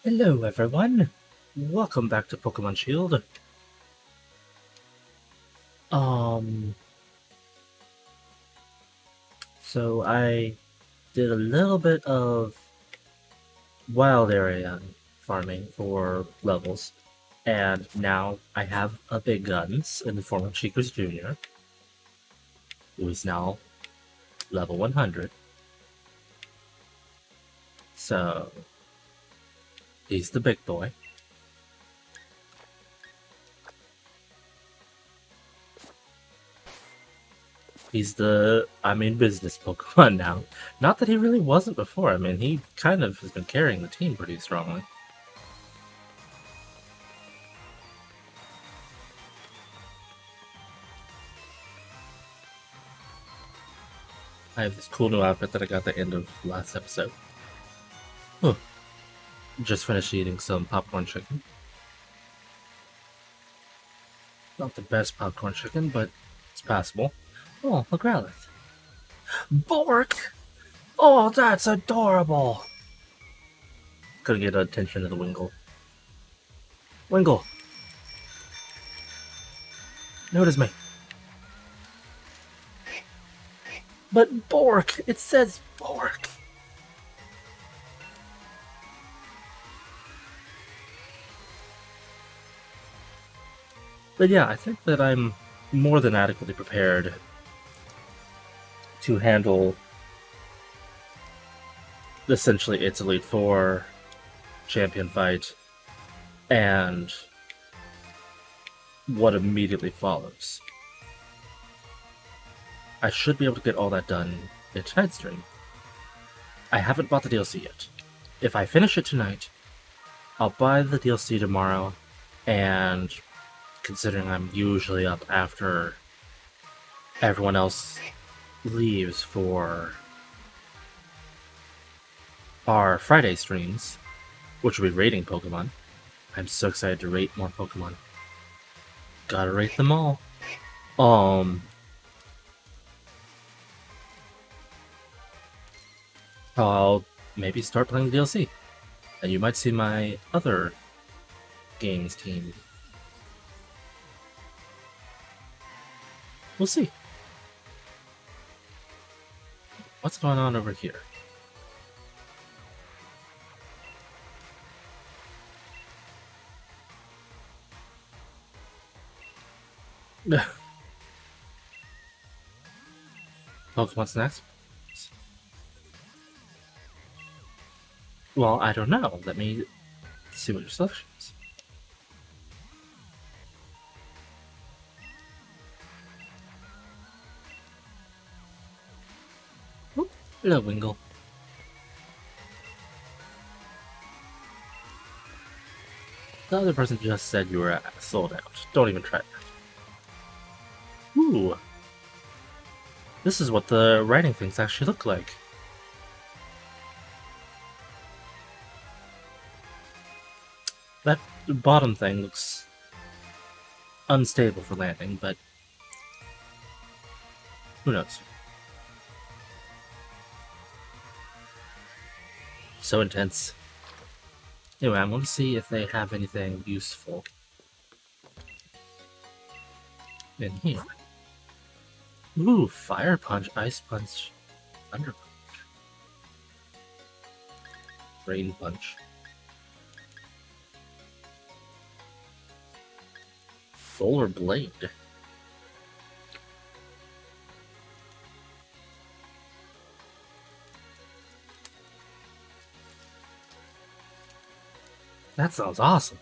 Hello everyone! Welcome back to Pokemon Shield. Um, so I did a little bit of wild area farming for levels, and now I have a big guns in the form of Cheekers Jr., who is now level 100. So, he's the big boy. He's the, business Pokemon now. Not that he really wasn't before. He kind of has been carrying the team pretty strongly. I have this cool new outfit that I got at the end of last episode. Huh. Just finished eating some popcorn chicken. Not the best popcorn chicken, but it's passable. Oh, a Growlithe. Bork! Oh, that's adorable! Couldn't get attention to the Wingull. Wingull! Notice me. But Bork! It says Bork! But yeah, I think that I'm more than adequately prepared to handle essentially its Elite Four champion fight and what immediately follows. I should be able to get all that done in tonight's stream. I haven't bought the DLC yet. If I finish it tonight, I'll buy the DLC tomorrow, and considering I'm usually up after everyone else leaves for our Friday streams, which will be rating Pokemon. I'm so excited to rate more Pokemon. Gotta rate them all. I'll maybe start playing the DLC. And you might see my other games team. We'll see. What's going on over here? Pokemon Snacks? Well, I don't know. Let me see what your selection is. Oh, hello, Wingull. The other person just said you were sold out. Don't even try that. Ooh. This is what the writing things actually look like. That bottom thing looks unstable for landing, but who knows? So intense. Anyway, I'm going to see if they have anything useful in here. Ooh, Fire Punch, Ice Punch, Thunder Punch, Rain Punch, Solar Blade. That sounds awesome.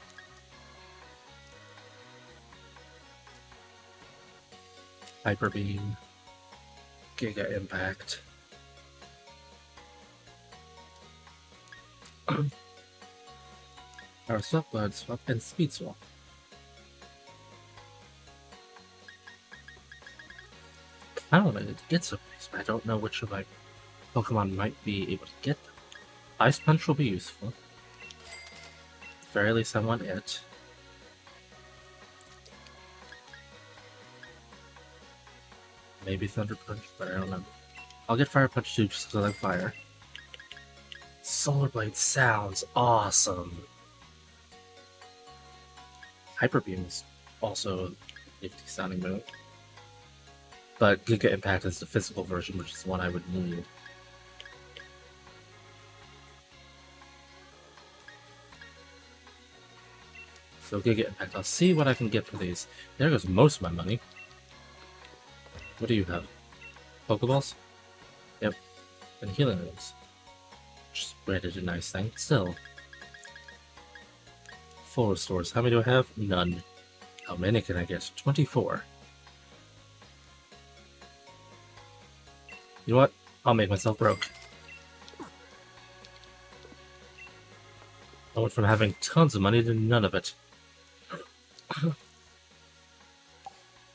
Hyper Beam, Giga Impact. Power Swap, Blood Swap, and Speed Swap. I don't know to get some of these, but I don't know which of my Pokemon might be able to get them. Ice Punch will be useful. At the very least, I want it. Maybe Thunder Punch, but I don't know. I'll get Fire Punch too, just because I like fire. Solar Blade sounds awesome. Hyper Beam is also a nifty sounding move. But Giga Impact is the physical version, which is one I would need. So Giga Impact, I'll see what I can get for these. There goes most of my money. What do you have? Pokeballs? Yep. And healing rooms. Just rated a nice thing. Still. Full restores. How many do I have? None. How many can I get? 24. You know what? I'll make myself broke. I went from having tons of money to none of it.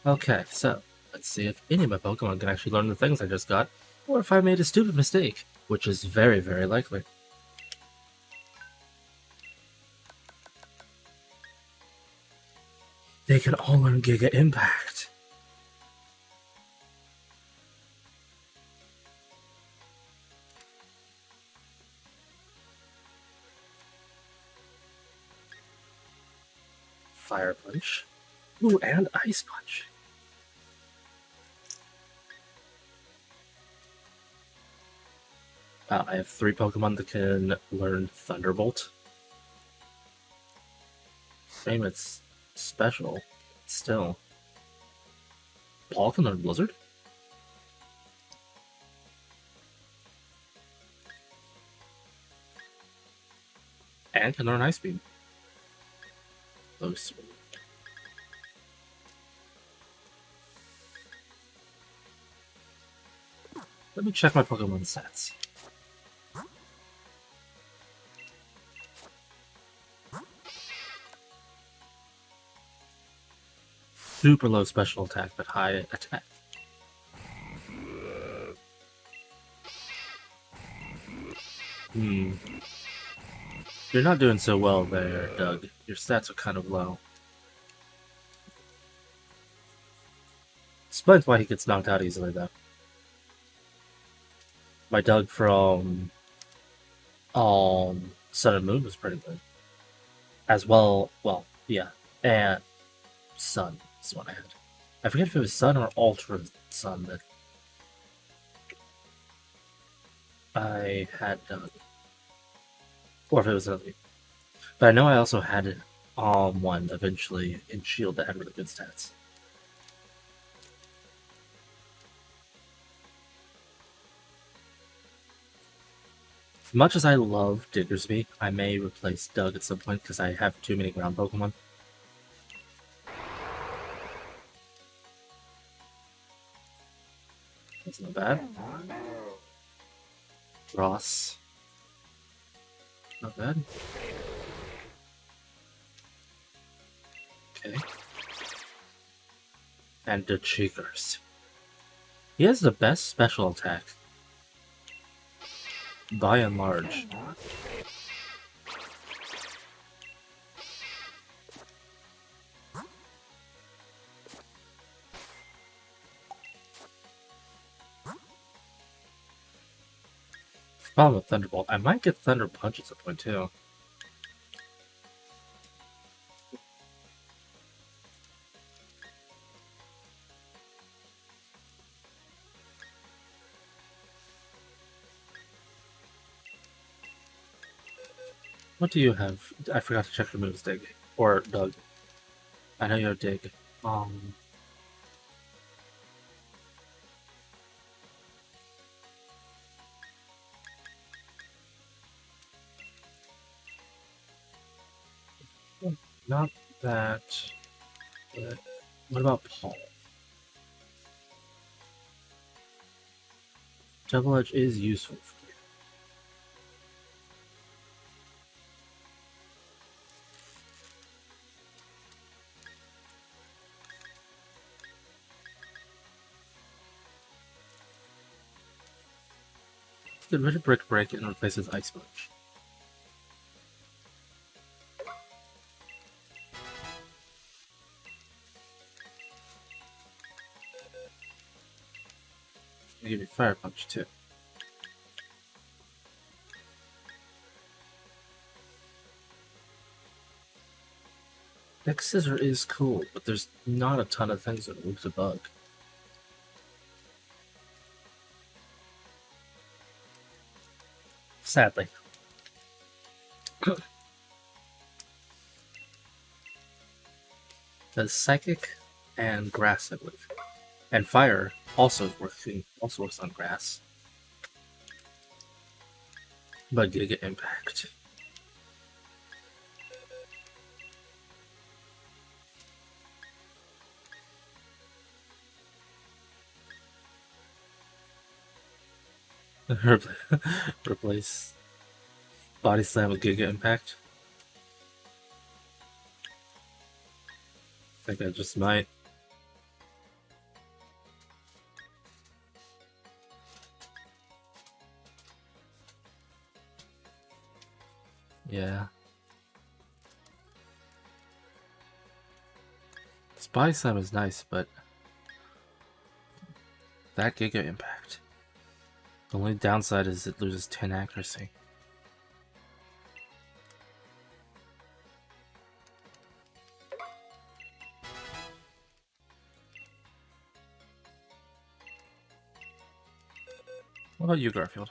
Okay, so let's see if any of my Pokemon can actually learn the things I just got, or if I made a stupid mistake, which is very, very likely. They can all learn Giga Impact. Fire Punch. Ooh, and Ice Punch. I have 3 Pokemon that can learn Thunderbolt. Same, it's special. Still. Paul can learn Blizzard? And can learn Ice Beam. Oh, sweet. Let me check my Pokemon stats. Super low special attack, but high attack. You're not doing so well there, Doug. Your stats are kind of low. Explains why he gets knocked out easily, though. My Doug from Sun and Moon was pretty good. As well, yeah. And Sun is what I had. I forget if it was Sun or Ultra Sun that I had Doug. Or if it was another. But I know I also had one eventually in Shield that had really good stats. As much as I love Diggersby, I may replace Doug at some point because I have too many ground Pokemon. That's not bad. Ross. Not bad. Okay. And the Cheekers. He has the best special attack. By and large. Problem with Thunderbolt. I might get Thunder Punch at some point too. What do you have? I forgot to check your moves, Dig. Or Doug. I know you have Dig. Not that. But what about Paul? Double Edge is useful for you. Get rid of Brick Break and replace with Ice Punch. I'll give you Fire Punch too. Next Scissor is cool, but there's not a ton of things that move the bug. Sadly. There's Psychic and Grass, I believe. And Fire also works on Grass. But Giga Impact. Replace Body Slam with Giga Impact. I think I just might. Yeah. This Body Slam is nice, but that Giga Impact. The only downside is it loses 10 accuracy. What about you, Garfield?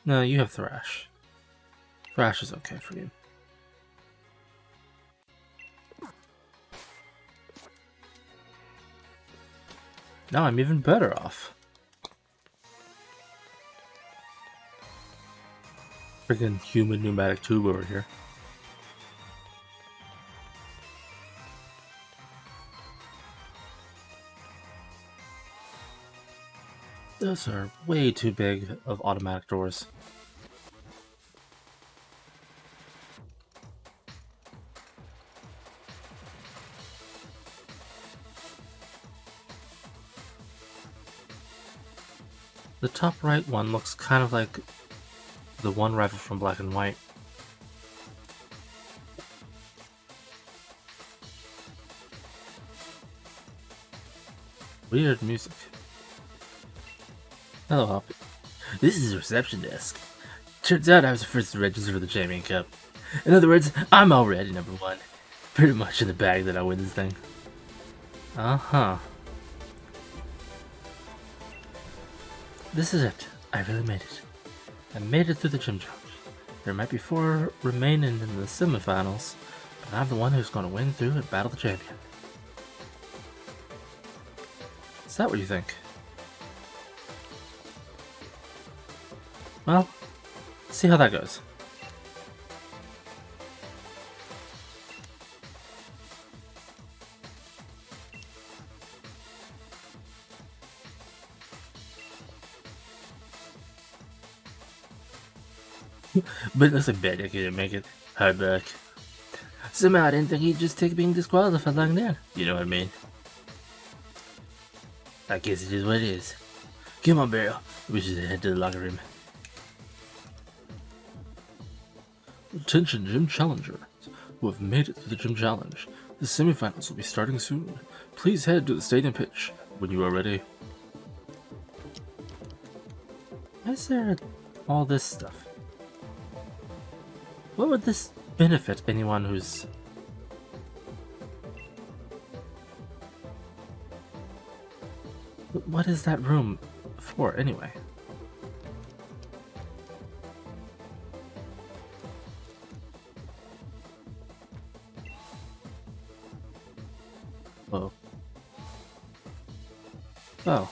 No, you have Thrash. Thrash is okay for you. Now I'm even better off. Freaking human pneumatic tube over here. Those are way too big of automatic doors. The top right one looks kind of like the one rifle from Black and White. Weird music. Hello, Hoppy. This is the reception desk. Turns out I was the first to register for the Champion Cup. In other words, I'm already number one. Pretty much in the bag that I win this thing. Uh-huh. This is it. I really made it. I made it through the gym challenge. There might be 4 remaining in the semifinals, but I'm the one who's going to win through and battle the champion. Is that what you think? Well, let's see how that goes. But it looks like bad I couldn't make it. Hard luck. Somehow I didn't think he'd just take being disqualified lying down. You know what I mean? I guess it is what it is. Come on, Barrel. We should head to the locker room. Attention, Gym Challengers who have made it through the Gym Challenge. The semifinals will be starting soon. Please head to the stadium pitch when you are ready. Why is there all this stuff? What would this benefit anyone who's... What is that room for, anyway? Whoa. Oh.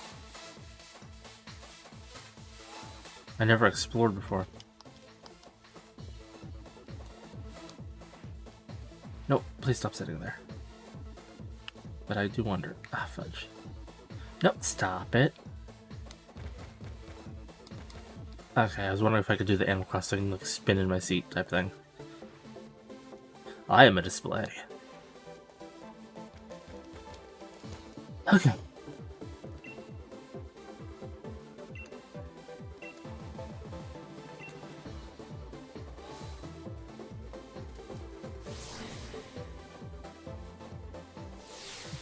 I never explored before. Nope, please stop sitting there. But I do wonder. Ah, fudge. Nope, stop it. Okay, I was wondering if I could do the Animal Crossing, like, spin in my seat type thing. I am a display. Okay.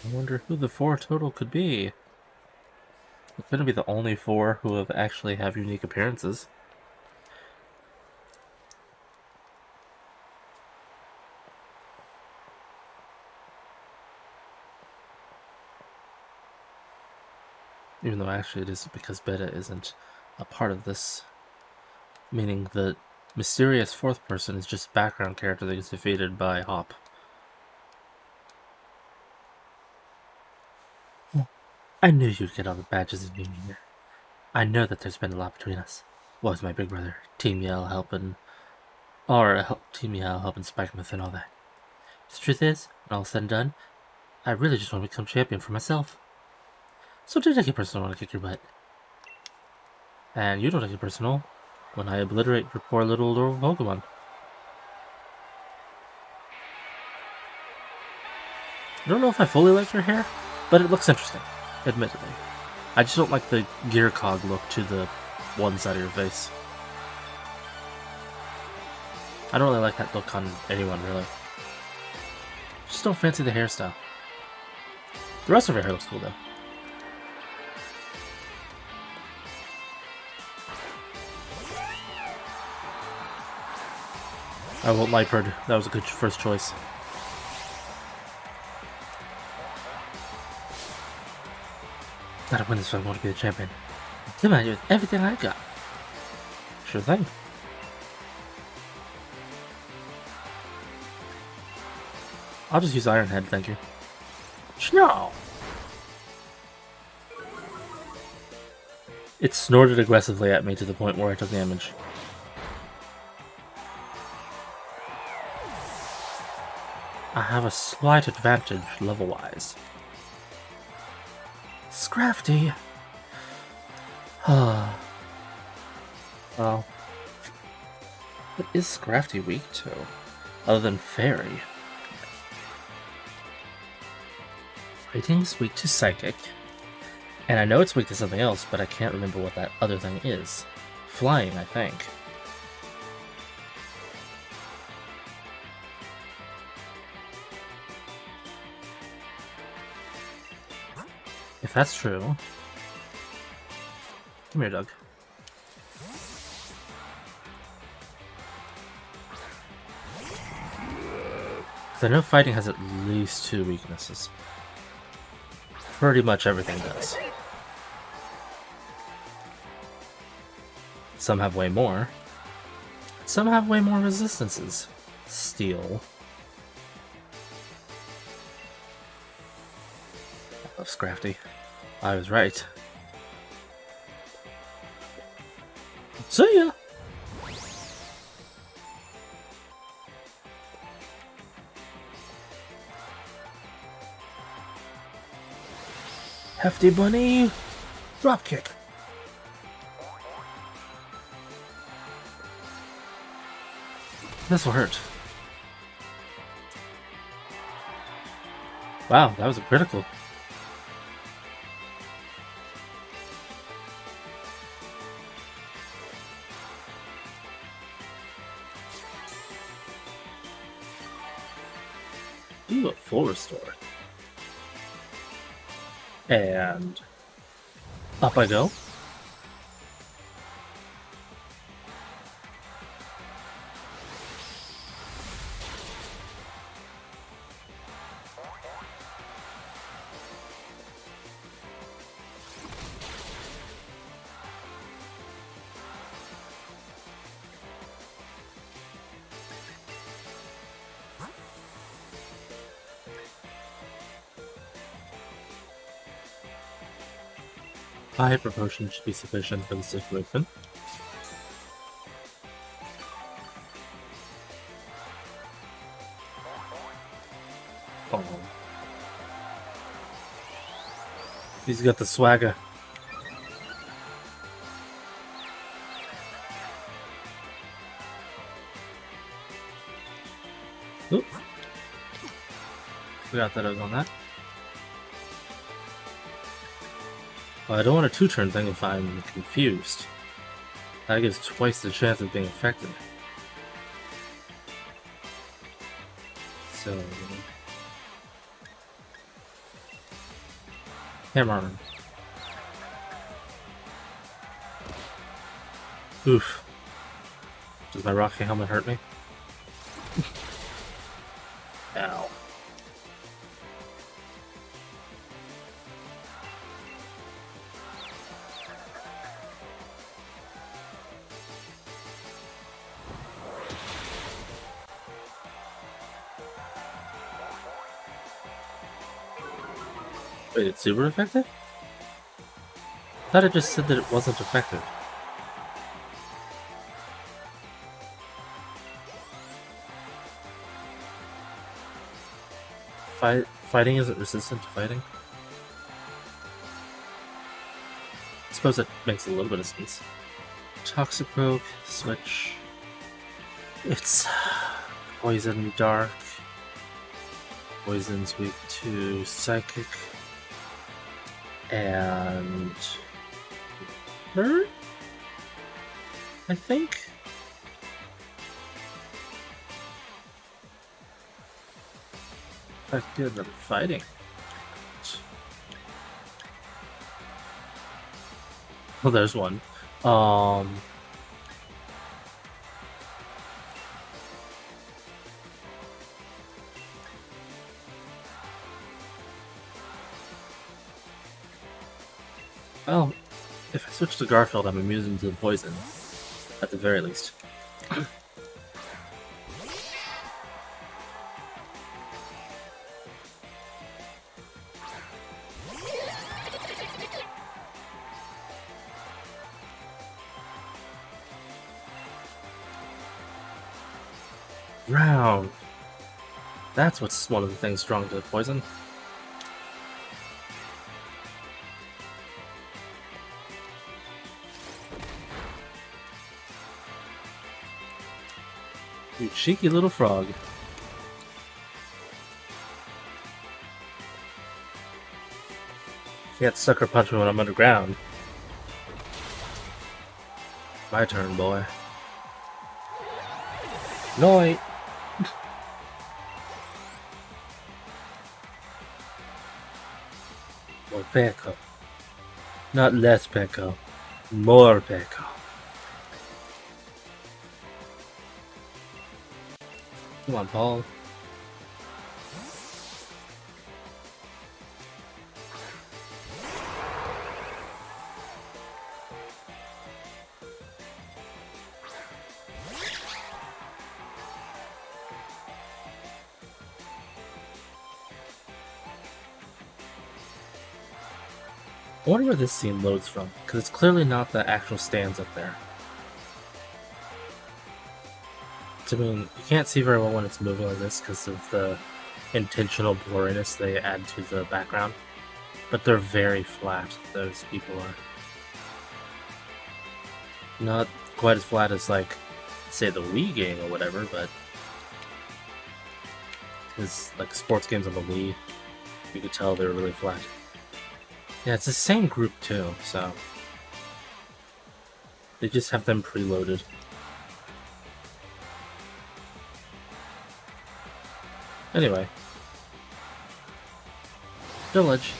I wonder who the 4 total could be. It's gonna be the only 4 who have actually have unique appearances. Even though actually it is because beta isn't a part of this. Meaning the mysterious fourth person is just a background character that gets defeated by Hop. I knew you'd get all the badges and meet me here. I know that there's been a lot between us. What with my big brother, Team Yell helping... Team Yell helping Spike-Myth and all that. The truth is, when all said and done, I really just want to become champion for myself. So don't take it personal when I kick your butt. And you don't take it personal when I obliterate your poor little Pokemon. I don't know if I fully like your hair, but it looks interesting, admittedly. I just don't like the gear cog look to the one side of your face. I don't really like that look on anyone, really. Just don't fancy the hairstyle. The rest of her hair looks cool, though. I won't lie, Purd. That was a good first choice. Gotta win this if I want to be the champion. Come at you with everything I got. Sure thing. I'll just use Iron Head, thank you. No! It snorted aggressively at me to the point where I took damage. I have a slight advantage level-wise. Scrafty! Well, what is Scrafty weak to? Other than Fairy? Fighting's weak to Psychic. And I know it's weak to something else, but I can't remember what that other thing is. Flying, I think. If that's true... Come here, Doug. Because I know fighting has at least 2 weaknesses. Pretty much everything does. Some have way more. Some have way more resistances. Steel. I love Scrafty. I was right. See ya! Hefty bunny! Drop kick! This'll hurt. Wow, that was a critical. Ooh, a full restore. And up I go. Hyper Potion should be sufficient for the situation. Oh. He's got the swagger. Oop. Forgot that I was on that. Well, I don't want a 2-turn thing if I'm confused. That gives twice the chance of being affected. So... Hammer. Oof. Does my rocky helmet hurt me? Ow. Wait, it's super effective? I thought it just said that it wasn't effective. Fighting isn't resistant to fighting? I suppose it makes a little bit of sense. Toxic Rogue, switch. It's Poison Dark. Poison's weak to Psychic. And her? I think? Effective at fighting. Oh, there's one. Well, if I switch to Garfield, I'm immune to the poison. At the very least. Round. That's what's one of the things strong to poison. You cheeky little frog. Can't sucker punch me when I'm underground. My turn, boy. No. More Pekka. Not less Pekka. More Pekka. Come on, Paul. I wonder where this scene loads from, because it's clearly not the actual stands up there. I mean, you can't see very well when it's moving like this because of the intentional blurriness they add to the background. But they're very flat, those people are. Not quite as flat as, like, say the Wii game or whatever, but... because, like, sports games on the Wii, you could tell they're really flat. Yeah, it's the same group too, so... they just have them preloaded. Anyway. Village.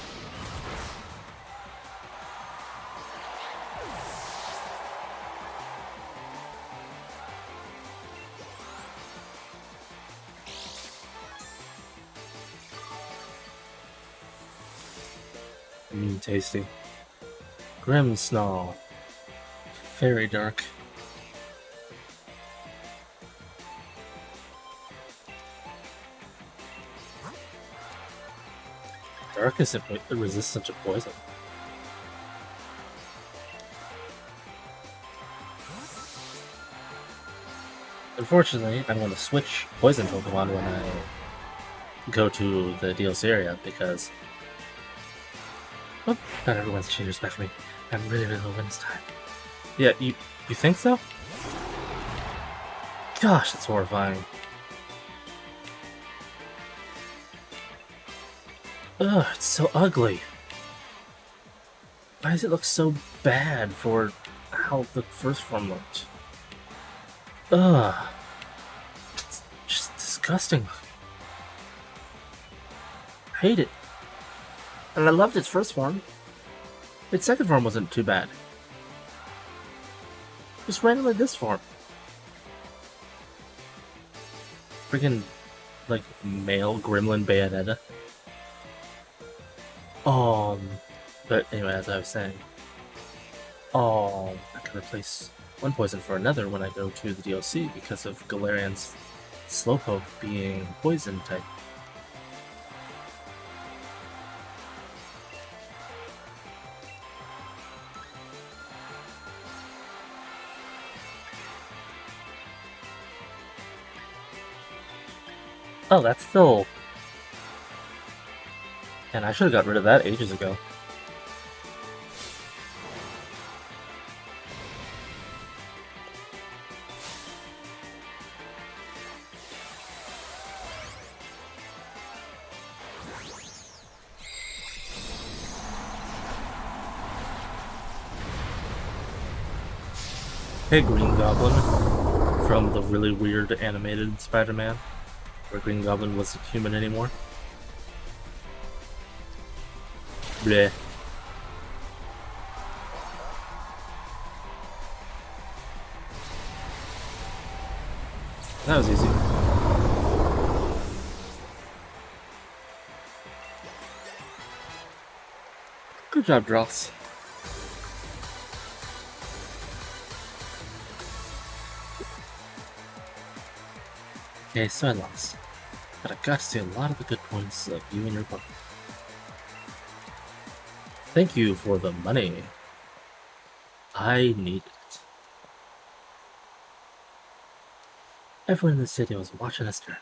Tasty. Grim Snarl. Very dark. Dark isn't resistant to poison. Unfortunately, I'm going to switch poison Pokemon when I go to the DLC area because... oh, not everyone's changed respect for me. I'm really low this time. Yeah, you think so? Gosh, that's horrifying. Ugh, it's so ugly. Why does it look so bad for how the first form looked? Ugh. It's just disgusting. I hate it. And I loved its first form. Its second form wasn't too bad. Just randomly this form. Freaking, like, male Gremlin Bayonetta. But anyway, as I was saying, I can replace one poison for another when I go to the DLC because of Galarian's Slowpoke being poison type. Oh, that's still... And I should have got rid of that ages ago. Hey, Green Goblin, from the really weird animated Spider-Man, where Green Goblin wasn't human anymore. Bleh. That was easy. Good job, Dross. Okay, so I lost. But I got to see a lot of the good points of you and your partner. Thank you for the money. I need it. Everyone in the city was watching us turn.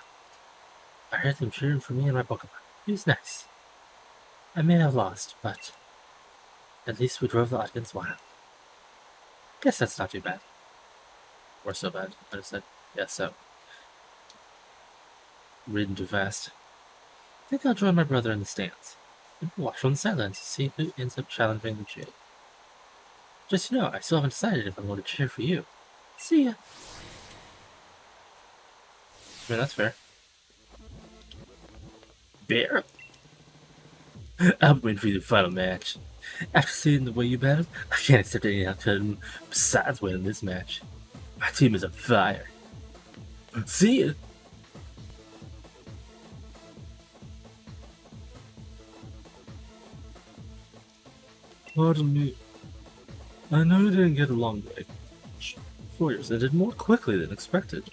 I heard them cheering for me and my Pokemon. It was nice. I may have lost, but at least we drove the audience wild. Guess that's not too bad. Or so bad, I just said. Yeah, so. Reading too fast. I think I'll join my brother in the stands. And watch from the sidelines to see who ends up challenging the Jade. Just know, I still haven't decided if I'm going to cheer for you. See ya. I mean, that's fair. Bear? I'm waiting for the final match. After seeing the way you battled, I can't accept any outcome besides winning this match. My team is on fire. See ya! Pardon me. I know you didn't get along very much. 4 years ended more quickly than expected.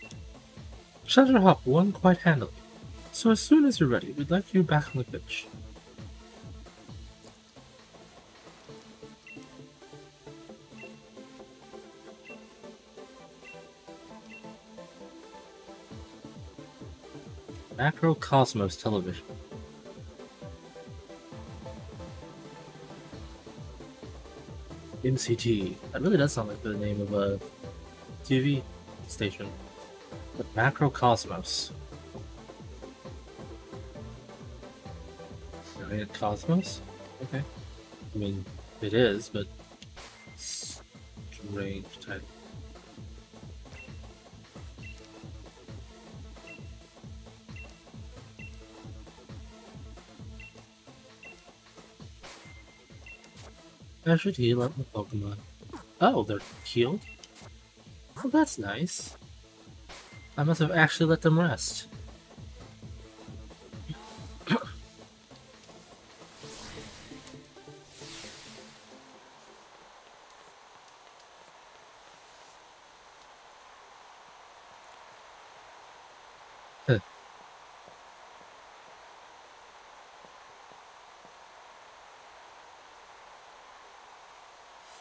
Shatterhop won quite handily, so as soon as you're ready, we'd like you back on the pitch. Macrocosmos Television. MCT. That really does sound like the name of a TV station. But Macrocosmos. Giant Cosmos? Okay. I mean, it is, but strange title. I should heal up my Pokemon. Oh, they're healed? Well, that's nice. I must have actually let them rest.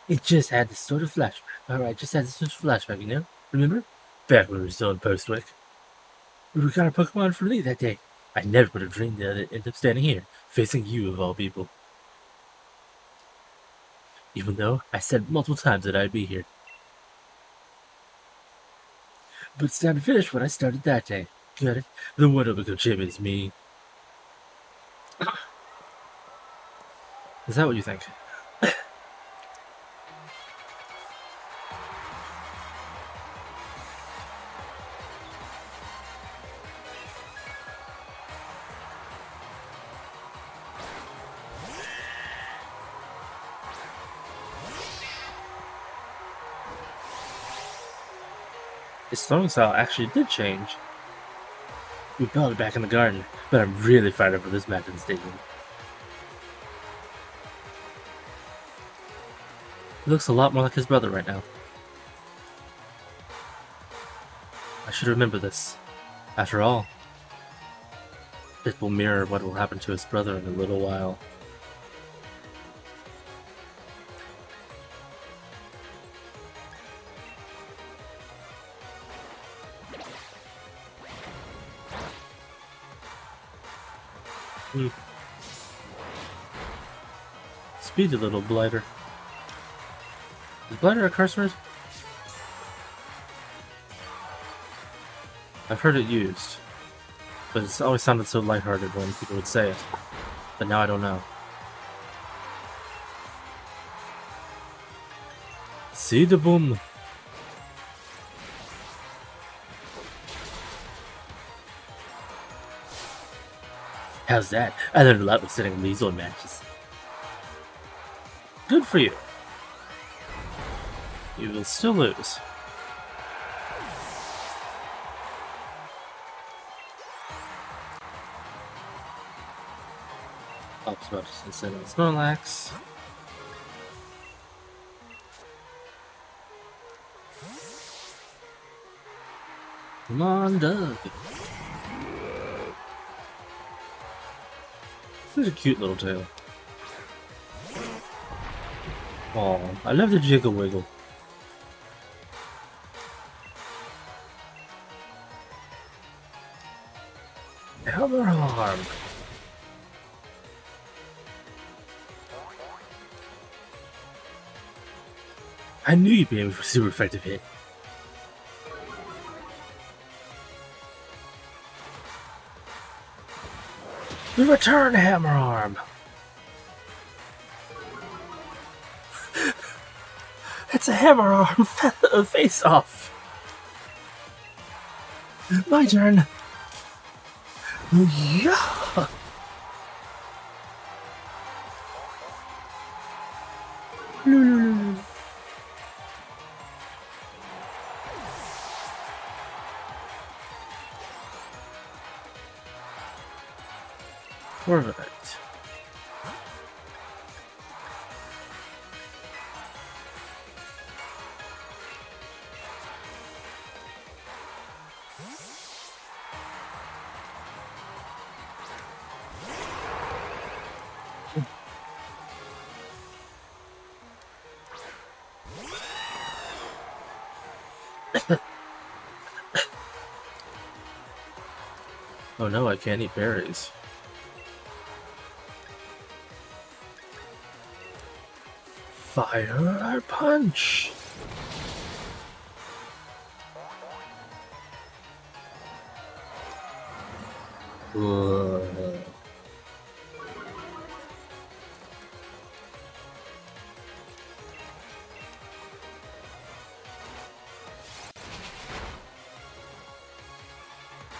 It just had this sort of flashback. Alright, just had this sort of flashback, you know? Remember? Back when we were still in Postwick. We got our Pokemon for Elite that day. I never would have dreamed that I'd end up standing here, facing you of all people. Even though I said multiple times that I'd be here. But it's time to finish what I started that day. Got it? The one who'll become champion is me. Is that what you think? His throwing style actually did change. We battled back in the garden, but I'm really fired up for this match in the stadium. He looks a lot more like his brother right now. I should remember this. After all, it will mirror what will happen to his brother in a little while. Mm. Speedy little blighter. Is blighter a curse word? I've heard it used, but it's always sounded so lighthearted when people would say it. But now I don't know. See the boom. How's that? I learned a lot with setting these on matches. Good for you. You will still lose. Helps about instead of Snorlax. Come on, Doug. Such a cute little tail. Oh, I love the jiggle wiggle. Hammer arm. I knew you'd be able for a super effective hit. The return hammer arm. It's a hammer arm face off. My turn. Yeah. Perfect. Oh no, I can't eat berries. Fire punch! Whoa.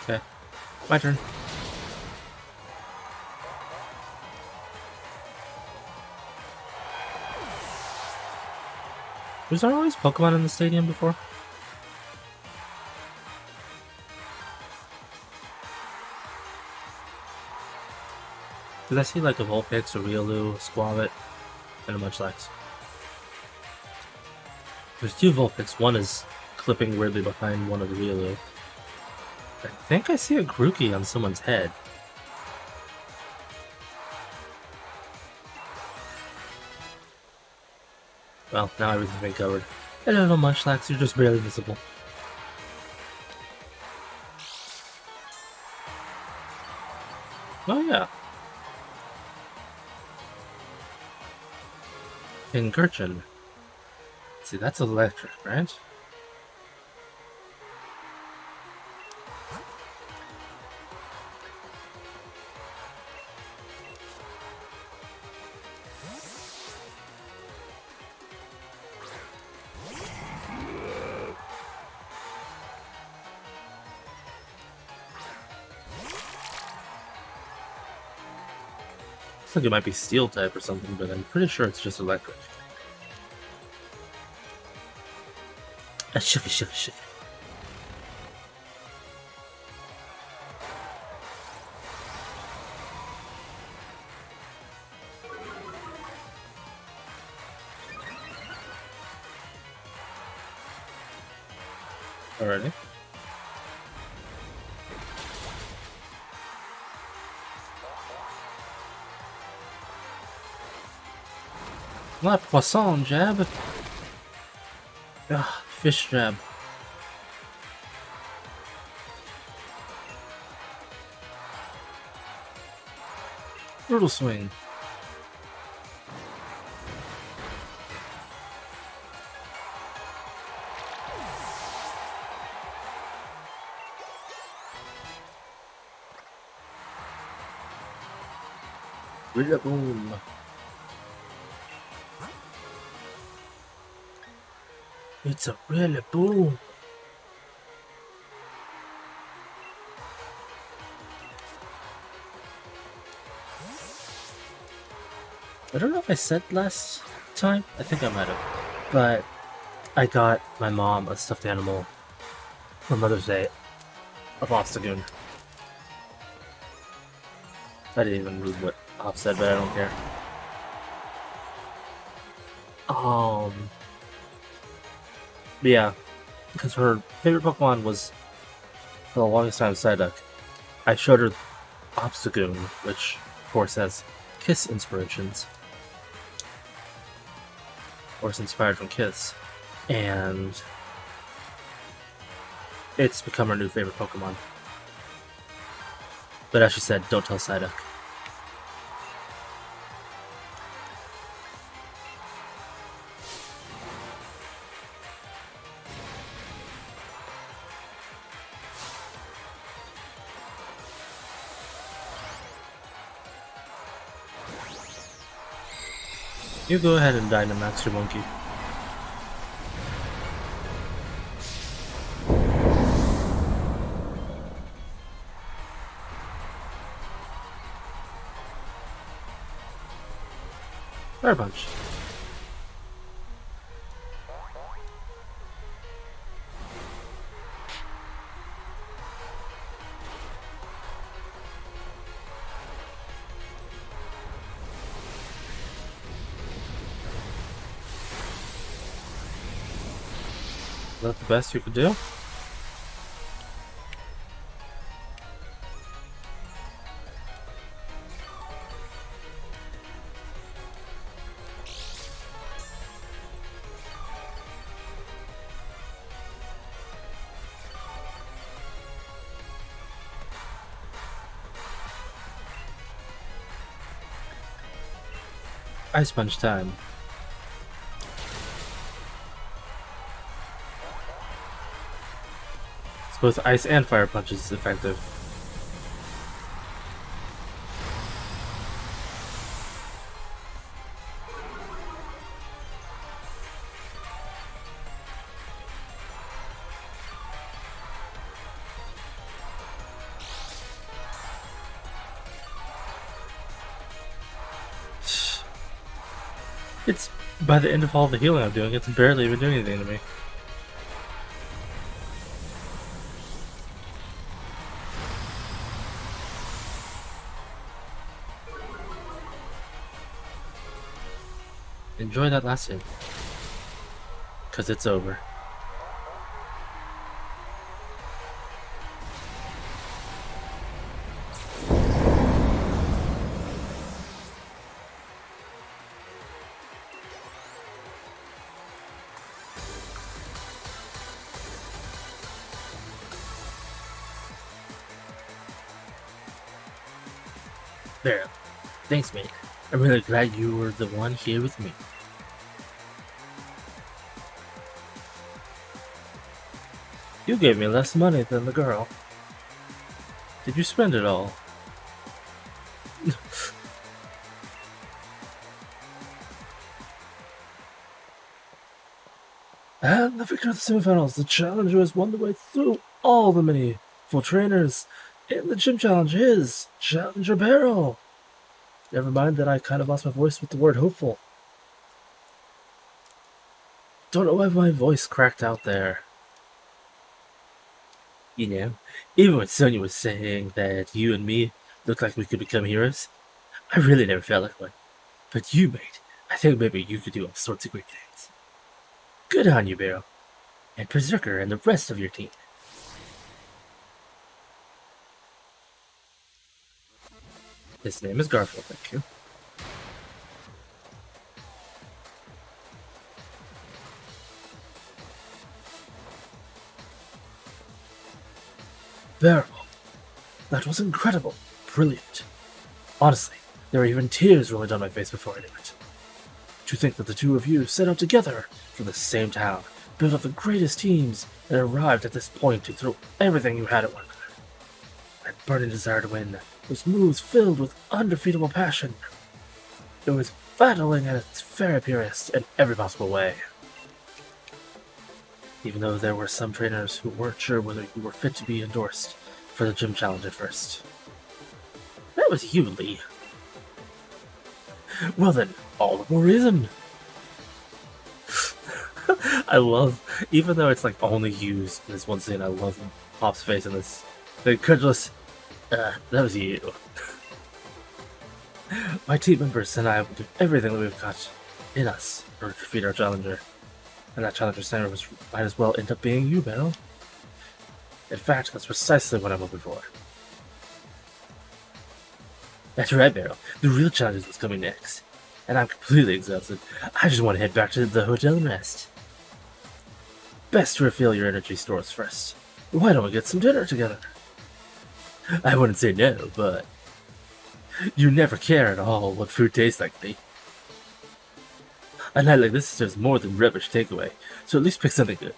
Okay, my turn. Was there always Pokemon in the stadium before? Did I see like a Vulpix, a Riolu, a Squavit, and a Munchlax? There's two Vulpix. One is clipping weirdly behind one of the Riolu. I think I see a Grookey on someone's head. Well, now everything's been covered. Hello, Munchlax, you're just barely visible. Oh yeah. Pincurchin. See, that's electric, right? Looks like it might be steel type or something, but I'm pretty sure it's just electric. Shifty. Alrighty. La Poisson jab. Ah, fish jab. Brutal swing. Really boom. It's a really boom. I don't know if I said last time. I think I might have. But I got my mom a stuffed animal for Mother's Day of Obstagoon. I didn't even read what Op said, but I don't care. But yeah, because her favorite Pokemon was, for the longest time, Psyduck. I showed her Obstagoon, which, of course, has Kiss inspirations. Of course, inspired from Kiss. And it's become her new favorite Pokemon. But as she said, don't tell Psyduck. You go ahead and Dynamax your monkey. Fire Punch. Is that the best you could do? Ice Punch time. It's both Ice and Fire Punches effective. It's, by the end of all the healing I'm doing, it's barely even doing anything to me. Enjoy that last hit. Because it's over. There. Thanks, mate. I'm really glad you were the one here with me. You gave me less money than the girl. Did you spend it all? And the victor of the semifinals, the challenger has won the way through all the many full trainers. In the gym challenge is Challenger Barrel. Never mind that I kind of lost my voice with the word hopeful. Don't know why my voice cracked out there. You know, even when Sonya was saying that you and me look like we could become heroes, I really never felt like one. But you, mate, I think maybe you could do all sorts of great things. Good on you, Barrel. And Berserker and the rest of your team. His name is Garfield, thank you. Barrel. That was incredible. Brilliant. Honestly, There were even tears rolling down my face before I knew it. To think that the two of you set out together from the same town, built up the greatest teams, and arrived at this point to throw everything you had at one another. That burning desire to win, those moves filled with undefeatable passion. It was battling at its very purest in every possible way. Even though there were some trainers who weren't sure whether you were fit to be endorsed for the gym challenge at first. That was you, Lee. Well then, all the more reason. I love, even though it's like only used in this one scene, I love Pop's face in this. The incredulous, that was you. My team members and I will do everything that we've got in us to defeat our challenger. And that challenger's name might as well end up being you, Beryl. In fact, that's precisely what I'm looking for. That's right, Beryl. The real challenge is coming next. And I'm completely exhausted. I just want to head back to the hotel and rest. Best to refill your energy stores first. Why don't we get some dinner together? I wouldn't say no, but you never care at all what food tastes like, me. A night like this deserves more than rubbish takeaway, so at least pick something good.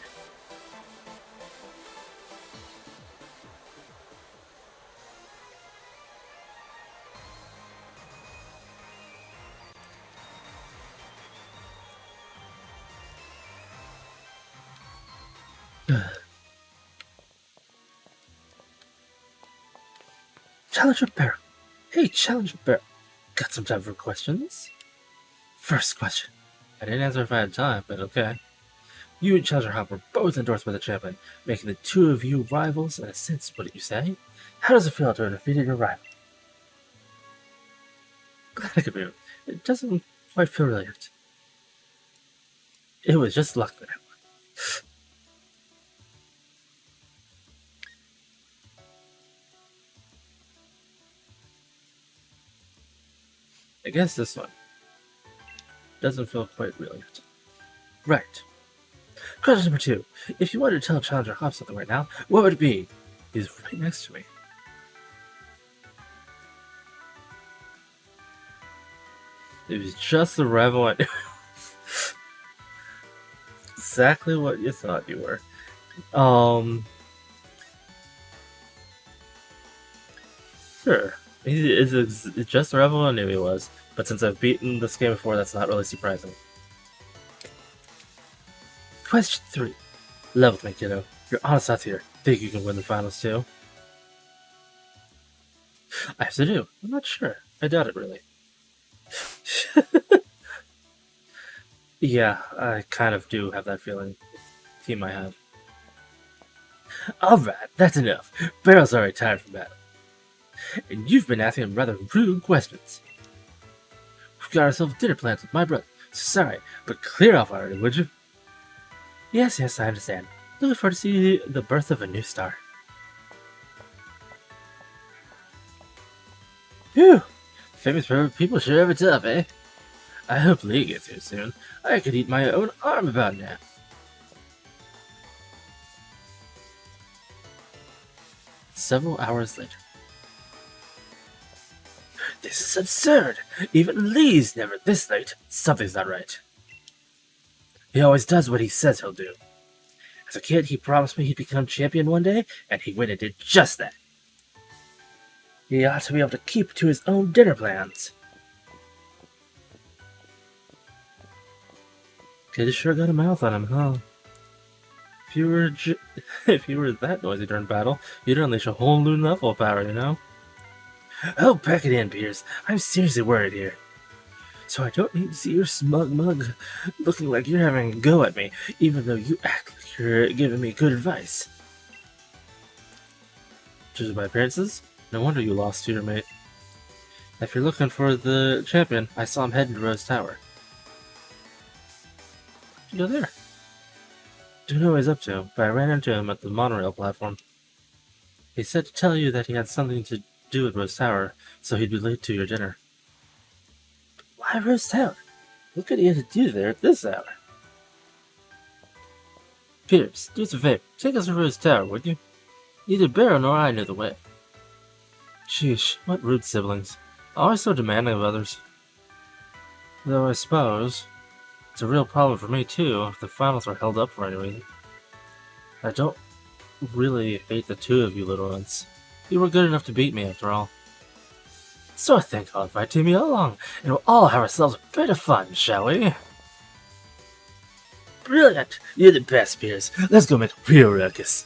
Challenger Beryl. Hey, Challenger Beryl. Got some time for questions? First question. I didn't answer if I had time, but okay. You and Challenger Hop were both endorsed by the champion, making the two of you rivals in a sense, wouldn't you say? How does it feel to have defeated your rival? Glad I could be. It doesn't quite feel real yet. It was just luck that I won. I guess this one doesn't feel quite real yet. Right. Question number 2. If you wanted to tell Challenger Hop something right now, what would it be? He's right next to me. It was just the rival I knew. Exactly what you thought you were. Sure. It's just the rival I knew he was, but since I've beaten this game before, that's not really surprising. Question 3. Level with me, kiddo. You're honest out here. Think you can win the finals too? I have to do. I'm not sure. I doubt it, really. Yeah, I kind of do have that feeling. Team I have. Alright, that's enough. Beryl's already tired from battle. And you've been asking him rather rude questions. We've got ourselves dinner plans with my brother, so sorry, but clear off already, would you? Yes, I understand. Looking forward to see the birth of a new star. Phew! Famous people sure have it tough, eh? I hope Lee gets here soon. I could eat my own arm about now. Several hours later. This is absurd! Even Lee's never this late. Something's not right. He always does what he says he'll do. As a kid, he promised me he'd become champion one day, and he went and did just that. He ought to be able to keep to his own dinner plans. Kid sure got a mouth on him, huh? If you were that noisy during battle, you'd unleash a whole new level of power, you know? Oh, pack it in, Piers. I'm seriously worried here. So I don't need to see your smug mug looking like you're having a go at me, even though you act like you're giving me good advice. Judging by appearances, no wonder you lost to your mate. If you're looking for the champion, I saw him heading to Rose Tower. Go there. Don't know what he's up to, but I ran into him at the monorail platform. He said to tell you that he had something to do at Rose Tower, so he'd be late to your dinner. But why Rose Tower? What could he have to do there at this hour? Piers, do us a favor. Take us to Rose Tower, would you? Neither Beryl nor I know the way. Sheesh, what rude siblings. Always so demanding of others. Though I suppose it's a real problem for me too if the finals are held up for any reason. I don't really hate the two of you little ones. You were good enough to beat me after all. So I think I'll invite Team Yell along, and we'll all have ourselves a bit of fun, shall we? Brilliant! You're the best, Pierce. Let's go make a real ruckus.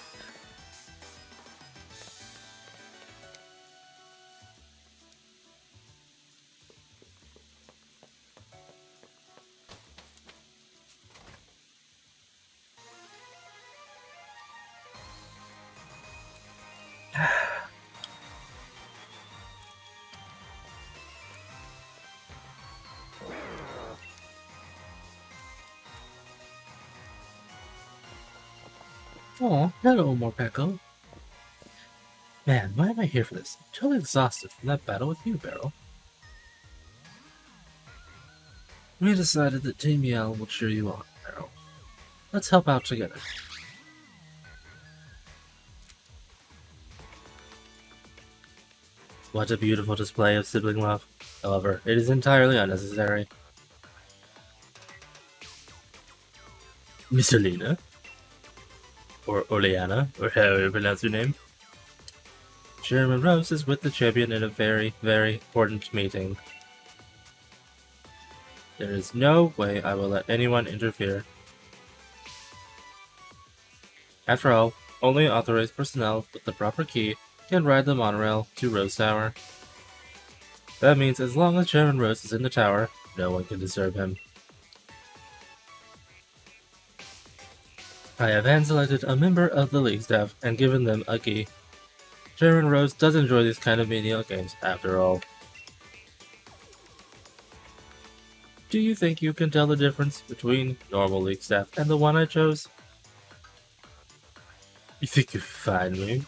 Oh, hello, Morpeko. Man, why am I here for this? I'm totally exhausted from that battle with you, Beryl. We decided that Team Yell will cheer you on, Beryl. Let's help out together. What a beautiful display of sibling love. However, it is entirely unnecessary. Miss Alina? Or Oleana, or however you pronounce your name. Chairman Rose is with the champion in a very, very important meeting. There is no way I will let anyone interfere. After all, only authorized personnel with the proper key can ride the monorail to Rose Tower. That means as long as Chairman Rose is in the tower, no one can disturb him. I have hand-selected a member of the League staff and given them a key. Chairman Rose does enjoy these kind of menial games, after all. Do you think you can tell the difference between normal League staff and the one I chose? You think you find me?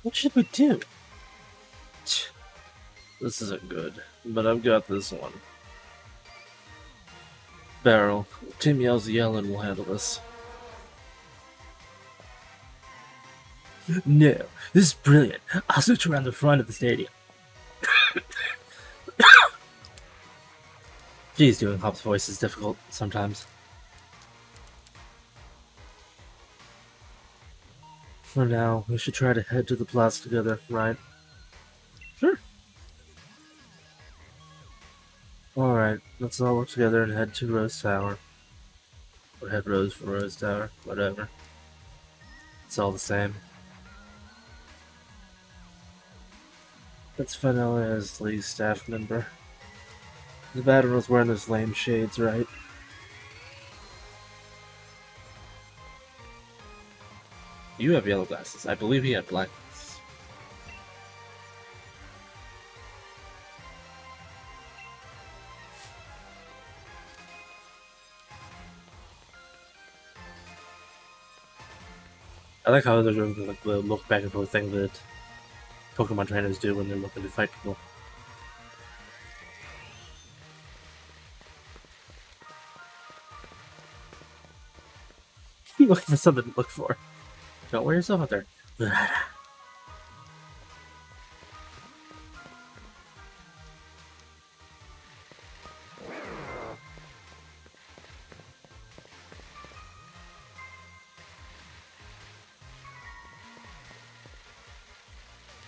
What should we do? This isn't good, but I've got this one. Beryl, Team Yell's yelling will handle this. No, this is brilliant. I'll switch around the front of the stadium. Geez, doing Hop's voice is difficult sometimes. For now, we should try to head to the plaza together, right? Sure. Alright, let's all work together and head to Rose Tower. Or head Rose for Rose Tower, whatever. It's all the same. That's Vanilla as Lee's staff member. The bad one was wearing those lame shades, right? You have yellow glasses. I believe he had black glasses. I like how they're doing like the look back and forth thing that Pokemon trainers do when they're looking to fight people. You're looking for something to look for. Don't wear yourself out there.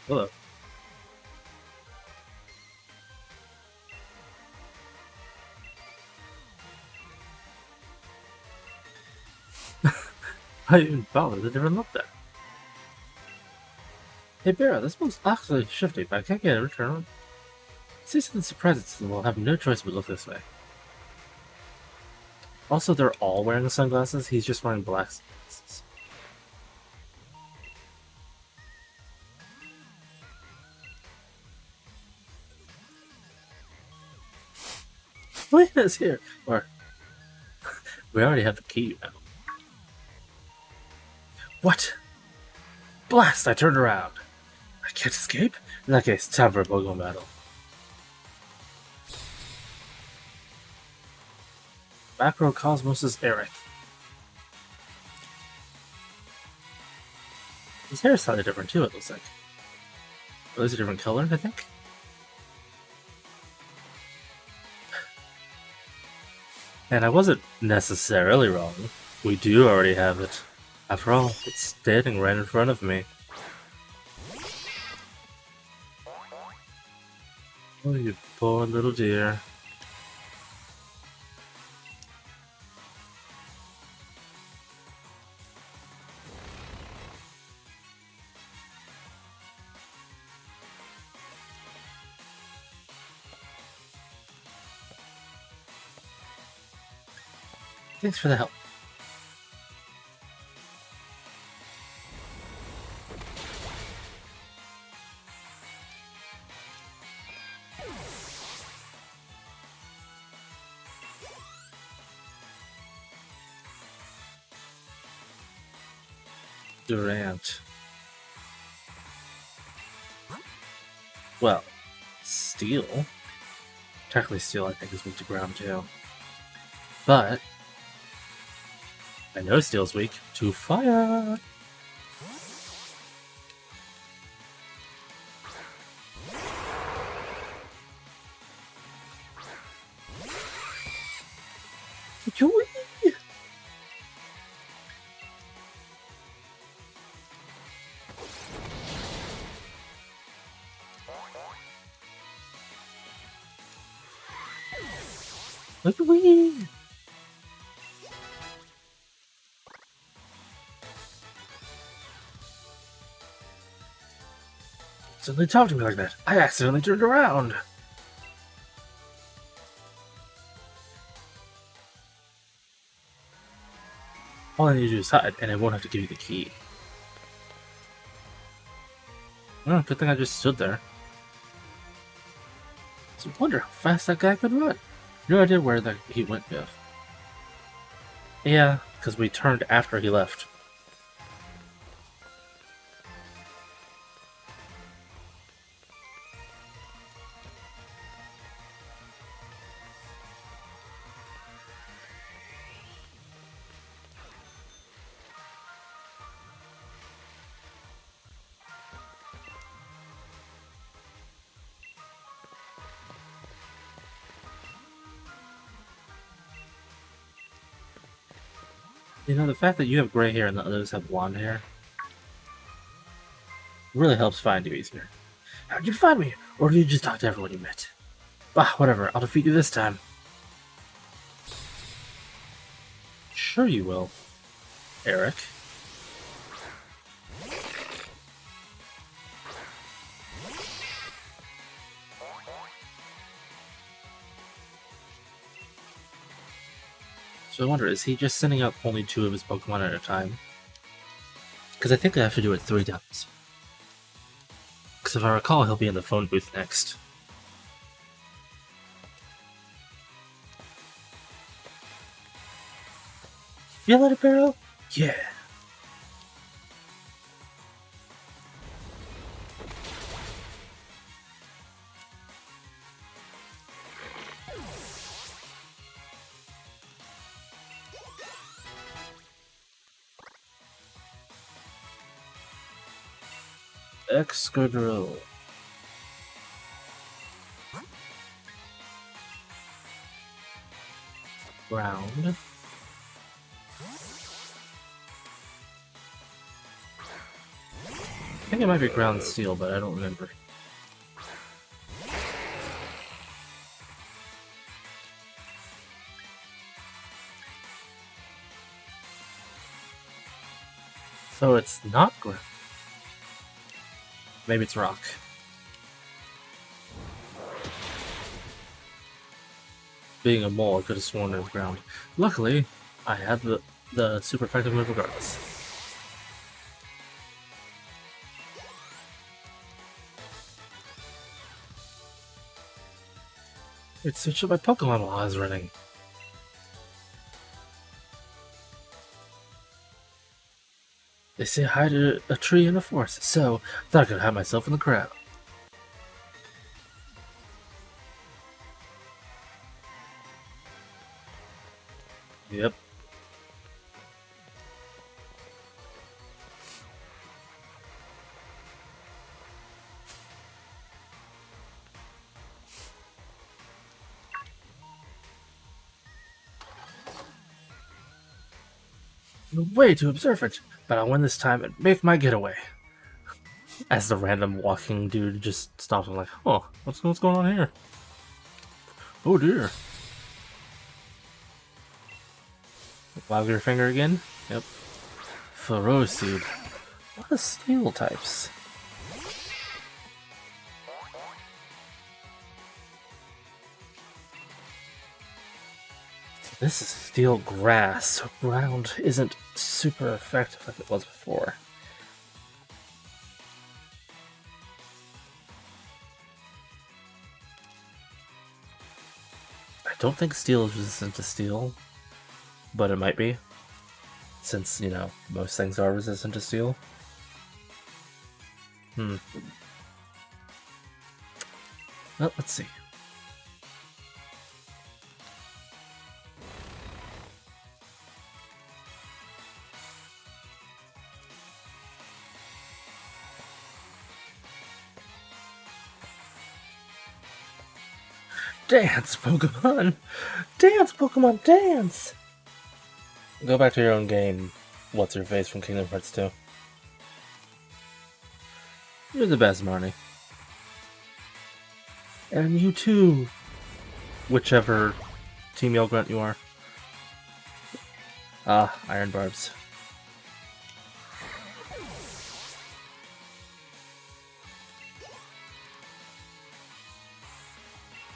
Hello. I didn't even bother to even look there. Hey Barra, this one's actually shifty, but I can't get a return on. See something surprises them, we'll have no choice but look this way. Also, they're all wearing sunglasses, he's just wearing black sunglasses. Lena's here! Or, we already have the key now. What? Blast! I turned around. I can't escape? In that case, time for a Pokemon battle. Macrocosmos is Eric. His hair is slightly different too, it looks like. Or at least a different color, I think. And I wasn't necessarily wrong. We do already have it. After all, it's standing right in front of me. Oh, you poor little dear. Thanks for the help. Durant. Well, Steel. Technically Steel, I think, is weak to ground too. But I know Steel's weak to fire. Look at me! Suddenly talk to me like that. I accidentally turned around. All I need to do is hide, and I won't have to give you the key. Oh, good thing I just stood there. So I wonder how fast that guy could run. No idea where he went, Biff. Yeah, because we turned after he left. You know, the fact that you have gray hair and the others have blonde hair really helps find you easier. How did you find me? Or did you just talk to everyone you met? Ah, whatever. I'll defeat you this time. Sure you will, Eric. So I wonder, is he just sending out only 2 of his Pokemon at a time? Because I think I have to do it 3 times. Because if I recall, he'll be in the phone booth next. Feel it, Barrel? Yeah. Excadrill. Ground. I think it might be ground steel, but I don't remember. So it's not ground. Maybe it's rock. Being a mole, I could have sworn it was ground. Luckily, I had the super effective move regardless. It switched up my Pokemon while I was running. They say hide a tree in a forest, so I thought I could hide myself in the crowd. Yep. way too observant, but I'll win this time and make my getaway. As the random walking dude just stops, I'm like, oh, what's going on here? Oh dear. Wag your finger again? Yep. Ferocid. What are steel types? This is steel grass, so ground isn't super effective like it was before. I don't think steel is resistant to steel, but it might be, since, you know, most things are resistant to steel. Well, let's see. Dance, Pokemon! Dance, Pokemon, dance! Go back to your own game. What's your face from Kingdom Hearts 2? You're the best, Marnie. And you too! Whichever Team Yell Grunt you are. Ah, Iron Barbs.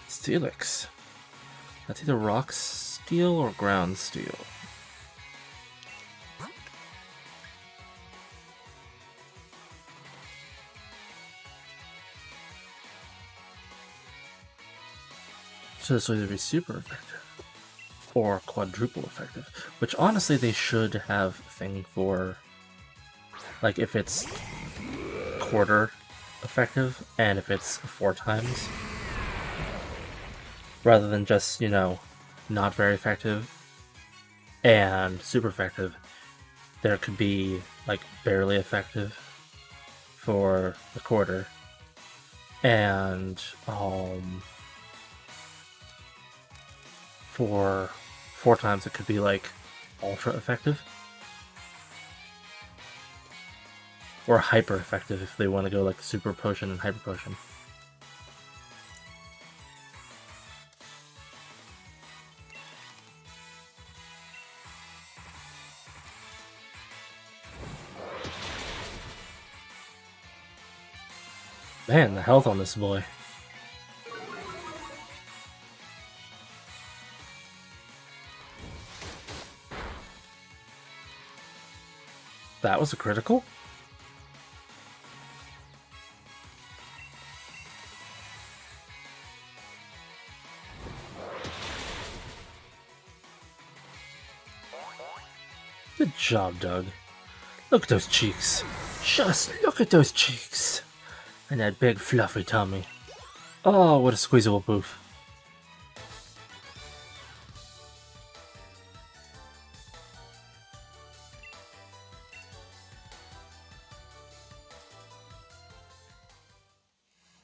Steelix. That's either rock steel or ground steel. So this will either be super effective or quadruple effective, which honestly they should have a thing for, like, if it's quarter effective and if it's 4 times, rather than just, you know, not very effective and super effective. There could be like barely effective for the quarter, and for 4 times it could be like ultra effective or hyper effective if they want to go like super potion and hyper potion. Man, the health on this boy. That was a critical? Good job, Doug. Look at those cheeks. Just look at those cheeks. And that big fluffy tummy. Oh, what a squeezable poof.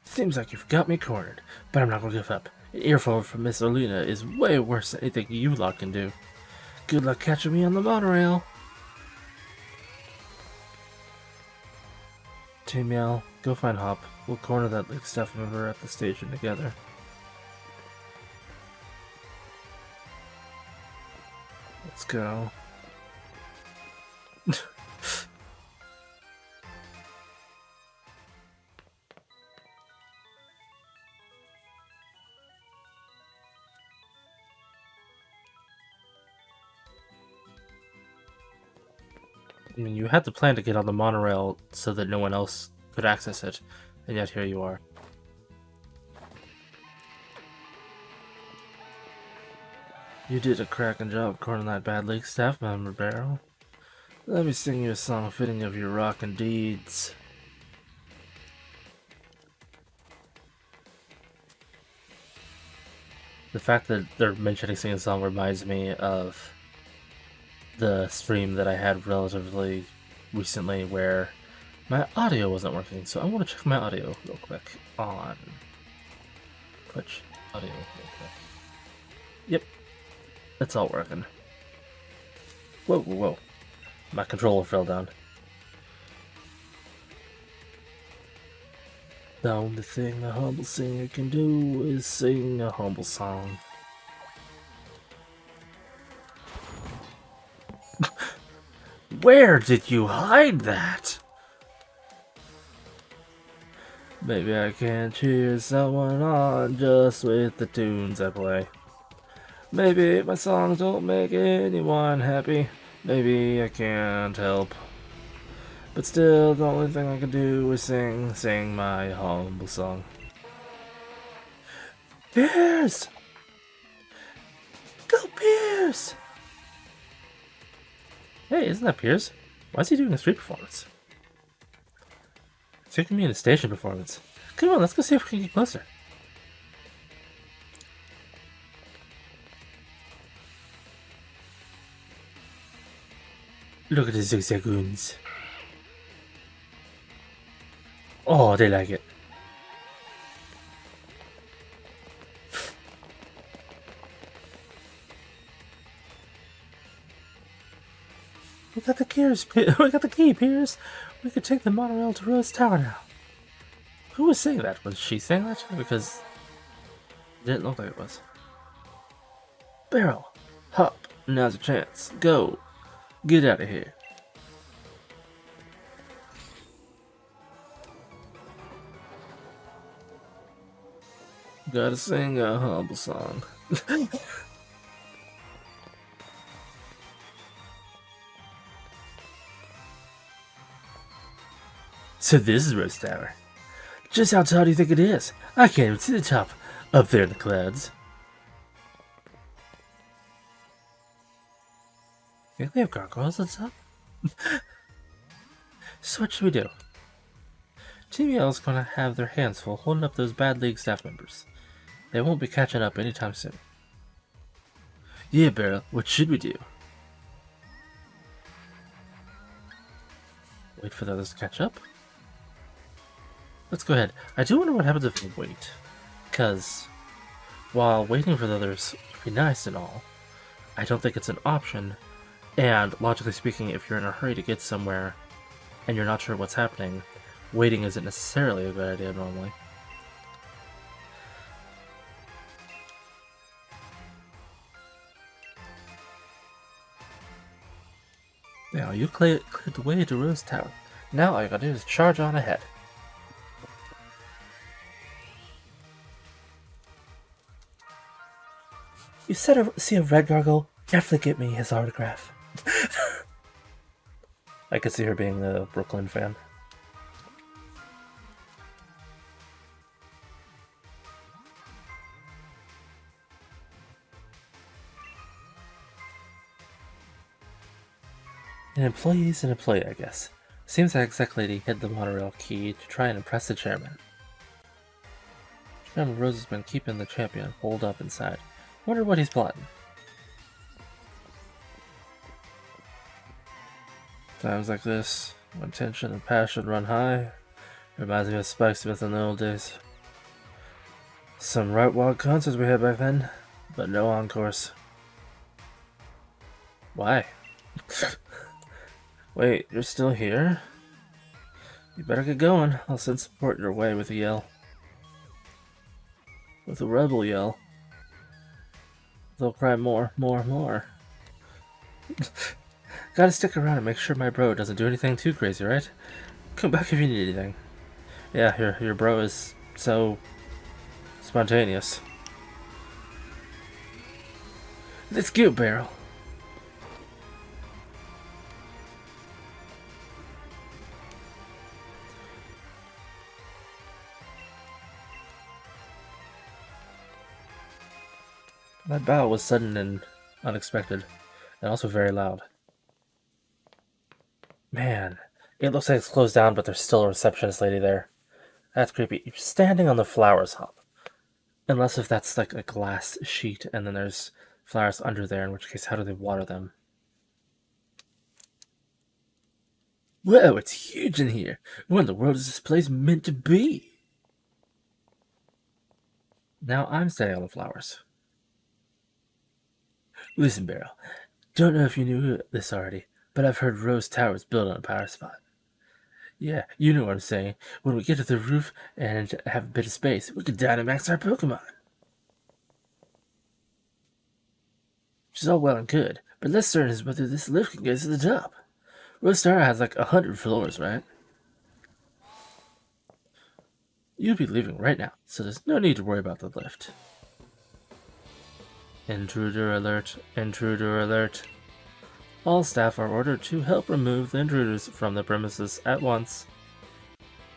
Seems like you've got me cornered, but I'm not gonna give up. An earful from Miss Olina is way worse than anything you lot can do. Good luck catching me on the monorail. Team Meow, go find Hop. We'll corner that Lake staff member at the station together. Let's go. I mean, you had to plan to get on the monorail so that no one else could access it, and yet here you are. You did a cracking job cornering that bad Lake staff member, Barrel. Let me sing you a song fitting of your rockin' deeds. The fact that they're mentioning singing a song reminds me of the stream that I had relatively recently where my audio wasn't working, so I want to check my audio real quick on Twitch. Audio real quick. Yep, it's all working. Whoa, whoa, whoa. My controller fell down. The only thing a humble singer can do is sing a humble song. Where did you hide that? Maybe I can cheer someone on just with the tunes I play. Maybe my songs don't make anyone happy. Maybe I can't help. But still, the only thing I can do is sing my humble song. Pierce! Go Pierce! Hey, isn't that Pierce? Why is he doing a street performance? It's taking me in a station performance. Come on, let's go see if we can get closer. Look at the zigzagoons. Oh, they like it. We got the keys, we got the key, Pierce. We could take the monorail to Rose Tower now. Who was saying that? Was she saying that? Because it didn't look like it was. Barrel, hop, now's your chance. Go, get out of here. Gotta sing a humble song. So this is Rose Tower. Just how tall do you think it is? I can't even see the top up there in the clouds. Think they have gargoyles at the top? So what should we do? Team Yellow's gonna have their hands full holding up those bad league staff members. They won't be catching up anytime soon. Yeah, Barrel, what should we do? Wait for the others to catch up? Let's go ahead. I do wonder what happens if we wait. Because while waiting for the others to be nice and all, I don't think it's an option. And logically speaking, if you're in a hurry to get somewhere and you're not sure what's happening, waiting isn't necessarily a good idea normally. Now you cleared the way to Rose Tower. Now all you gotta do is charge on ahead. You see a red gargoyle? Definitely get me his autograph. I could see her being a Brooklyn fan. An employee's an employee, I guess. Seems that exec lady hid the monorail key to try and impress the chairman. Chairman Rose has been keeping the champion holed up inside. Wonder what he's plotting. Times like this, when tension and passion run high, reminds me of Spike Smith in the old days. Some right wild concerts we had back then, but no encores. Why? Wait, you're still here? You better get going. I'll send support your way with a yell. With a rebel yell. They'll cry more, more, more. Gotta stick around and make sure my bro doesn't do anything too crazy, right? Come back if you need anything. Yeah, your bro is so spontaneous. Let's go, Barrel. That bow was sudden and unexpected, and also very loud. Man, it looks like it's closed down, but there's still a receptionist lady there. That's creepy. You're standing on the flowers hop. Unless if that's like a glass sheet and then there's flowers under there, in which case how do they water them? Whoa, it's huge in here. What in the world is this place meant to be? Now I'm standing on the flowers. Listen, Barrel. Don't know if you knew this already, But I've heard Rose Tower is built on a power spot. Yeah, you know what I'm saying. When we get to the roof and have a bit of space, we could Dynamax our Pokemon. Which is all well and good, but less certain is whether this lift can get us to the top. Rose Tower has like 100 floors, right? You'll be leaving right now, so there's no need to worry about the lift. Intruder alert, intruder alert. All staff are ordered to help remove the intruders from the premises at once.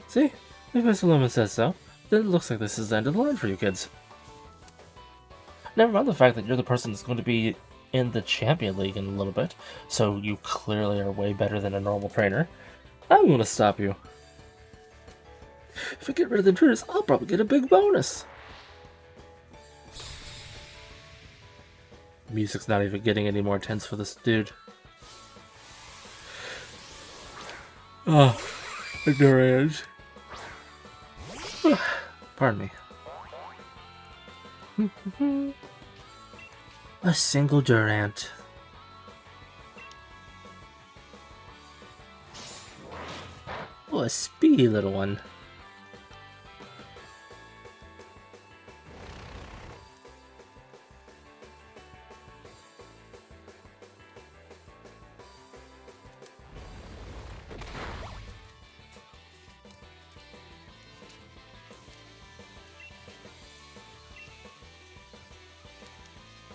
See? If Mr. Lumen says so, then it looks like this is the end of the line for you kids. Never mind the fact that you're the person that's going to be in the Champion League in a little bit, so you clearly are way better than a normal trainer. I'm going to stop you. If I get rid of the intruders, I'll probably get a big bonus. Music's not even getting any more tense for this dude. Oh, Durant. Pardon me. A single Durant. Oh, a speedy little one.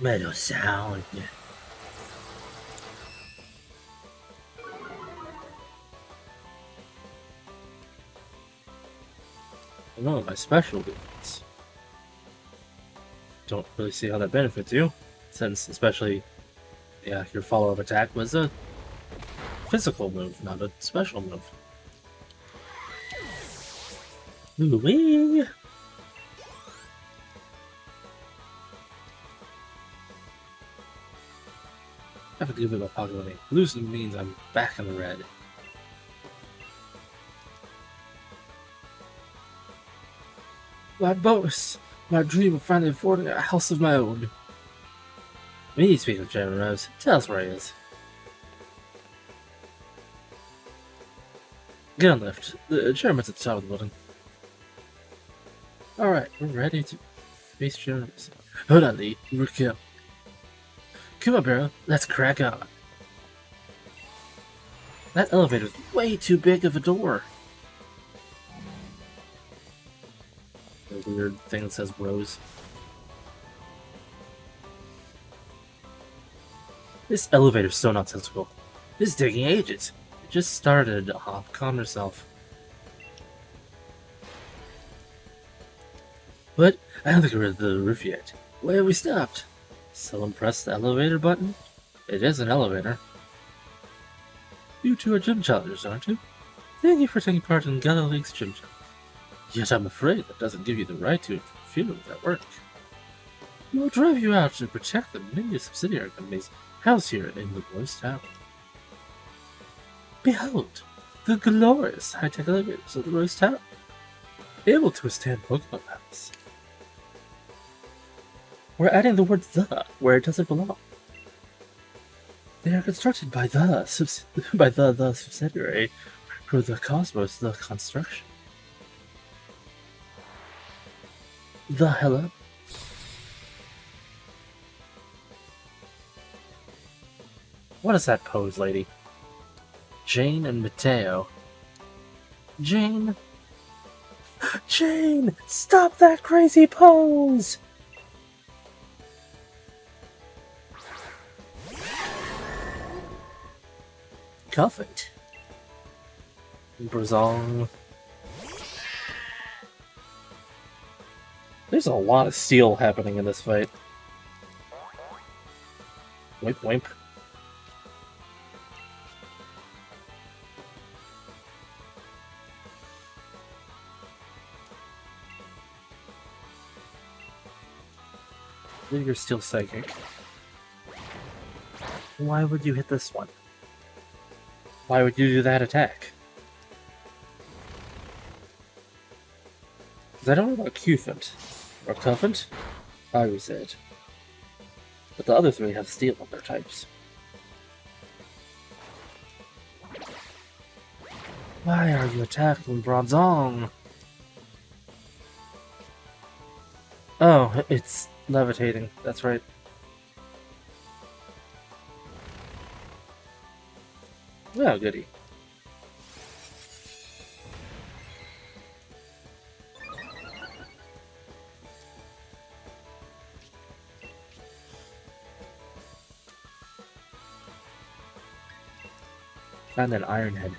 Meadow sound. No, my special defense. Don't really see how that benefits you, since especially, yeah, your follow-up attack was a physical move, not a special move. Ooh-wee! I have to give it my pocket money. Losing means I'm back in the red. My bonus! My dream of finally affording a house of my own. We need to speak with Chairman Rose. Tell us where he is. Get on the lift. The chairman's at the top of the building. Alright, we're ready to face Chairman Rose. Hold on, Lee. We're killed. Come on, bro. Let's crack on. That elevator's way too big of a door. The weird thing that says Rose. This elevator's so nonsensical. This is taking ages. It just started. Calm yourself. What? I don't think we're at the roof yet. Why have we stopped? Someone pressed the elevator button? It is an elevator. You two are gym challengers, aren't you? Thank you for taking part in Galar League's gym challenge. Yet I'm afraid that doesn't give you the right to interfere with that work. We will drive you out to protect the many subsidiary companies housed here in the Rose Tower. Behold, the glorious high-tech elevators of the Rose Tower, able to withstand Pokemon battles. We're adding the word "the" where it doesn't belong. They are constructed by the subsidiary for the Cosmos, the construction. The hello? What is that pose, lady? Jane and Mateo. Jane? Jane! Stop that crazy pose! Cuffed. Brazong. There's a lot of steel happening in this fight. Wimp wimp. You're still psychic. Why would you hit this one? Why would you do that attack? Because I don't know about Cufant. Or Cuffant? I always said. But the other three have steel on their types. Why are you attacking Bronzong? Oh, it's levitating. That's right. Oh, goody. Found an iron head.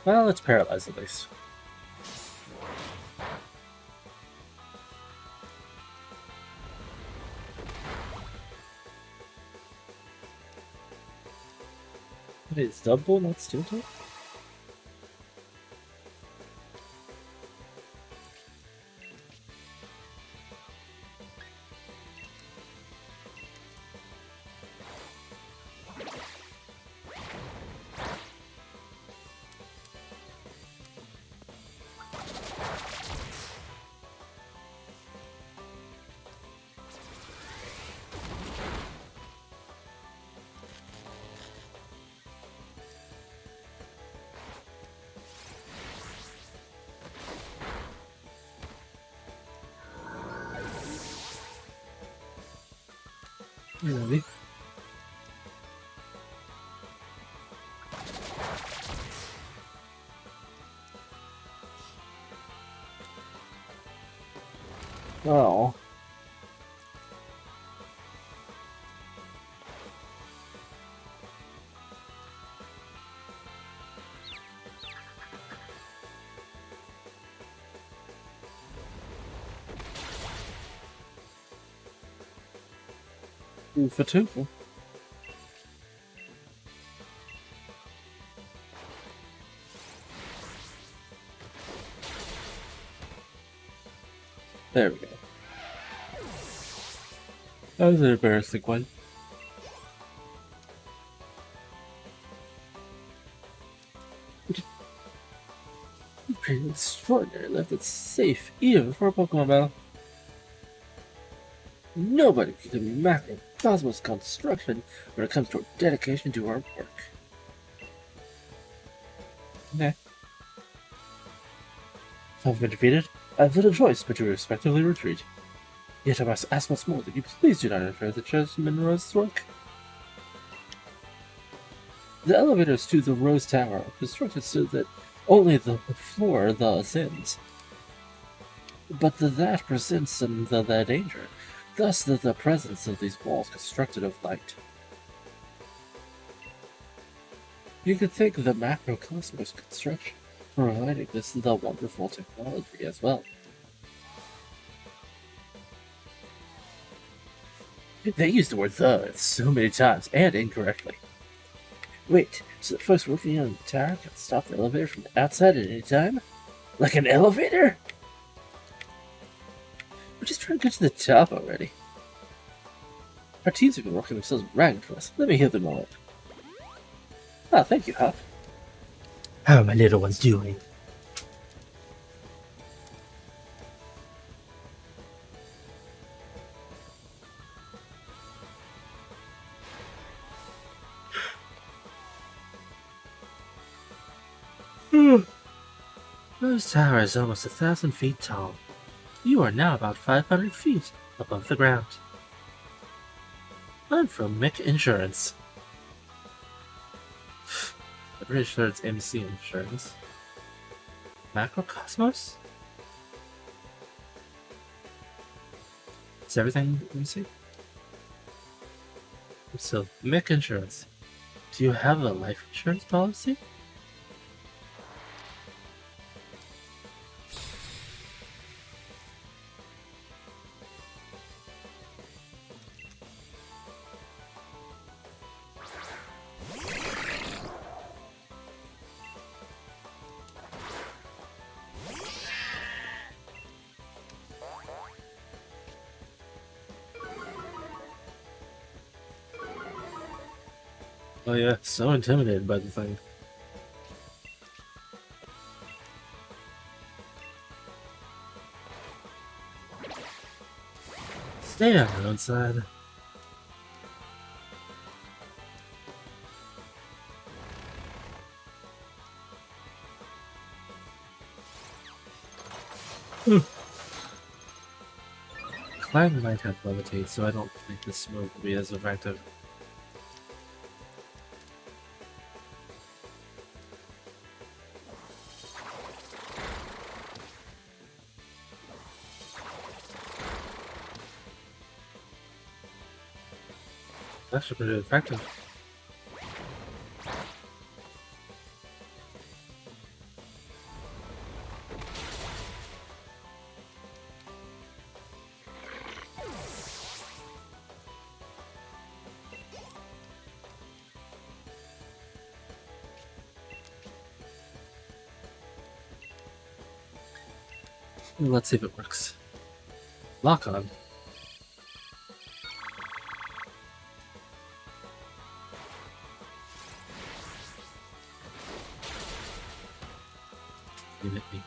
Well, it's paralyzed at least. Wait, is double not steel type? Maybe. Oh. For two. There we go. That was an embarrassing one. Pretty extraordinary. Left it safe even for a Pokemon battle. Nobody can be macrocosmos construction when it comes to our dedication to our work. Nah. If I've been defeated, I have little choice but to respectively retreat. Yet I must ask once more that you please do not interfere with the Jasmine Rose's work. The elevators to the Rose Tower are constructed so that only the floor ascends. But that presents some the danger. Thus the presence of these walls constructed of light. You could thank the macrocosmos construction for providing this the wonderful technology as well. They used the word "the" so many times, and incorrectly. Wait, so the folks working on the tower can stop the elevator from the outside at any time? Like an elevator? We're just trying to get to the top already. Our teams have been working themselves ragged for us. Let me hear them all up. Ah, thank you, Hop. How are my little ones doing? Rose Tower is almost 1,000 feet tall. You are now about 500 feet above the ground. I'm from Mick Insurance. I'm pretty sure it's MC Insurance. Macrocosmos? Is everything MC? So, Mick Insurance. Do you have a life insurance policy? Oh yeah, so intimidated by the thing. Stay on your own side. Clang might have levitate, so I don't think this move will be as effective. That's actually pretty effective. Let's see if it works. Lock on. Leave it be.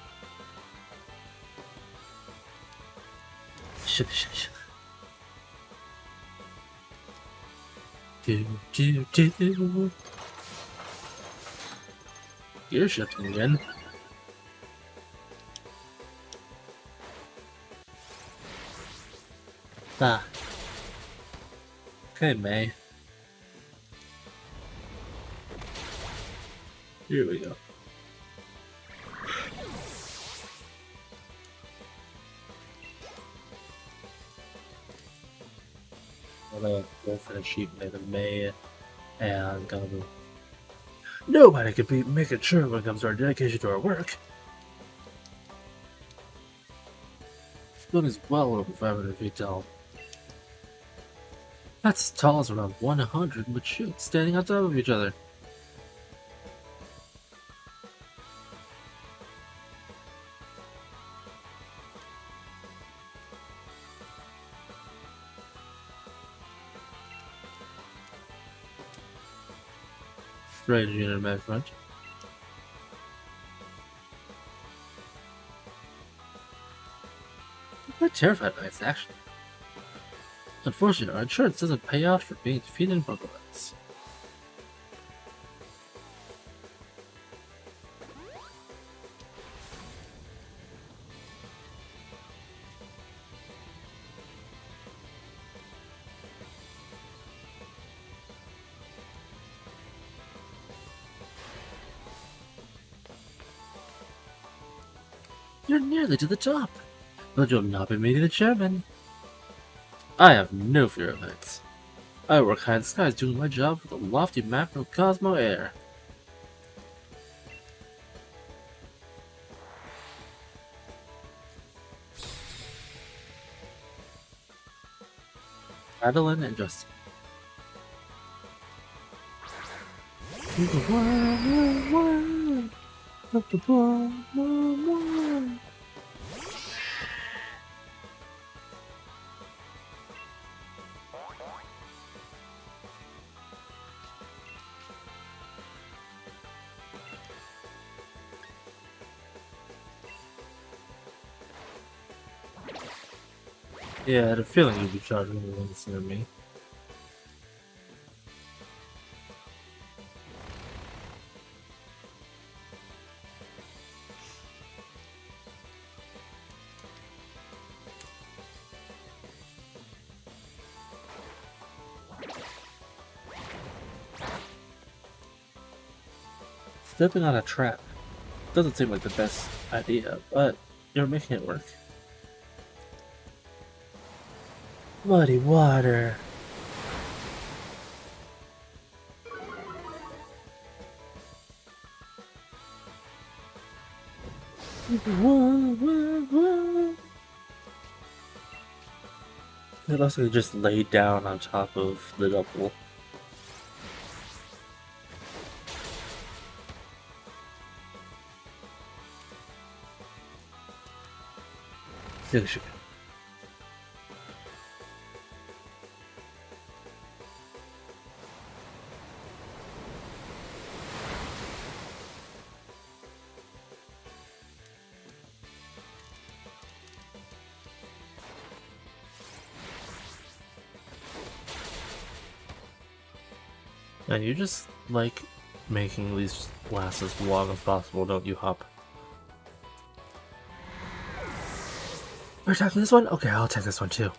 Shit. Do. Gear shifting again. Ah. Okay, May. Here we go. I'm gonna go for the sheep made of May and go. Nobody could beat making sure when it comes to our dedication to our work. This building is well over 500 feet tall. That's as tall as around 100 mature standing on top of each other. Strange unit, my friend. I'm quite terrified by its action. Unfortunately, our insurance doesn't pay off for being defeated in Pokémons. You're nearly to the top, but you'll not be meeting the chairman. I have no fear of heights. I work high in the skies doing my job for the lofty macrocosmo air. Madeline and Justin. Yeah, I had a feeling you'd be charging the ones near me. Stepping on a trap doesn't seem like the best idea, but you're making it work. Muddy water. It also just laid down on top of the double. Sugar. And you just like making these last as long as possible, don't you, Hop? We're attacking this one? Okay, I'll attack this one too.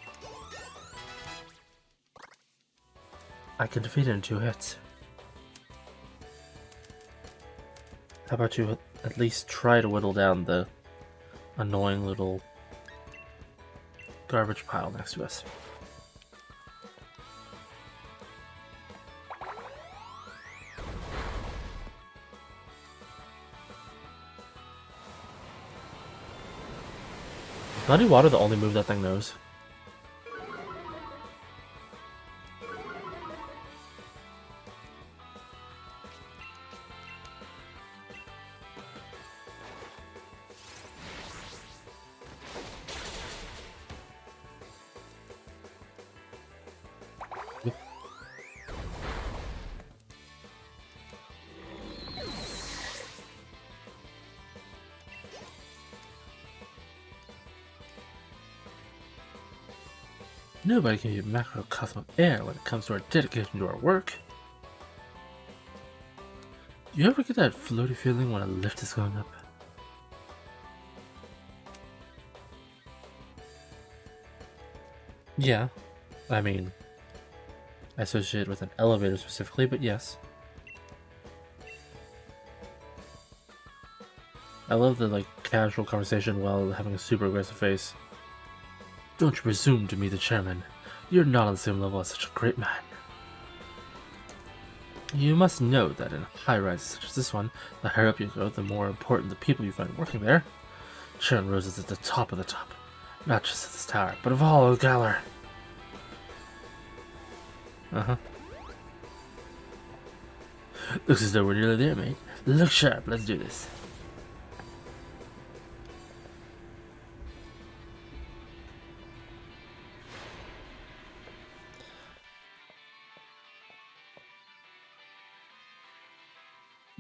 I can defeat it in 2 hits. How about you at least try to whittle down the annoying little garbage pile next to us? Is Muddy Water the only move that thing knows? Nobody can be macrocosm of air when it comes to our dedication to our work. You ever get that floaty feeling when a lift is going up? Yeah, I mean, I associate it with an elevator specifically, but yes. I love the casual conversation while having a super aggressive face. Don't you presume to be the chairman. You're not on the same level as such a great man. You must know that in high-rises such as this one, the higher up you go, the more important the people you find working there. Chairman Rose is at the top of the top. Not just of this tower, but of all of Galar. Uh-huh. Looks as though we're nearly there, mate. Look sharp, let's do this.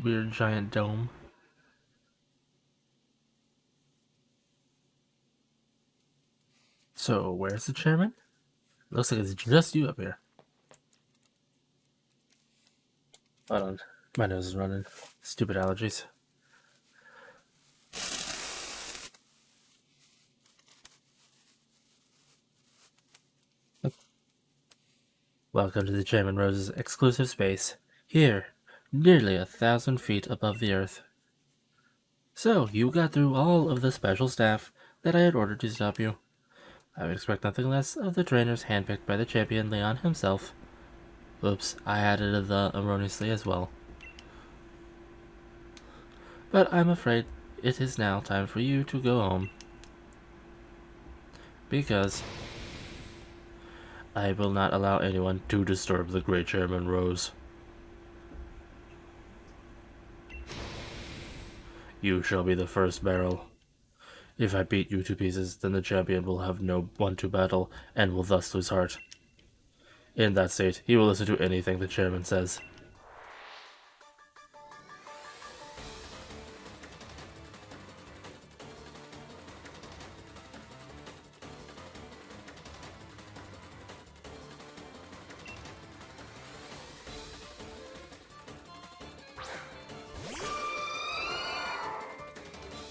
Weird giant dome. So, where's the chairman? Looks like it's just you up here. Hold on. My nose is running. Stupid allergies. Welcome to the Chairman Rose's exclusive space. Here, nearly 1,000 feet above the earth. So, you got through all of the special staff that I had ordered to stop you. I would expect nothing less of the trainers handpicked by the champion Leon himself. Oops, I added the erroneously as well. But I'm afraid it is now time for you to go home. Because I will not allow anyone to disturb the great Chairman Rose. You shall be the first barrel. If I beat you to pieces, then the champion will have no one to battle, and will thus lose heart. In that state, he will listen to anything the chairman says.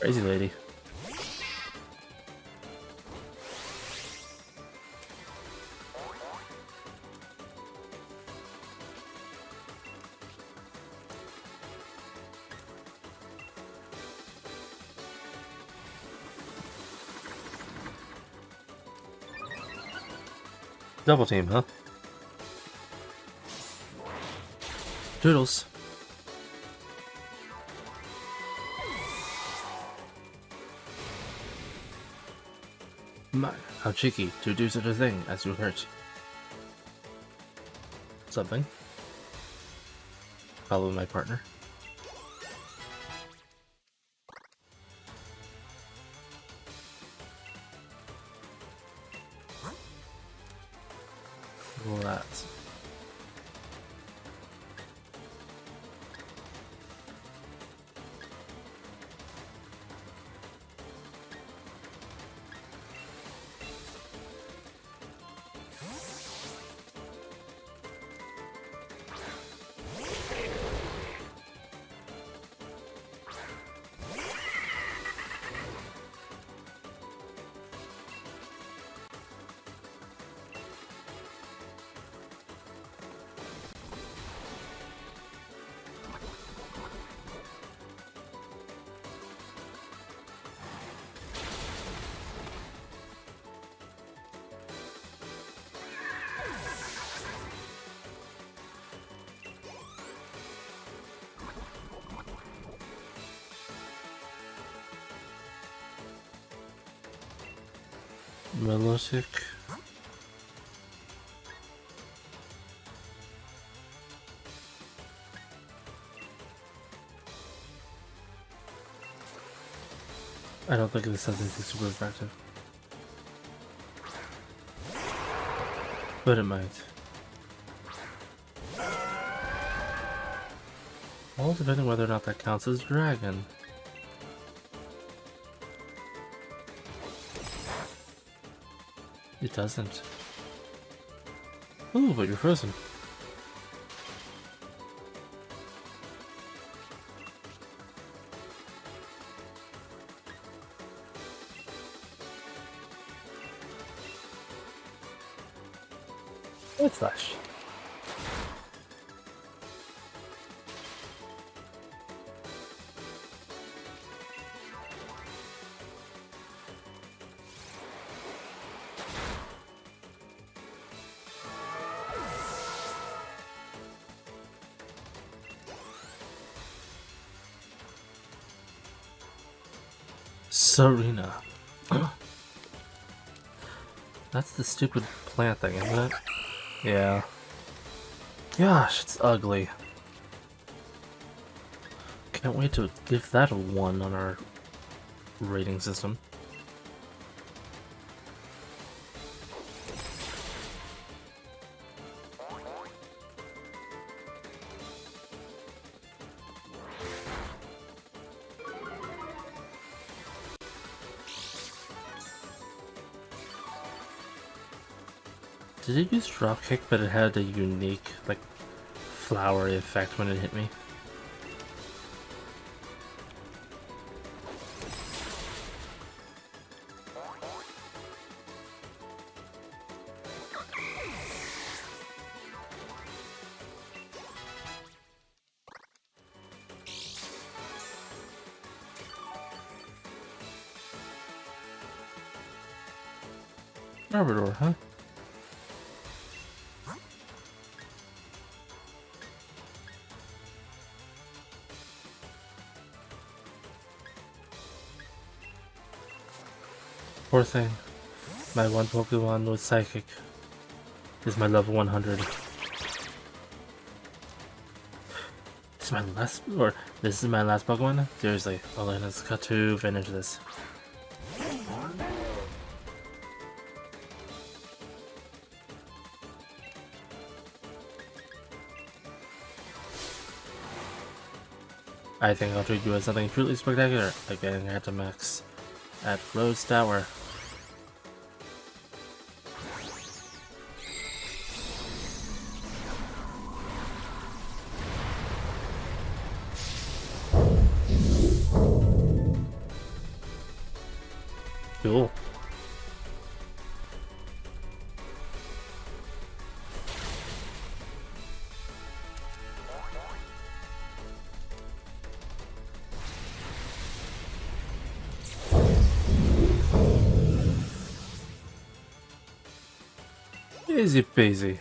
Crazy lady. Double team, huh? Toodles. My, how cheeky to do such a thing as to hurt. Something. Follow my partner. Let's. Melodic. I don't think this has anything super effective. But it might. All depending whether or not that counts as dragon. It doesn't. Ooh, but you're frozen. It's flash. Serena. That's the stupid plant thing, isn't it? Yeah. Gosh, it's ugly. Can't wait to give that a 1 on our rating system. Did it use dropkick, but it had a unique, like, flowery effect when it hit me? Arbiter, huh? Poor thing. My one Pokemon was Psychic. This is my level 100. This is my last Pokemon? Seriously, all I just got to finish this. I think I'll treat you as something truly spectacular, like getting at the max at Rose Tower. Cool. Easy peasy.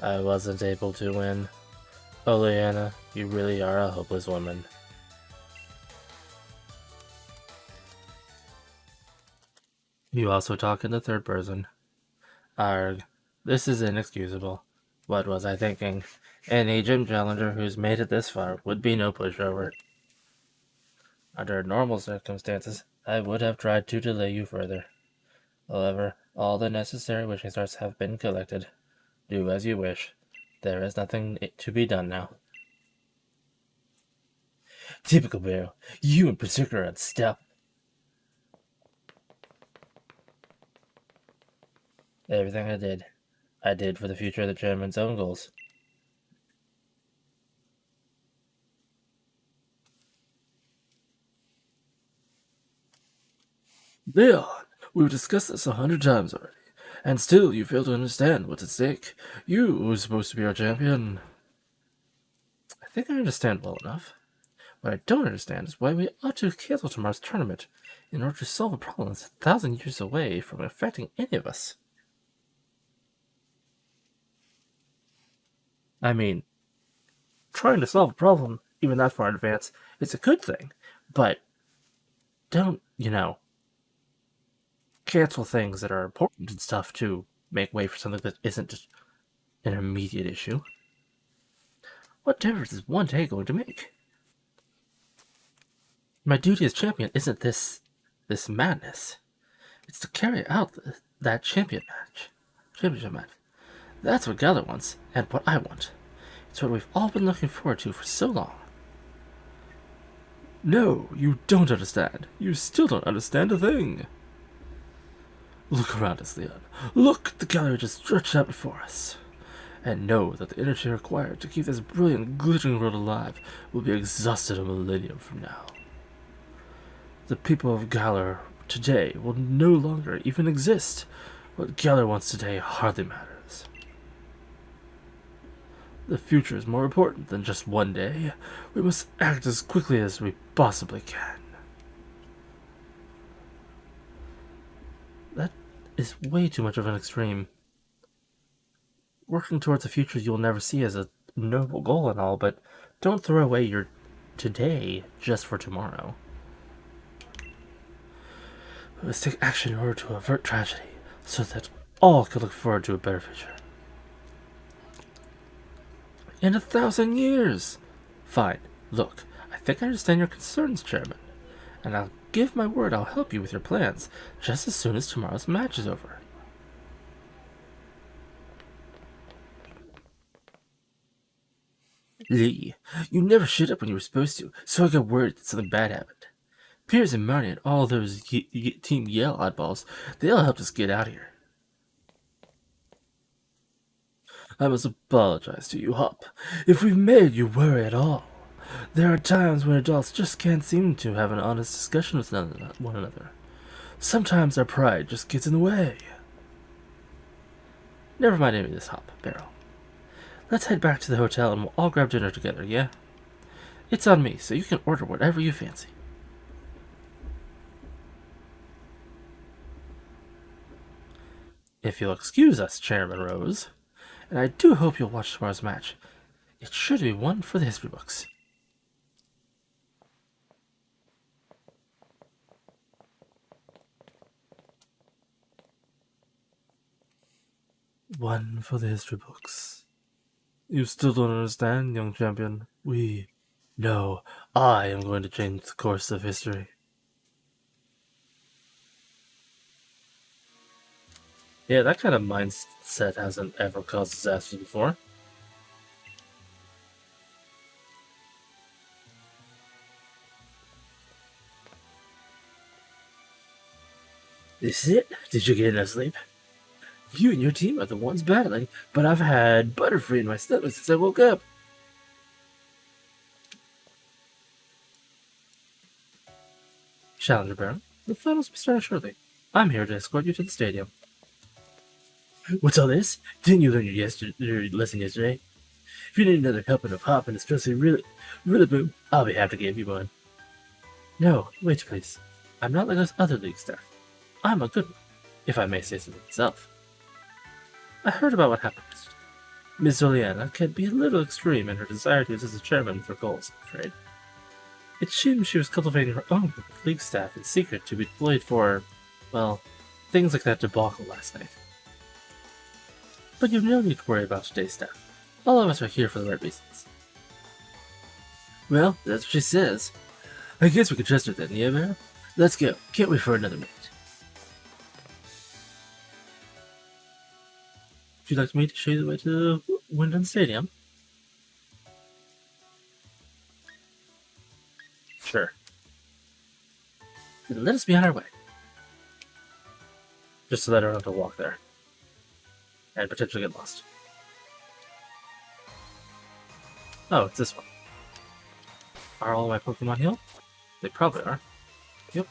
I wasn't able to win. Oh, Leanna, you really are a hopeless woman. You also talk in the third person. Arg, this is inexcusable. What was I thinking? Any gym challenger who's made it this far would be no pushover. Under normal circumstances, I would have tried to delay you further. However, all the necessary wishing stars have been collected. Do as you wish. There is nothing to be done now. Typical Barrow. You in particular are unstoppable. Everything I did for the future of the Chairman's own goals. Leon, we've discussed this 100 times already, and still you fail to understand what's at stake. You were supposed to be our champion. I think I understand well enough. What I don't understand is why we ought to cancel tomorrow's tournament in order to solve a problem that's 1,000 years away from affecting any of us. I mean, trying to solve a problem, even that far in advance, is a good thing. But don't, cancel things that are important and stuff to make way for something that isn't just an immediate issue. What difference is one day going to make? My duty as champion isn't this madness. It's to carry out that championship match. That's what Galar wants, and what I want. It's what we've all been looking forward to for so long. No, you don't understand. You still don't understand a thing. Look around us, Leon. Look at the gallery just stretched out before us. And know that the energy required to keep this brilliant, glittering world alive will be exhausted a millennium from now. The people of Galar today will no longer even exist. What Galar wants today hardly matters. The future is more important than just one day. We must act as quickly as we possibly can. That is way too much of an extreme. Working towards a future you'll never see as a noble goal and all, but don't throw away your today just for tomorrow. We must take action in order to avert tragedy, so that all can look forward to a better future. In 1,000 years! Fine. Look, I think I understand your concerns, Chairman. And I'll give my word I'll help you with your plans just as soon as tomorrow's match is over. Lee, you never showed up when you were supposed to, so I got worried that something bad happened. Piers and Marnie and all those Team Yale oddballs, they all helped us get out of here. I must apologize to you, Hop, if we've made you worry at all. There are times when adults just can't seem to have an honest discussion with one another. Sometimes our pride just gets in the way. Never mind any of this, Hop, Barrel. Let's head back to the hotel and we'll all grab dinner together, yeah? It's on me, so you can order whatever you fancy. If you'll excuse us, Chairman Rose, and I do hope you'll watch tomorrow's match. It should be one for the history books. One for the history books. You still don't understand, young champion. No, I am going to change the course of history. Yeah, that kind of mindset hasn't ever caused disaster before. This is it? Did you get enough sleep? You and your team are the ones battling, but I've had Butterfree in my stomach since I woke up. Challenger Baron, the finals will be starting shortly. I'm here to escort you to the stadium. What's all this? Didn't you learn your lesson yesterday? If you need another helping of Hop and his trusty Rillaboom, I'll be happy to give you one. No, wait please. I'm not like those other league staff. I'm a good one, if I may say so myself. I heard about what happened yesterday. Miss Oleana can be a little extreme in her desire to use as a chairman for goals, I'm afraid. It seems she was cultivating her own group of league staff in secret to be deployed for, well, things like that debacle last night. But you've no need to worry about today's staff. All of us are here for the right reasons. Well, that's what she says. I guess we can trust her then, yeah, Vera? Let's go. Can't wait for another minute. Would you like me to show you the way to Wyndham Stadium? Sure. Then let us be on our way. Just so that I don't have to walk there. And potentially get lost. Oh, it's this one. Are all my Pokemon healed? They probably are. Yep.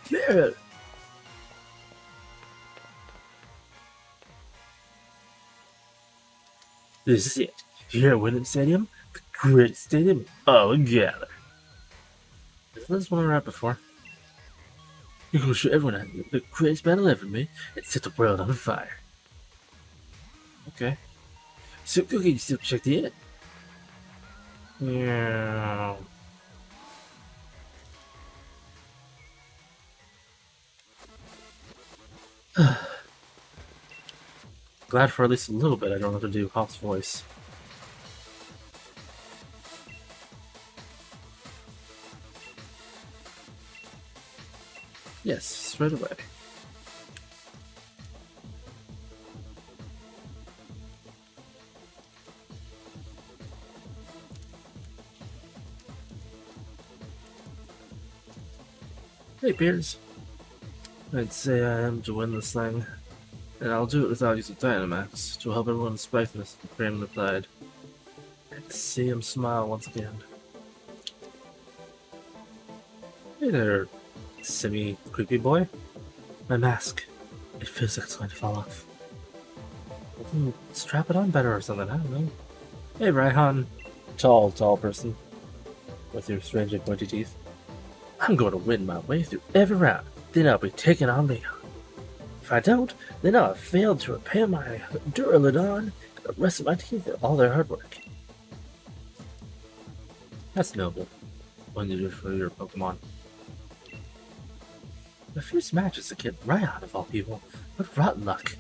Yeah. This is it. Here at Wyndham Stadium, the greatest stadium in all Galar. Isn't this one I read before? You're gonna show everyone the greatest battle ever made and set the world on fire. Okay. So cookie, so check it. Yeah. Glad for at least a little bit I don't have to do Hop's voice. Yes, straight away. Hey, Piers. I'd say I am to win this thing, and I'll do it without using Dynamax to help everyone spike this and frame the tide. And to see him smile once again. Hey there, semi-creepy boy. My mask. It feels like it's going to fall off. Strap it on better or something, I don't know. Hey, Raihan. Tall person. With your strangely pointy teeth. I'm going to win my way through every round, then I'll be taking on Leon. If I don't, then I'll have failed to repay my Duraludon and the rest of my team for all their hard work. That's noble. When you do it for your Pokemon. The first match is against Raihan of all people. What rotten luck.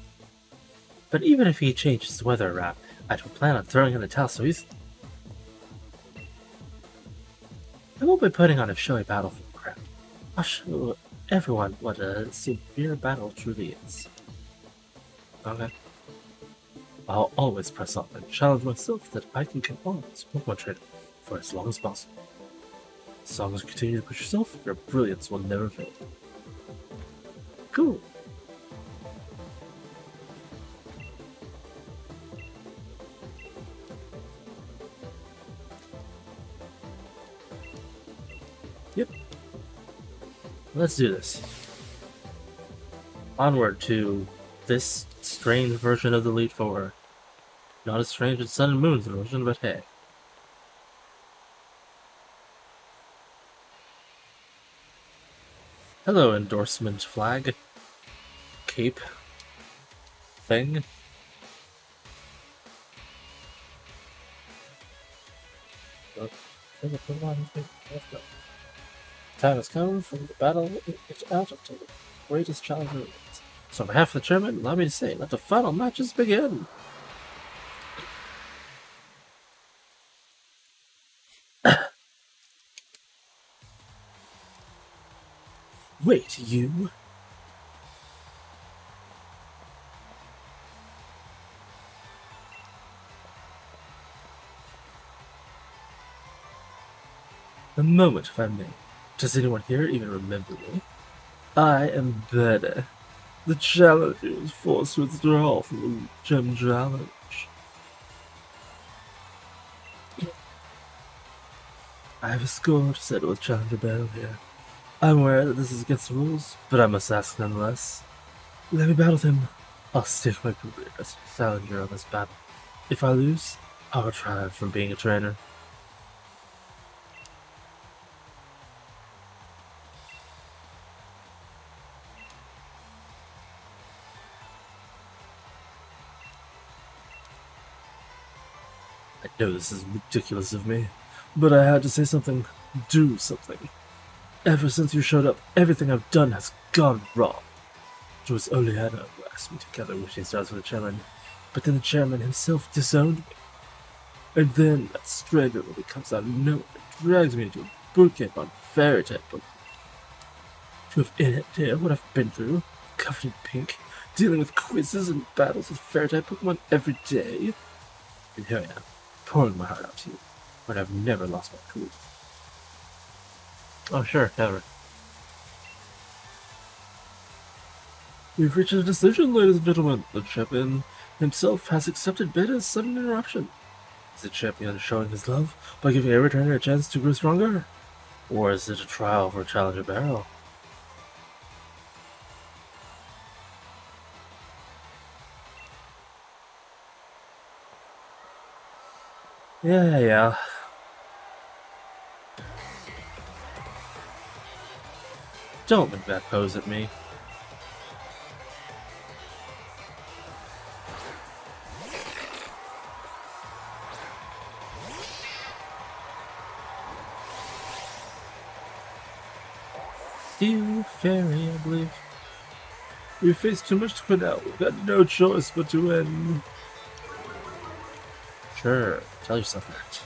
But even if he changes the weather around, I don't plan on throwing in the towel so easily. I won't be putting on a showy battle for the crowd. I'll show everyone what a severe battle truly is. Okay. I'll always press on and challenge myself that I can get on as Pokemon trainer for as long as possible. As long as you continue to push yourself, your brilliance will never fade. Cool. Yep. Let's do this. Onward to this strange version of the Elite Four. Not as strange as Sun and Moon's version, but hey. Hello, endorsement flag. Cape. Thing. Time has come for the battle it's out until the greatest challenger wins. So on behalf of the chairman, allow me to say, let the final matches begin! Wait, you? A moment, if I may. Does anyone here even remember me? I am better. The challenger was forced to withdraw from the gym challenge. I have a score to settle with Challenger Battle here. I'm aware that this is against the rules, but I must ask nonetheless. Let me battle him. I'll stake my career as a challenger on this battle. If I lose, I'll retire from being a trainer. I know this is ridiculous of me, but I had to say something. Do something. Ever since you showed up, everything I've done has gone wrong. It was Oleana who asked me to gather wishing stars with the chairman, but then the chairman himself disowned me. And then that stranger really comes out of nowhere and drags me into a boot camp on fairy type Pokemon. To have any idea what I've been through, covered in pink, dealing with quizzes and battles with fairy type Pokemon every day. And here I am, pouring my heart out to you, when I've never lost my cool. Oh sure, never. We've reached a decision, ladies and gentlemen. The champion himself has accepted Beta's sudden interruption. Is the champion showing his love by giving every trainer a chance to grow stronger? Or is it a trial for Challenger Barrel? Yeah. Don't make that pose at me. fairy, I believe. We face too much to quit out. We've got no choice but to win. Sure, tell yourself that.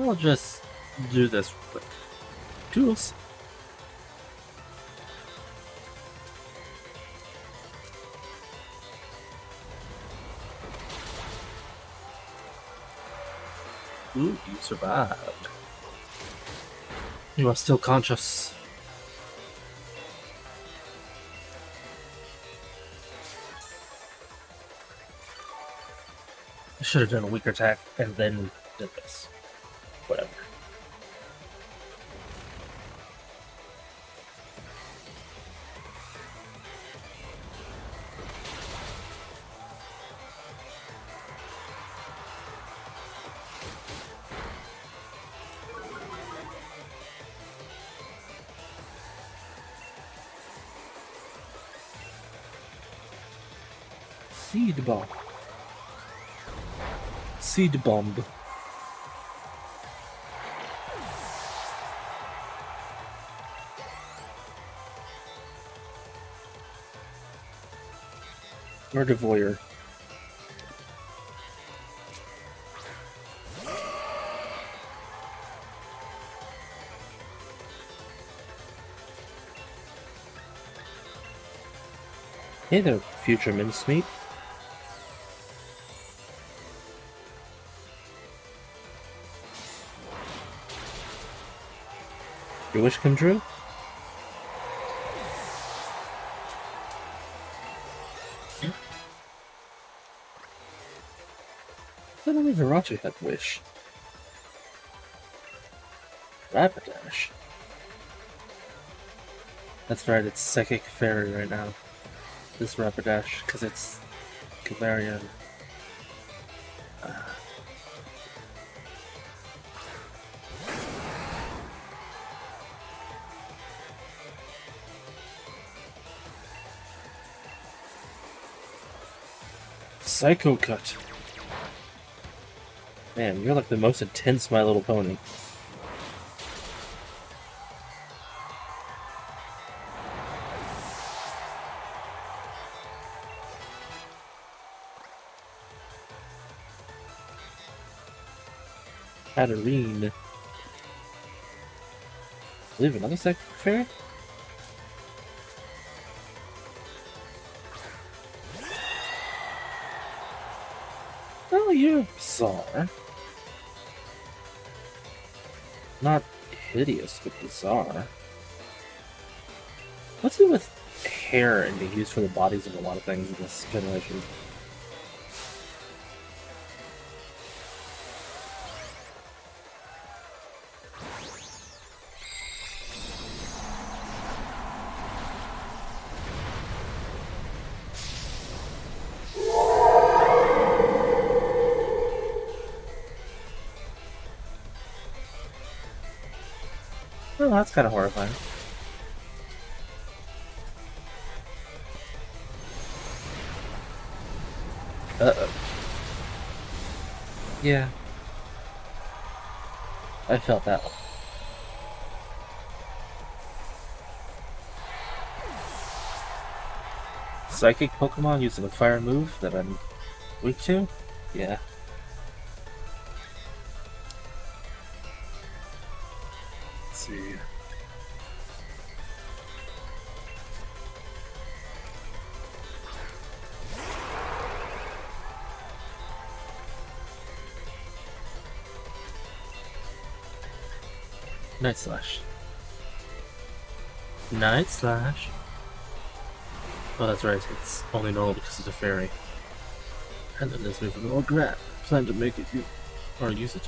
I'll just do this real quick. Tools. Ooh, you survived. You are still conscious. I should have done a weaker attack and then did this. Whatever. Seed bomb. Seed bomb. Or devoyer. Hey there, future mincemeat. Your wish come true? I thought only Hirachi had wish. Rapidash. That's right, it's Psychic Fairy right now. This Rapidash, because it's Galarian. Psycho Cut. Man, you're like the most intense My Little Pony. Katarine. Leave another Psychic Fairy? Oh, you're bizarre. Not hideous, but bizarre. What's it with hair and being used for the bodies of a lot of things in this generation? Oh, that's kind of horrifying. Uh-oh. Yeah. I felt that one. Psychic Pokemon using a fire move that I'm weak to? Yeah. Let's see. Night Slash. Night Slash. Oh, that's right. It's only normal because it's a fairy. And then this move with all grab. Plan to make it or use it.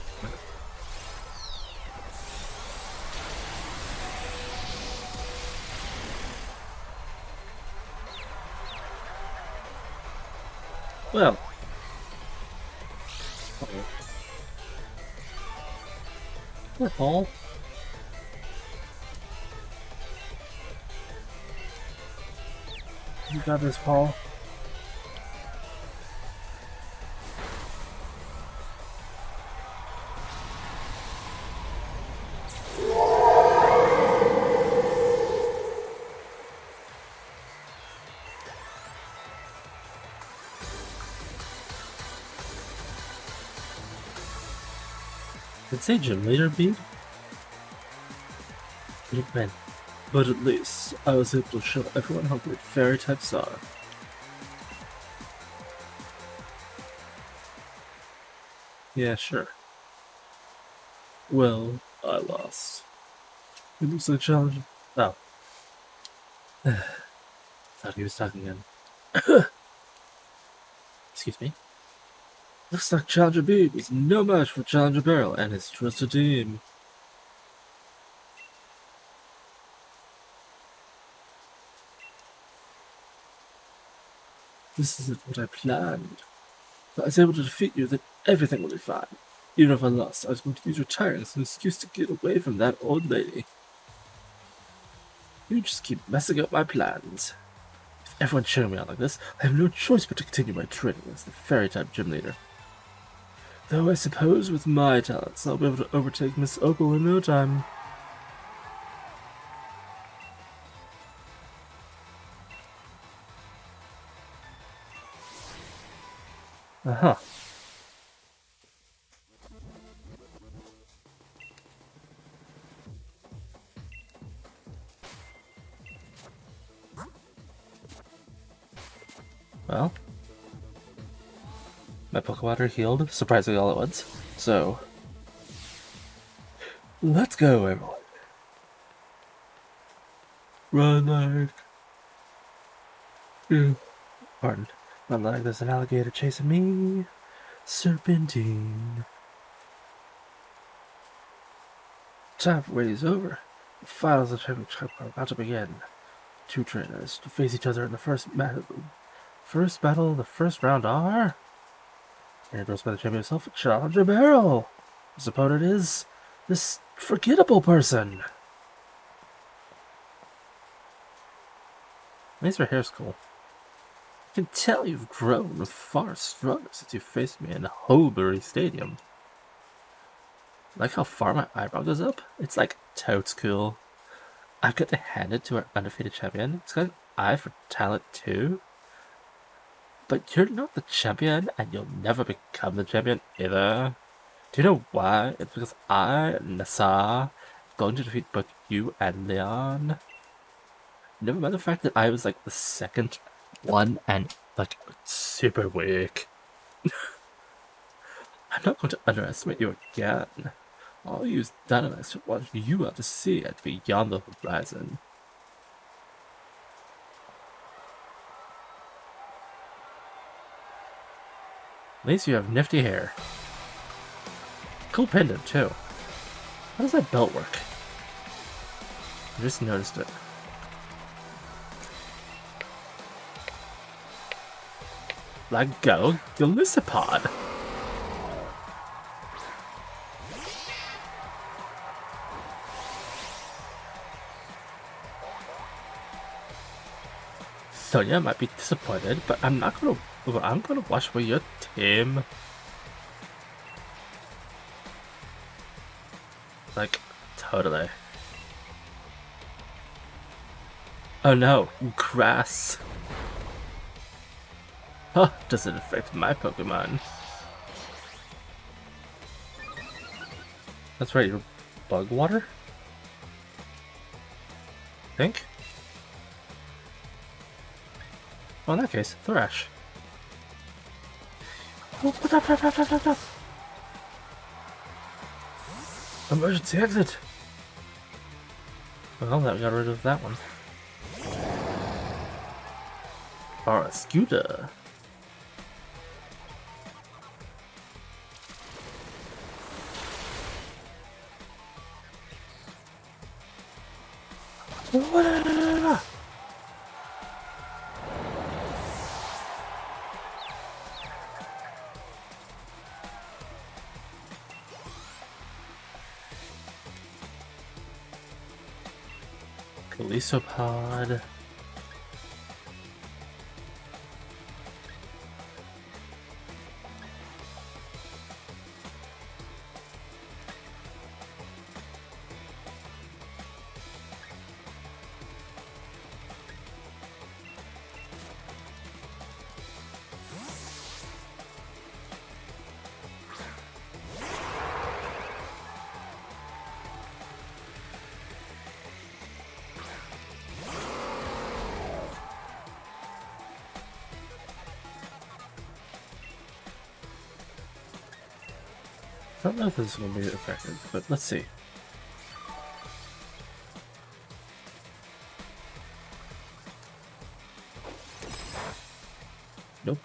Well. Uh-oh. Poor Paul. You got this, Paul. Did it say gym leader bead? Man. But at least I was able to show everyone how great fairy types are. Yeah, sure. Well, I lost. It looks like challenge. Oh. Thought he was talking again. Excuse me. Looks like Challenger B was no match for Challenger Barrel and his trusted team. This isn't what I planned. If I was able to defeat you, then everything will be fine. Even if I lost, I was going to use retiring as an excuse to get away from that old lady. You just keep messing up my plans. If everyone's cheering me on like this, I have no choice but to continue my training as the fairy-type gym leader. Though I suppose with my talents, I'll be able to overtake Miss Opal in no time. Uh-huh. Well, my Pokewater healed surprisingly all at once, so let's go, everyone. Run like... Pardon. Run like there's an alligator chasing me. Serpentine. Time for waiting is over. The finals of the championship are about to begin. Two trainers to face each other in the first battle. The first round are... Introduced by the champion himself, Challenger Barrel. His opponent is this forgettable person. At least her hair's cool. I can tell you've grown far stronger since you faced me in Holbury Stadium. Like how far my eyebrow goes up? It's like totes cool. I've got to hand it to our undefeated champion. It's got an eye for talent too. But you're not the champion, and you'll never become the champion either. Do you know why? It's because I, Nassar, am going to defeat both you and Leon. Never mind the fact that I was like the second one and like super weak. I'm not going to underestimate you again. I'll use Dynamax to watch you out to sea and beyond the horizon. At least you have nifty hair. Cool pendant, too. How does that belt work? I just noticed it. Let go, Golisopod. Sonia might be disappointed, but I'm gonna watch for your team. Like, totally. Oh no, grass. Huh, does it affect my Pokemon? That's right, you're bug water? I think? Well, in that case, Thrash. Oh, stop. Emergency exit! Well, that got rid of that one. Or a scooter. Golisopod. I don't know if this is going to be effective, but let's see. Nope.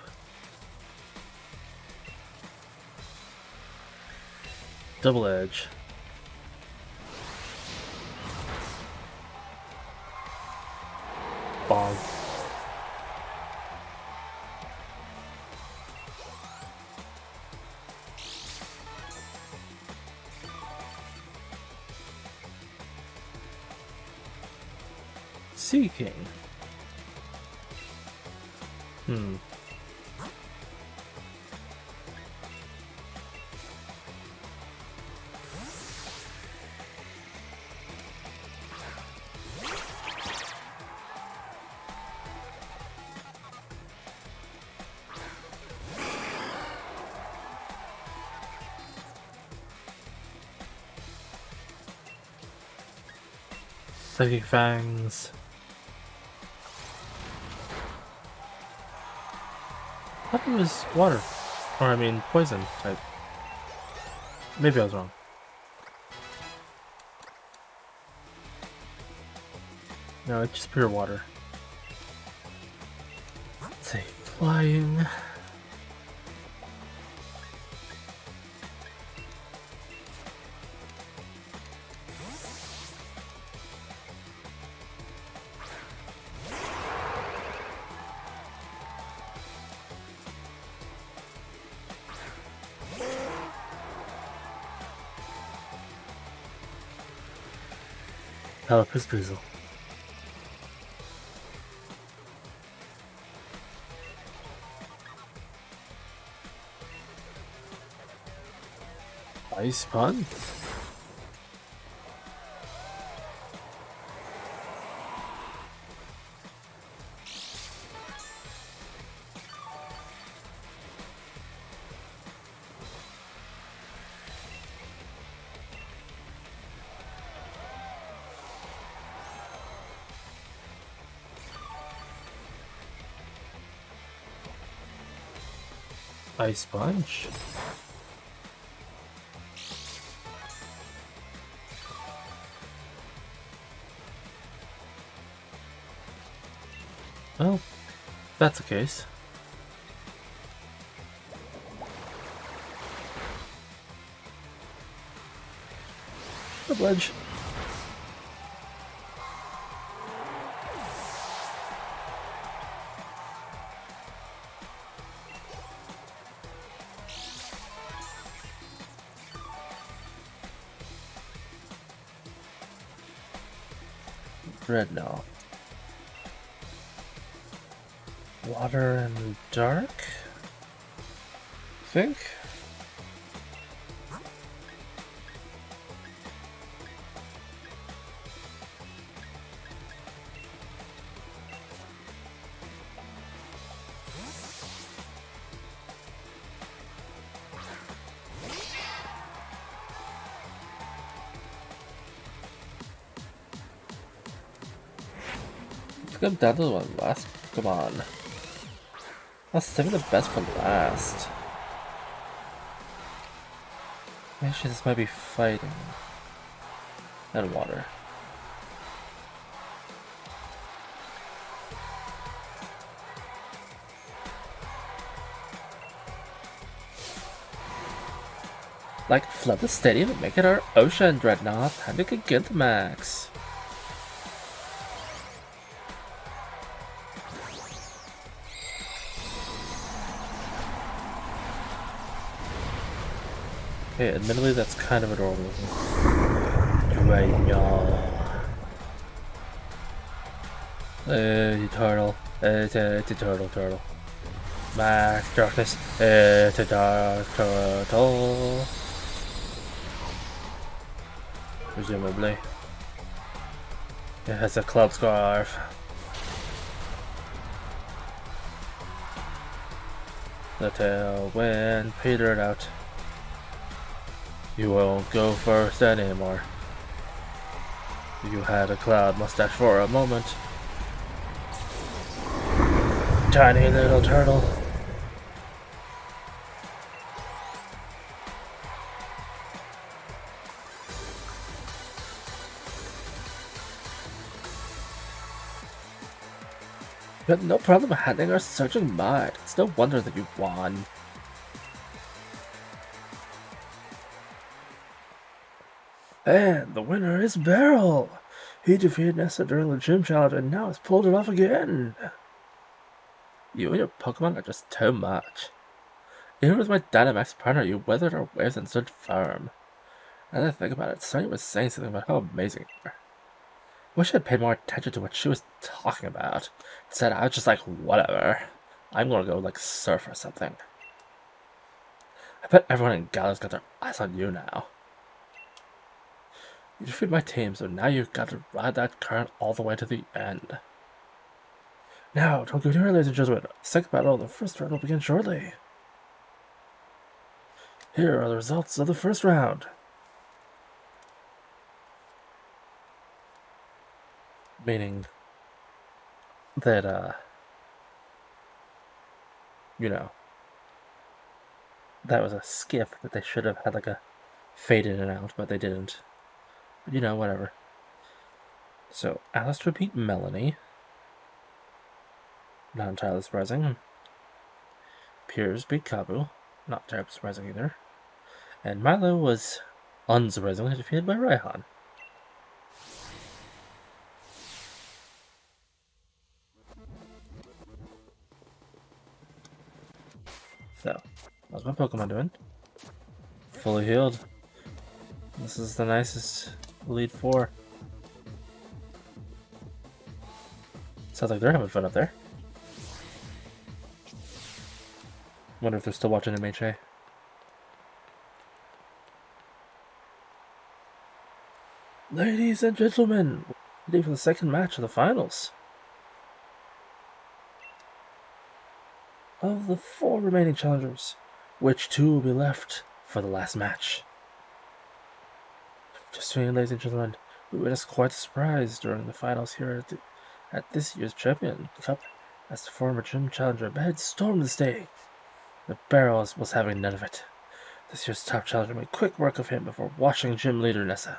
Double edge. Bog. Seeking. Psychic Fangs. I thought it was water. Or, I mean, poison type. Maybe I was wrong. No, it's just pure water. Let's say flying. Palapis Drizzle. Ice Pun? Ice Punch? Well, if that's the case. Double edge. Dreadnought. Water and dark? I think? Let's go down to the one last. Come on. Let's save the best for last. Actually, this might be fighting. And water. Like, flood the stadium and make it our ocean, Dreadnought. Time to get the max. Okay, admittedly that's kind of adorable. Dreadnought. Turtle. It's a turtle. Max darkness. It's a dark turtle. Presumably. It has a club scarf. The tailwind petered out. You won't go first anymore. You had a cloud mustache for a moment. Tiny little turtle. You had no problem handling our surging mind. It's no wonder that you won. And the winner is Beryl! He defeated Nessa during the gym challenge and now has pulled it off again! You and your Pokemon are just too much. Even with my Dynamax partner, you weathered our waves and stood firm. Now that I think about it, Sonya was saying something about how amazing you are. Wish I'd paid more attention to what she was talking about. Instead, I was just like, whatever. I'm gonna go, like, surf or something. I bet everyone in Galar's got their eyes on you now. You defeated my team, so now you've got to ride that current all the way to the end. Now, don't go anywhere, ladies and gentlemen. The second battle of the first round will begin shortly. Here are the results of the first round. Meaning that, you know, that was a skiff that they should have had like a fade in and out, but they didn't. But, you know, whatever. So, Alistair beat Melanie. Not entirely surprising. Piers beat Kabu. Not terribly surprising either. And Milo was unsurprisingly defeated by Raihan. So, how's my Pokemon doing? Fully healed. This is the nicest Elite Four. Sounds like they're having fun up there. Wonder if they're still watching MHA. Ladies and gentlemen, ready for the second match of the finals. Of the 4 remaining challengers, which 2 will be left for the last match? Just so you know, ladies and gentlemen, we witnessed quite a surprise during the finals here at this year's Champion Cup as the former gym challenger Bed stormed the stage. The Beryl was having none of it. This year's top challenger made quick work of him before watching gym leader Nessa.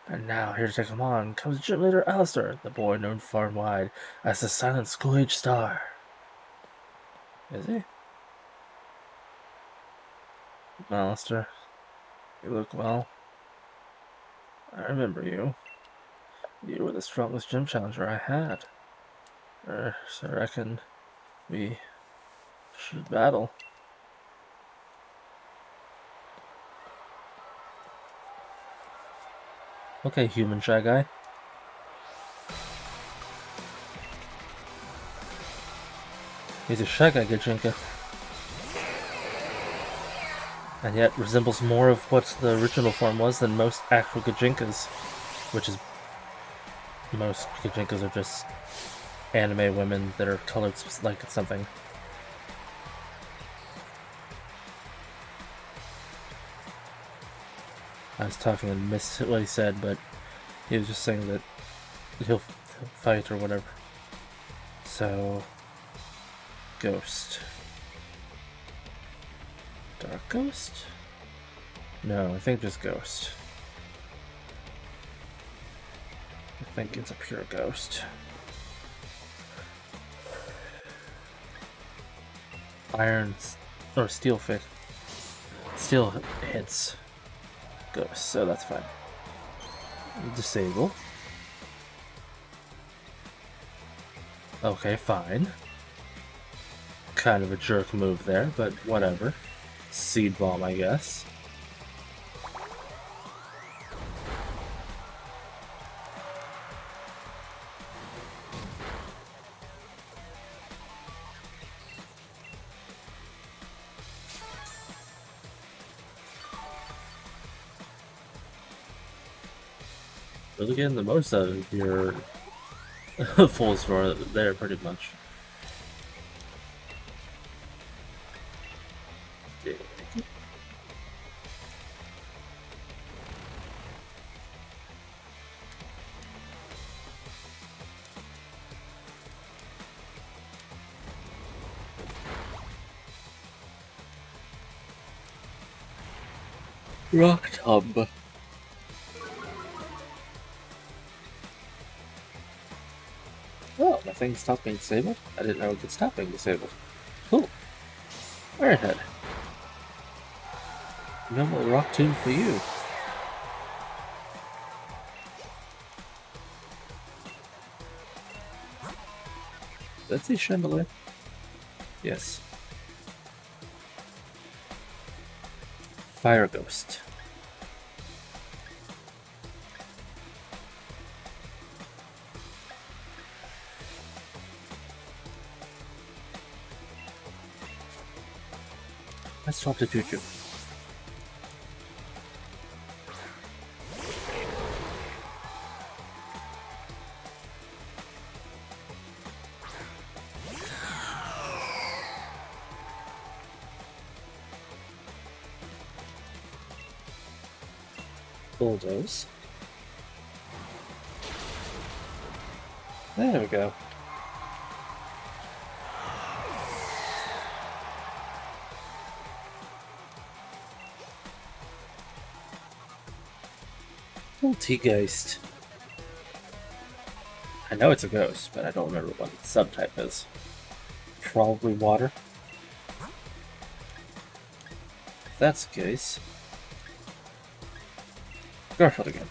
And now, here to take him on, comes gym leader Alistair, the boy known far and wide as the silent school-age star. Is he? Alistair, you look well. I remember you. You were the strongest gym challenger I had. So I reckon we should battle. Okay, human shy guy. He's a shy guy, Gajinka. And yet resembles more of what the original form was than most actual Gajinkas. Which is... most Gajinkas are just anime women that are colored like something. I was talking and missed what he said, but he was just saying that he'll fight or whatever. So... Ghost. Dark Ghost? No, I think just Ghost. I think it's a pure Ghost. Iron or Steel fit. Steel hits Ghost, so that's fine. Disable. Okay, fine. Kind of a jerk move there, but whatever. Seed Bomb, I guess. Really getting the most out of your full store there, pretty much. Rock Tub. Oh, that's thing stop being disabled? I didn't know it could stop being disabled. Cool. Airhead. No more rock tomb for you. Let's see Chandelier. Yes. Fire Ghost. Let's swap to Choo-Choo. Bulldoze. There we go. T-Geist. I know it's a ghost, but I don't remember what its subtype is. Probably water. If that's the case, Garfield again.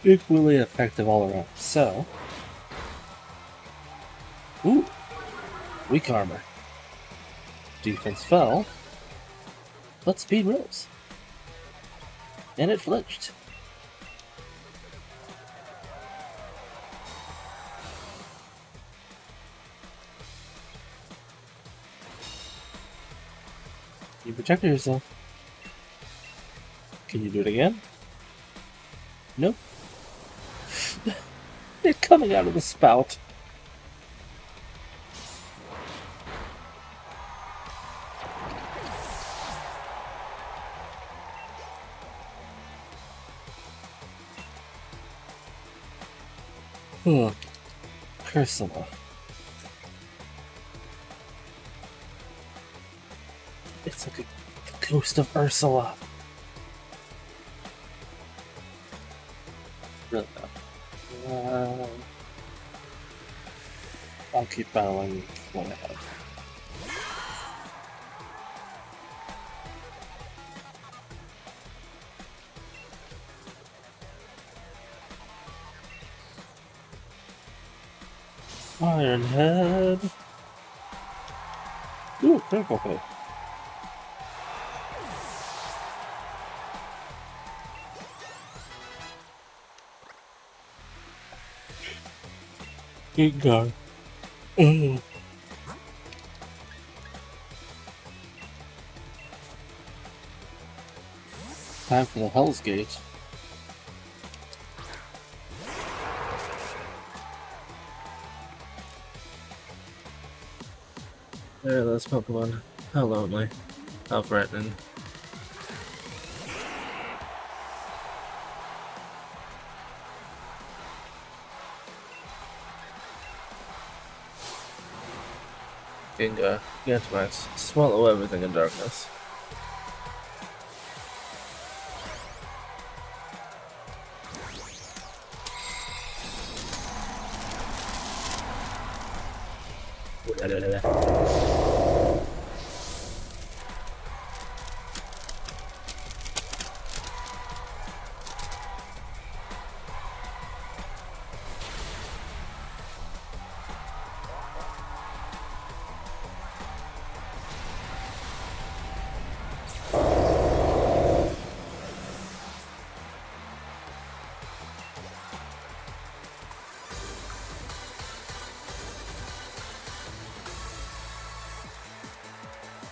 Equally effective all around. So, ooh, weak armor. Defense fell, but speed rose. And it flinched. You protected yourself. Can you do it again? Nope. They're coming out of the spout. Ursula. It's like a ghost of Ursula. Really though. I'll keep battling what I have. Ironhead. Ooh, critical hit. Galar. Time for the Hell's Gate. There, those Pokemon. How lonely. How threatening. Ginga, Gigantamax, swallow everything in darkness.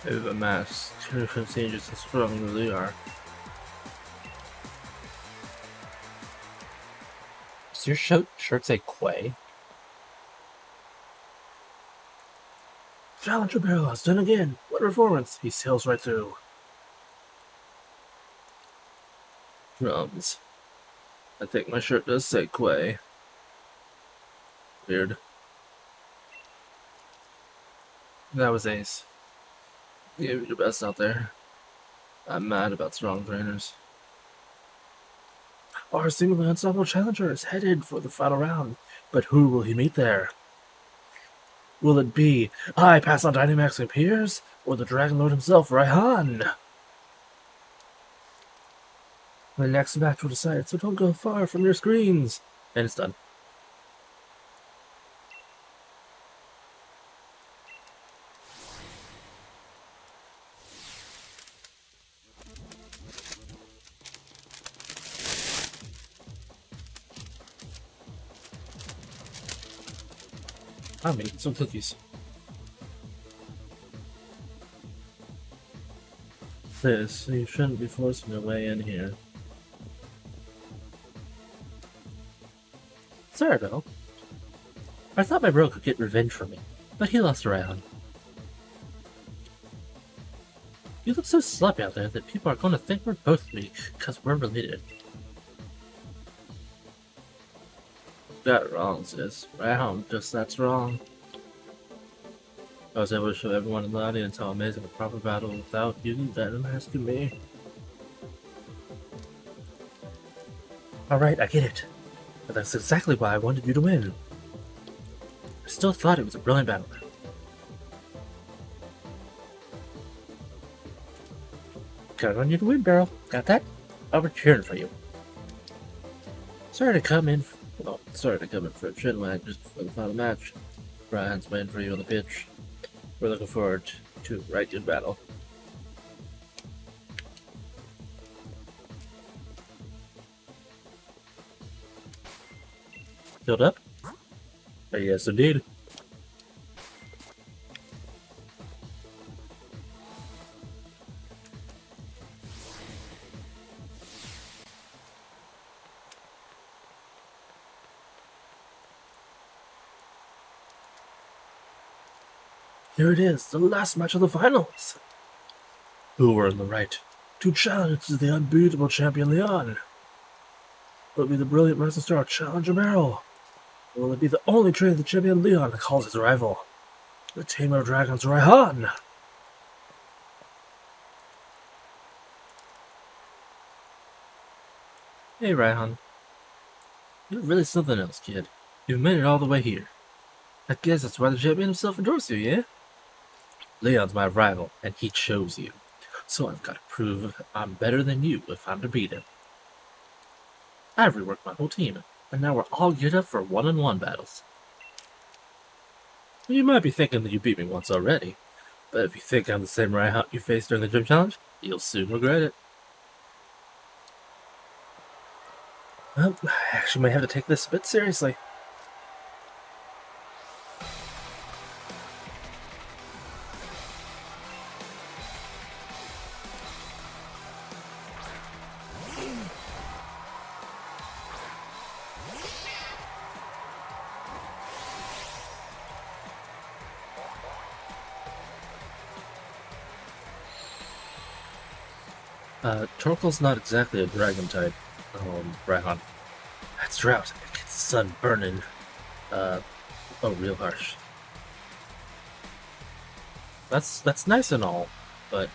Maybe the mask. 215 just as strong as they are. Does your shirt say Quay? Challenger barrel has done again. What performance! He sails right through. Drums. I think my shirt does say Quay. Weird. That was ace. You gave it your best out there. I'm mad about strong trainers. Our seemingly unstoppable challenger is headed for the final round, but who will he meet there? Will it be I pass on Dynamax and Piers, or the Dragon Lord himself, Raihan? The next match will decide, so don't go far from your screens. And it's done. I'm making some cookies. Sis, you shouldn't be forcing your way in here. Sorry, Bill. I thought my bro could get revenge for me, but he lost around. You look so sloppy out there that people are going to think we're both weak, because we're related. Got it wrong, sis. Round, just that's wrong. I was able to show everyone in the audience how amazing a proper battle without you then asking me. Alright, I get it. But that's exactly why I wanted you to win. I still thought it was a brilliant battle. Count on you to win, Barrel. Got that? I'll be cheering for you. Sorry to come in for a chin wag just before the final match. Brian's waiting for you on the pitch. We're looking forward to a right good battle. Filled up? Yes, indeed. Here it is, the last match of the finals. Who were in the right to challenge the unbeatable champion Leon? Will it be the brilliant Rising Star Challenger Meryl? Or will it be the only trainer the champion Leon calls his rival? The Tamer of Dragons Raihan? Hey Raihan. You're really something else, kid. You've made it all the way here. I guess that's why the champion himself endorsed you, yeah? Leon's my rival, and he chose you. So I've got to prove I'm better than you if I'm to beat him. I've reworked my whole team, and now we're all geared up for one-on-one battles. You might be thinking that you beat me once already, but if you think I'm the same Raihan you faced during the gym challenge, you'll soon regret it. Well, I actually might have to take this a bit seriously. Torkoal's not exactly a dragon type, Raihan. That's drought. It gets the sun burning. Real harsh. That's nice and all, but,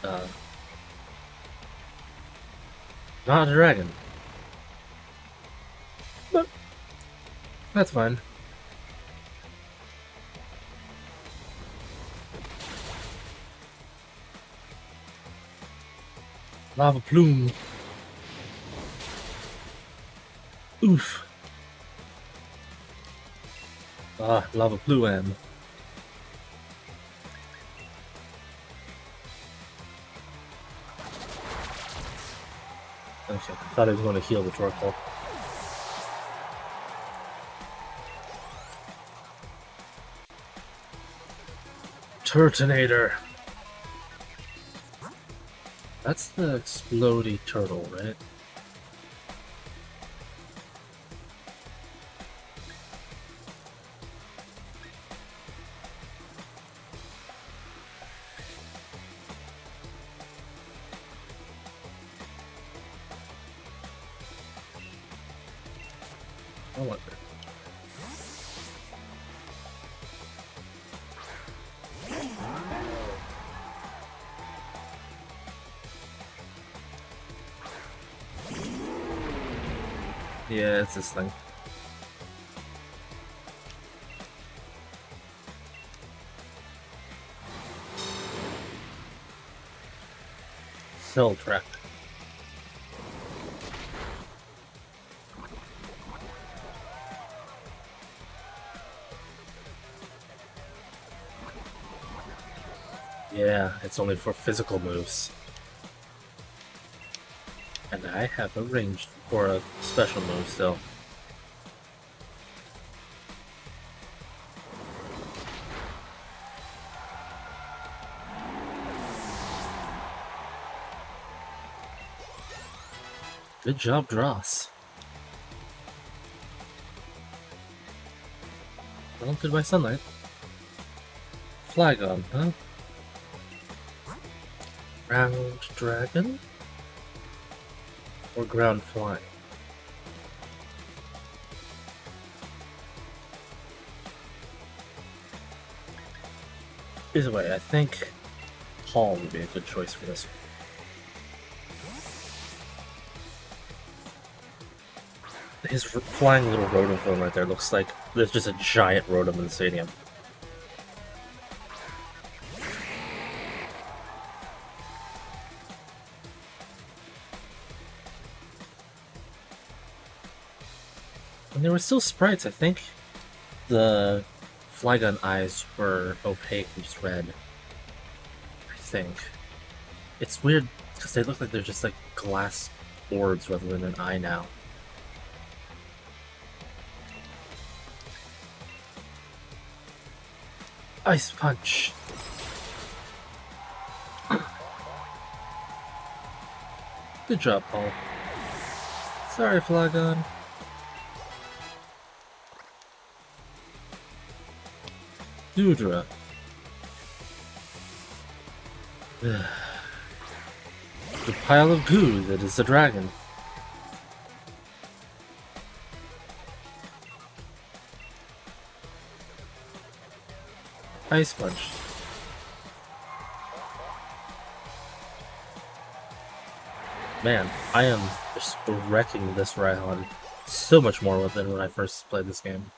not a dragon. But, that's fine. Lava plume. Oof. Ah, lava plume. Okay, I thought I was going to heal the Torkoal. Turtonator. That's the explodey turtle, right? I wonder. Yeah, it's this thing. Cell track. Yeah, it's only for physical moves. And I have a ranged or a special move still. Good job, Dross. Well, goodbye, sunlight. Flygon, huh? Ground dragon? Or ground flying? Either way, I think Hall would be a good choice for this one. His flying little Rotom film right there looks like there's just a giant Rotom in the stadium. And there were still sprites, I think. The Flygon eyes were opaque and just red. I think. It's weird because they look like they're just like glass orbs rather than an eye now. Ice Punch! Good job, Paul. Sorry, Flygon. Doodra. The pile of goo that is the dragon. Ice Punch. Man, I am just wrecking this Rhyhorn so much more than when I first played this game.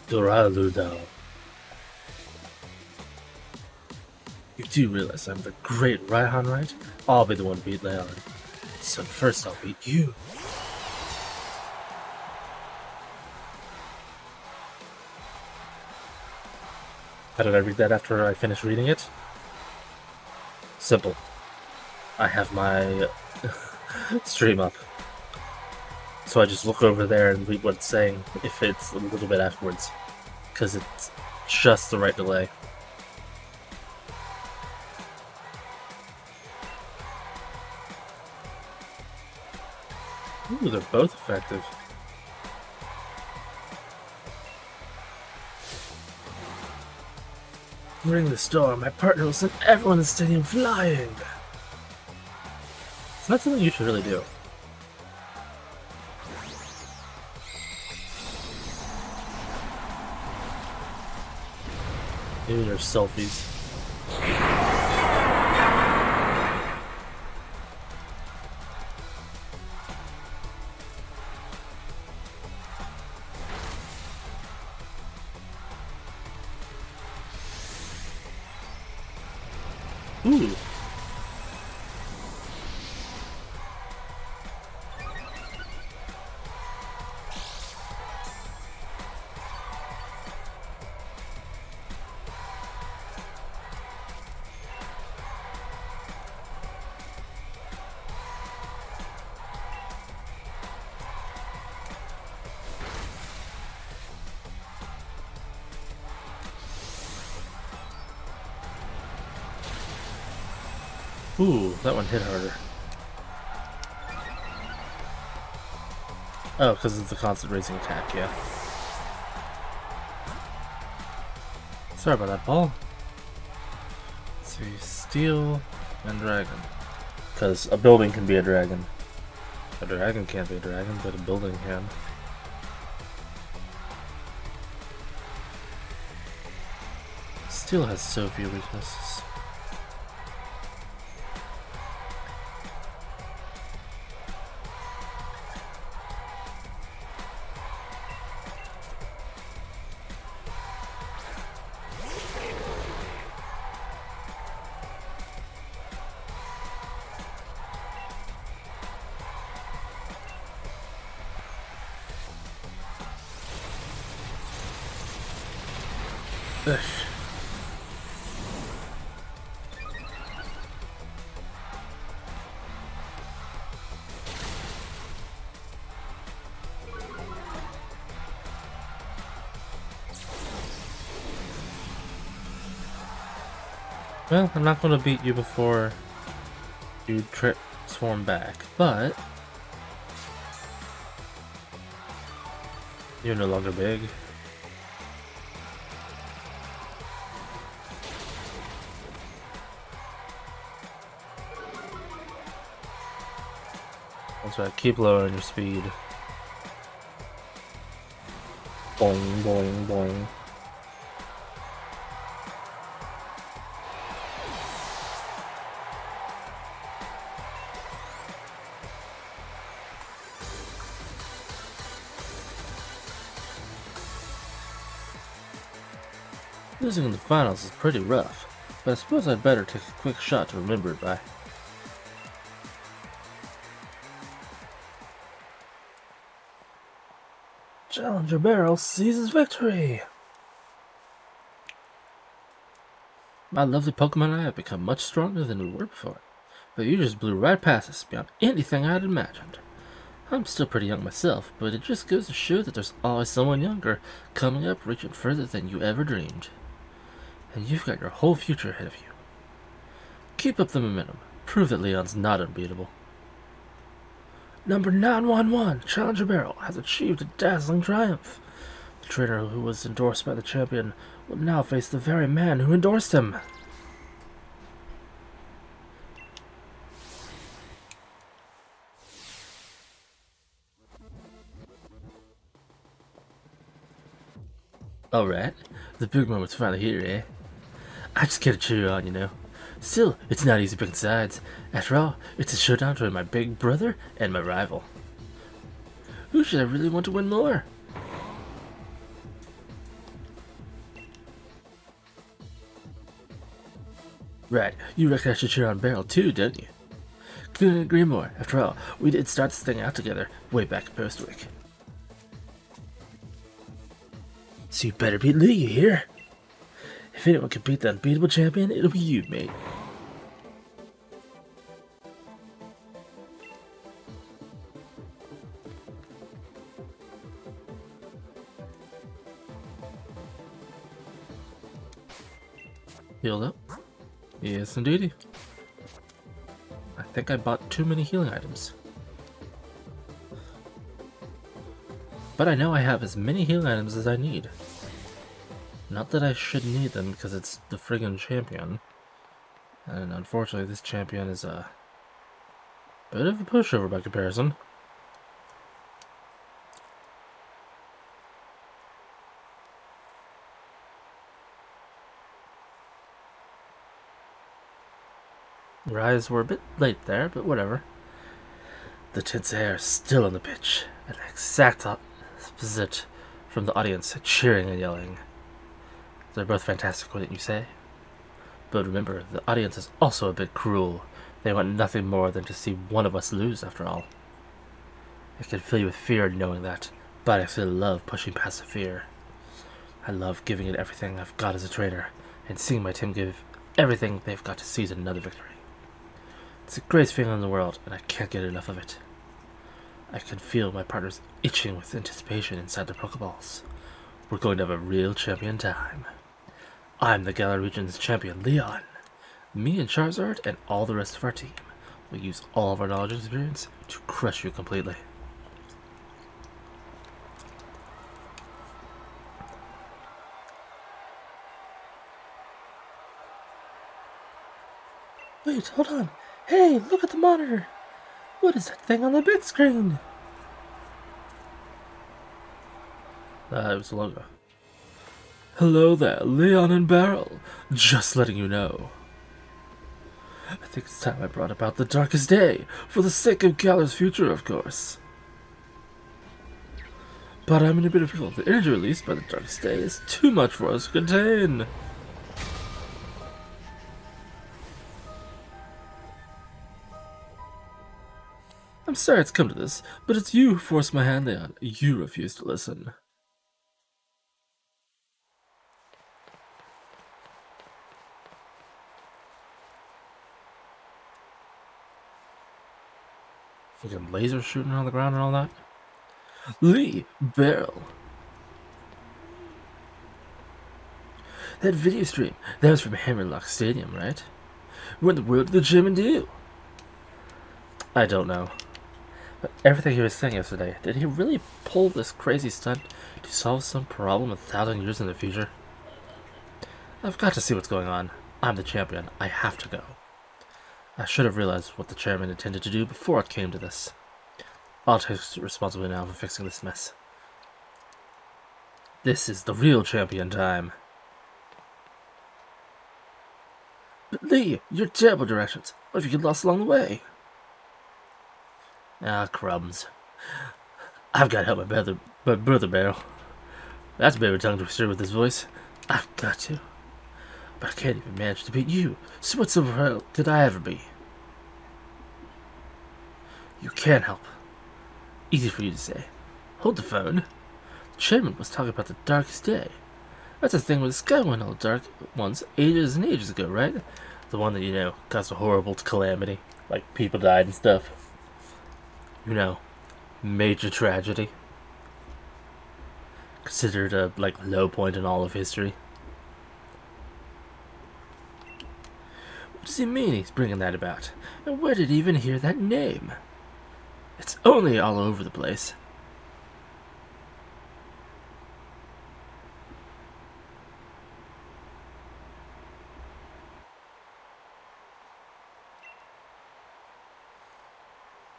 Duraludo. You do realize I'm the great Rhyhorn, right? I'll be the one to beat Leon. So first I'll beat you. How did I read that after I finished reading it? Simple. I have my stream up. So I just look over there and read what it's saying if it's a little bit afterwards. Because it's just the right delay. Ooh, they're both effective. During the storm, my partner will send everyone in the stadium flying. So that's something you should really do. Maybe there's selfies. Ooh. Ooh, that one hit harder. Oh, because it's a constant racing attack, yeah. Sorry about that, Paul. Let's see, steel and dragon. Because a building can be a dragon. A dragon can't be a dragon, but a building can. Steel has so few weaknesses. Ugh. Well, I'm not going to beat you before you transform back, but you're no longer big. That's right, keep lowering your speed. Boing, boing, boing. Losing in the finals is pretty rough, but I suppose I'd better take a quick shot to remember it by. Challenger Barrel seizes victory! My lovely Pokemon and I have become much stronger than we were before, but you just blew right past us beyond anything I'd imagined. I'm still pretty young myself, but it just goes to show that there's always someone younger coming up reaching further than you ever dreamed. And you've got your whole future ahead of you. Keep up the momentum. Prove that Leon's not unbeatable. Number 911, Challenger Barrel, has achieved a dazzling triumph. The trainer who was endorsed by the champion will now face the very man who endorsed him. Alright, the big moment's finally here, eh? I just gotta cheer you on, you know. Still, it's not easy picking sides. After all, it's a showdown between my big brother and my rival. Who should I really want to win more? Right, you reckon I should cheer on Barrel too, don't you? Couldn't agree more. After all, we did start this thing out together way back in Postwick. So you better beat Lee, you hear? If anyone can beat the unbeatable champion, it'll be you, mate. Healed up? Yes, indeedy. I think I bought too many healing items. But I know I have as many healing items as I need. Not that I should need them because it's the friggin' champion. And unfortunately this champion is a bit of a pushover by comparison. Rise were a bit late there, but whatever. The Tensei are still on the pitch, an exact opposite from the audience cheering and yelling. They're both fantastic, wouldn't you say? But remember, the audience is also a bit cruel. They want nothing more than to see one of us lose, after all. I can fill you with fear knowing that, but I still love pushing past the fear. I love giving it everything I've got as a trainer, and seeing my team give everything they've got to seize another victory. It's the greatest feeling in the world, and I can't get enough of it. I can feel my partners itching with anticipation inside their Pokeballs. We're going to have a real champion time. I'm the Galar region's champion, Leon. Me and Charizard and all the rest of our team will use all of our knowledge and experience to crush you completely. Wait, hold on. Hey, look at the monitor. What is that thing on the big screen? It was the logo. Hello there, Leon and Beryl. Just letting you know. I think it's time I brought about the darkest day, for the sake of Galar's future, of course. But I'm in a bit of trouble. The energy released by the darkest day is too much for us to contain. I'm sorry it's come to this, but it's you who forced my hand, Leon. You refused to listen. Fucking laser shooting on the ground and all that. Lee, Beryl. That video stream, that was from Hammerlock Stadium, right? What in the world did the German do? I don't know. But everything he was saying yesterday, did he really pull this crazy stunt to solve some problem 1,000 years in the future? I've got to see what's going on. I'm the champion. I have to go. I should have realized what the chairman intended to do before it came to this. I'll take responsibility now for fixing this mess. This is the real champion time. But Lee, you're terrible directions. What if you get lost along the way? Ah, crumbs. I've got to help my brother Beryl. That's a bit of a tongue twister with his voice. I've got to. But I can't even manage to beat you, so what sort of help could I ever be? You can help. Easy for you to say. Hold the phone. The chairman was talking about the darkest day. That's the thing where the sky went all dark once ages and ages ago, right? The one that, you know, caused a horrible calamity. Like, people died and stuff. You know, major tragedy. Considered a, like, low point in all of history. What does he mean he's bringing that about? And where did he even hear that name? It's only all over the place.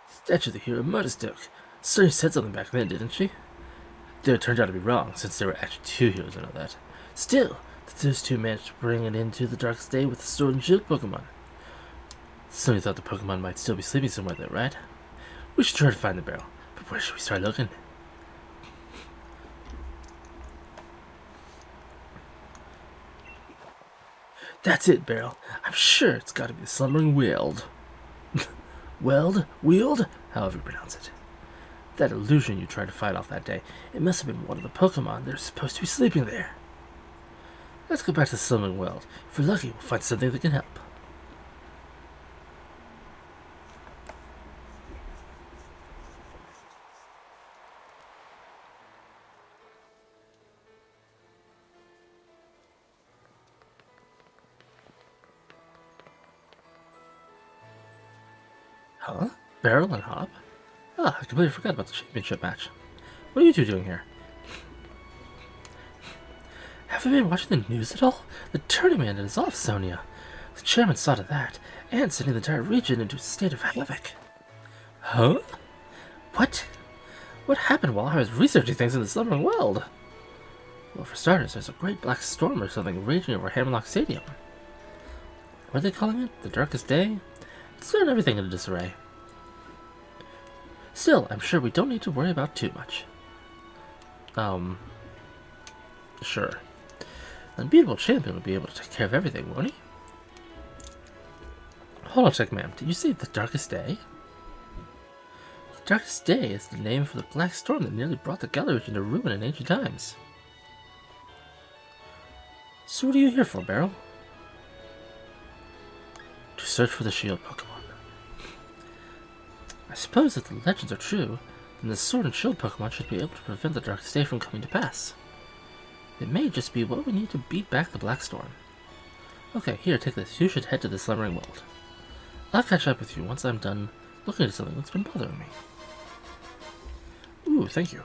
Statue of the hero Mudstoke. Sonny said something back then, didn't she? Though it turned out to be wrong, since there were actually two heroes and all that. Still, those two managed to bring it into the darkest day with the Sword and Shield Pokemon. Sonny thought the Pokemon might still be sleeping somewhere there, right? We should try to find the barrel, but where should we start looking? That's it, Beryl. I'm sure it's got to be the Slumbering Weald. Weald? However you pronounce it. That illusion you tried to fight off that day, it must have been one of the Pokemon that are supposed to be sleeping there. Let's go back to the Slumbering Weald. If we're lucky, we'll find something that can help. Huh? Beryl and Hop? Ah, I completely forgot about the championship match. What are you two doing here? Have you been watching the news at all? The tournament is off, Sonia. The chairman saw to that, and sending the entire region into a state of havoc. Huh? What? What happened while I was researching things in the Slumbering World? Well, for starters, there's a great black storm or something raging over Hammerlock Stadium. What are they calling it? The darkest day? It's throwing everything into disarray. Still, I'm sure we don't need to worry about too much. Sure. An unbeatable champion would be able to take care of everything, won't he? Hold on a sec, ma'am. Did you say the darkest day? The darkest day is the name for the black storm that nearly brought the Galar into ruin in ancient times. So what are you here for, Beryl? To search for the shield Pokemon. I suppose if the legends are true, then the Sword and Shield Pokemon should be able to prevent the darkest day from coming to pass. It may just be what we need to beat back the Black Storm. Okay, here, take this. You should head to the Slumbering World. I'll catch up with you once I'm done looking at something that's been bothering me. Ooh, thank you.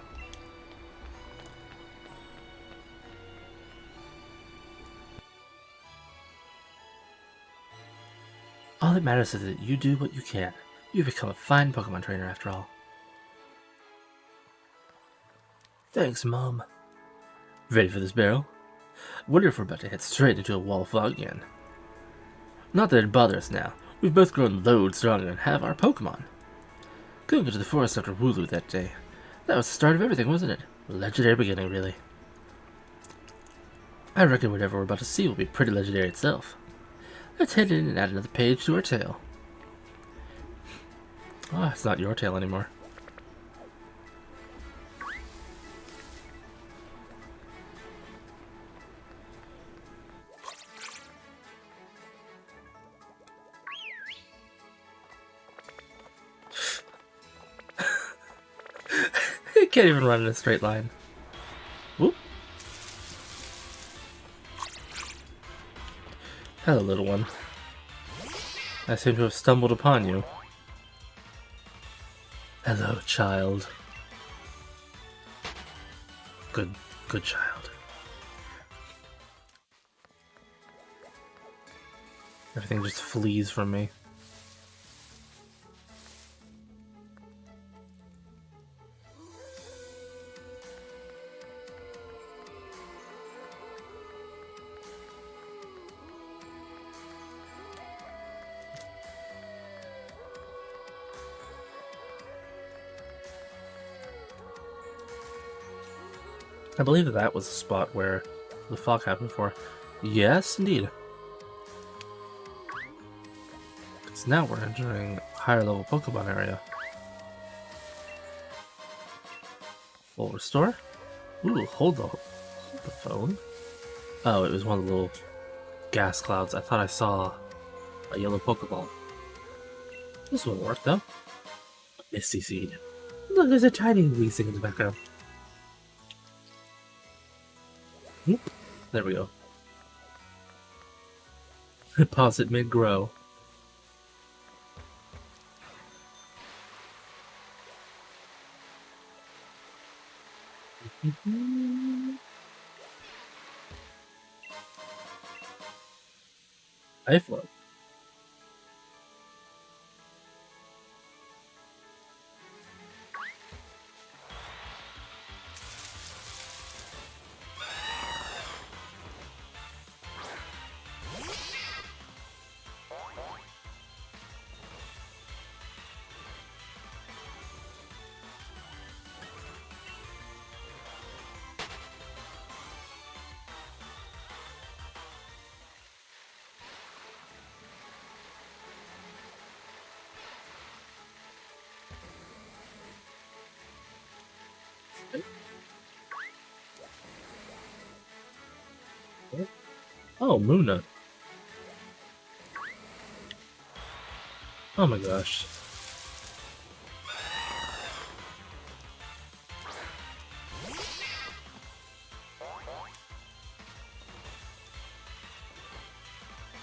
All that matters is that you do what you can. You've become a fine Pokemon trainer after all. Thanks, Mom. Ready for this barrel? Wonder if we're about to head straight into a wall of fog again. Not that it bothers us now. We've both grown loads stronger and have our Pokemon. Going into the forest after Wooloo that day. That was the start of everything, wasn't it? A legendary beginning, really. I reckon whatever we're about to see will be pretty legendary itself. Let's head in and add another page to our tale. Ah, it's not your tale anymore. You can't even run in a straight line. Whoop. Hello, little one. I seem to have stumbled upon you. Hello, child. Good child. Everything just flees from me. I believe that was the spot where the fog happened before. Yes, indeed. Because now we're entering a higher level Pokemon area. Full restore? Ooh, hold the phone. Oh, it was one of the little gas clouds. I thought I saw a yellow Pokeball. This will work though. Misty Seed. Look, there's a tiny wheezing in the background. There we go. Pause it mid-grow. I float. Oh, Muna. Oh my gosh.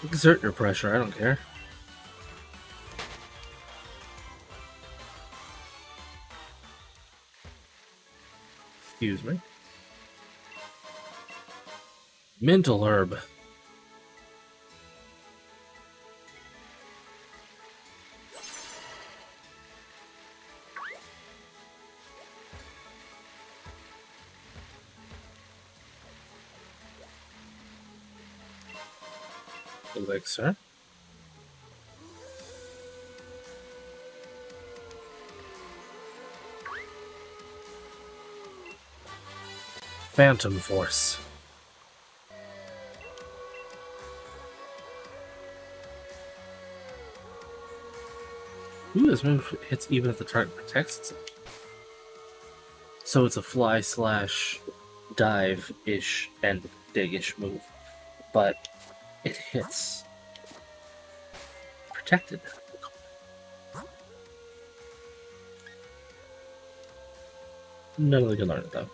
Exert your pressure, I don't care. Excuse me. Mental herb. Elixir. Phantom Force. Ooh, this move hits even if the target protects itself. So it's a fly slash dive-ish and dig-ish move. But it hits protected. None of them can learn it though.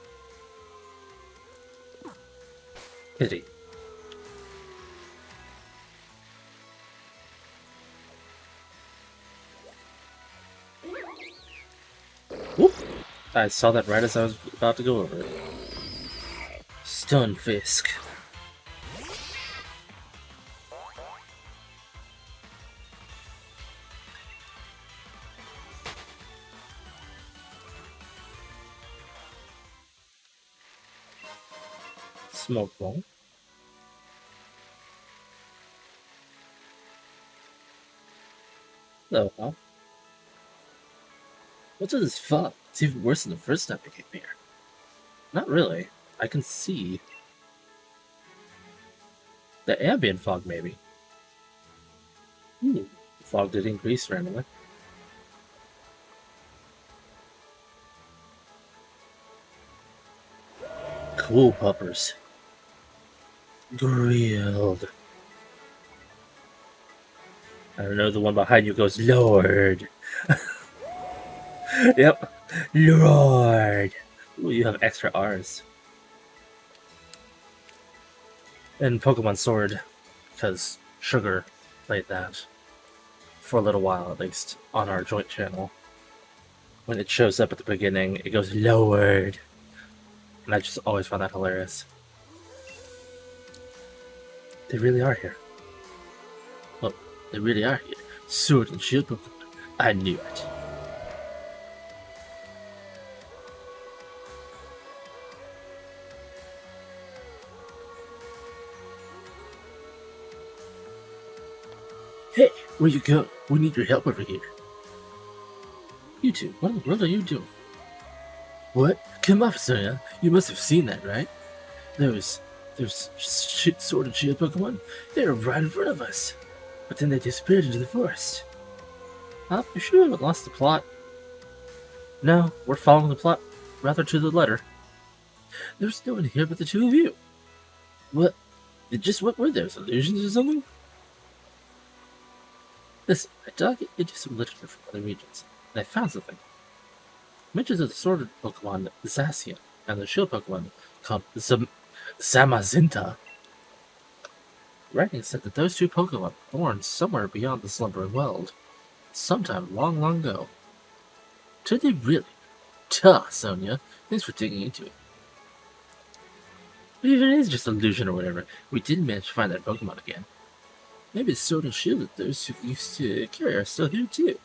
Pity. Whoop! I saw that right as I was about to go over it. Stunfisk. Smoke ball. Hello, Hal. What's with this fog? It's even worse than the first time I came here. Not really. I can see. The ambient fog, maybe. The fog did increase randomly. Cool puppers. Grilled. I don't know, the one behind you goes, Lord. Yep. Lord. Ooh, you have extra R's. And Pokemon Sword, because Sugar played that for a little while, at least, on our joint channel. When it shows up at the beginning, it goes, Lord. And I just always found that hilarious. They really are here. Well, they really are here. Sword and Shield Pokemon. I knew it. Hey, where you go? We need your help over here. You two, what in the world are you doing? What? Come off, Sonia. You must have seen that, right? Those Sword and Shield Pokemon, they were right in front of us. But then they disappeared into the forest. You sure we haven't lost the plot? No, we're following the plot rather to the letter. There's no one here but the two of you. What? What were those, illusions or something? Listen, I dug into some literature from other regions, and I found something. Mentions of the sword Pokemon Zacian and the shield Pokemon called Zamazinta. Writings said that those two Pokemon were born somewhere beyond the slumbering world, sometime long, long ago. Did they really? Duh, Sonia. Thanks for digging into it. But even if it is just an illusion or whatever, we did manage to find that Pokemon again. Maybe the sword and shield that those who used to carry are still here too.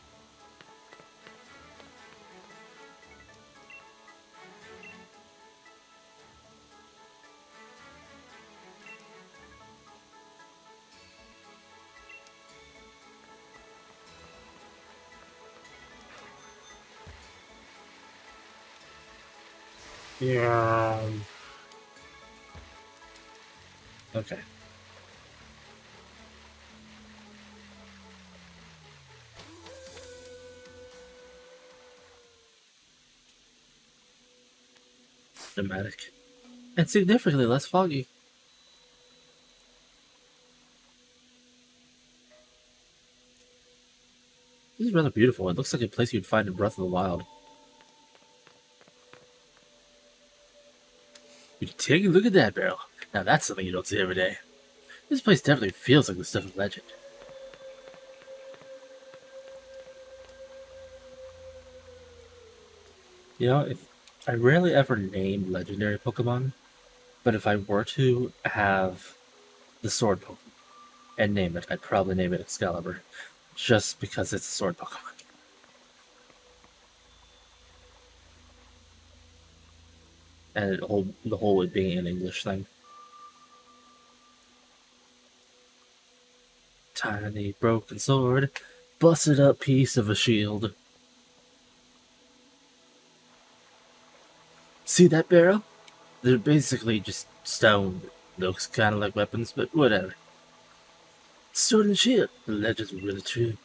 Yeah. Okay. Dramatic. And significantly less foggy. This is rather beautiful. It looks like a place you'd find in Breath of the Wild. You take a look at that barrel. Now that's something you don't see every day. This place definitely feels like the stuff of legend. You know, if I rarely ever name legendary Pokemon, but if I were to have the sword Pokemon and name it, I'd probably name it Excalibur, just because it's a sword Pokemon. And the whole it being an English thing. Tiny broken sword, busted up piece of a shield. See that barrel? They're basically just stone. Looks kind of like weapons, but whatever. Sword and shield. The legend's really true.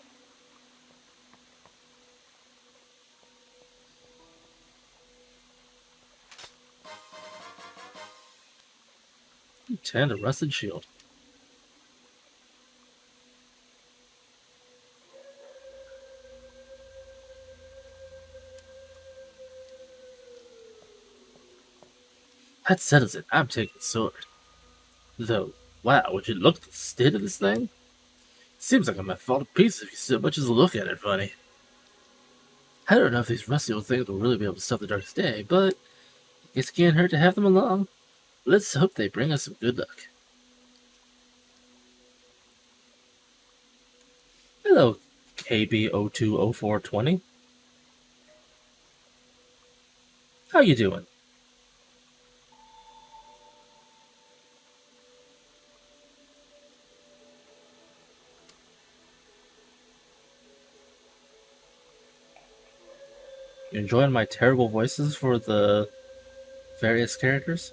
And a rusted shield. That settles it. I'm taking the sword. Though, wow, would you look at the state of this thing? Seems like I might fall to pieces if you so much as look at it funny. I don't know if these rusty old things will really be able to stop the darkest day, but I guess it can't hurt to have them along. Let's hope they bring us some good luck. Hello, KB020420. How you doing? You enjoying my terrible voices for the various characters?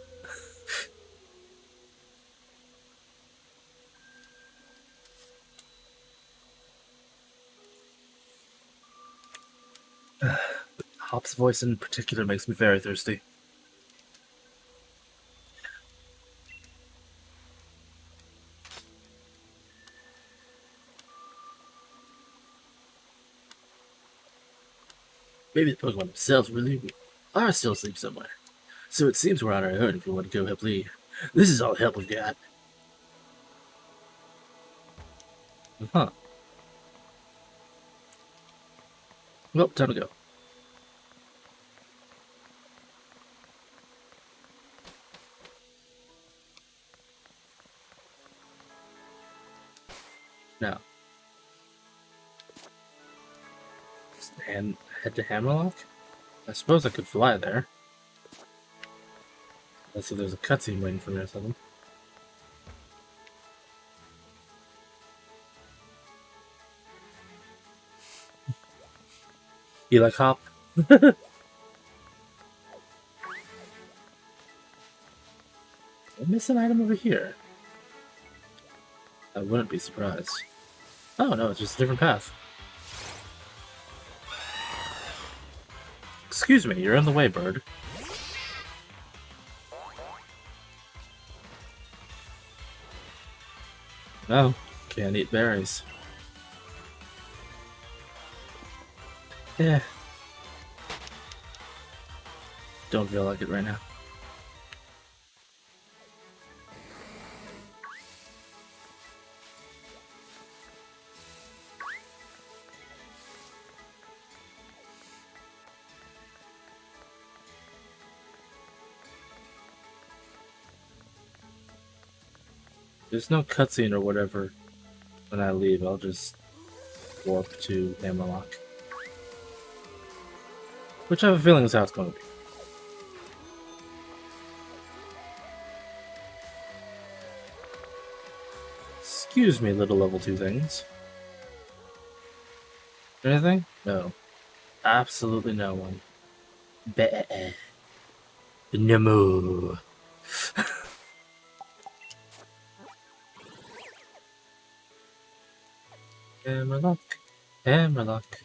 Hop's voice in particular makes me very thirsty. Maybe the Pokemon themselves really are still asleep somewhere. So it seems we're on our own if we want to go help Lee. This is all the help we've got. Huh. Well, time to go. Now. And head to Hammerlock? I suppose I could fly there. Let's see, there's a cutscene waiting for me or something. You like Hop? I missed an item over here. I wouldn't be surprised. Oh no, it's just a different path. Excuse me, you're in the way, bird. No, can't eat berries. Yeah. Don't feel like it right now. There's no cutscene or whatever when I leave. I'll just warp to Hammerlock. Which I have a feeling is how it's going to be. Excuse me, little level 2 things. Anything? No. Absolutely no one. Bleh. Nemo. Hammerlock, Hammerlock.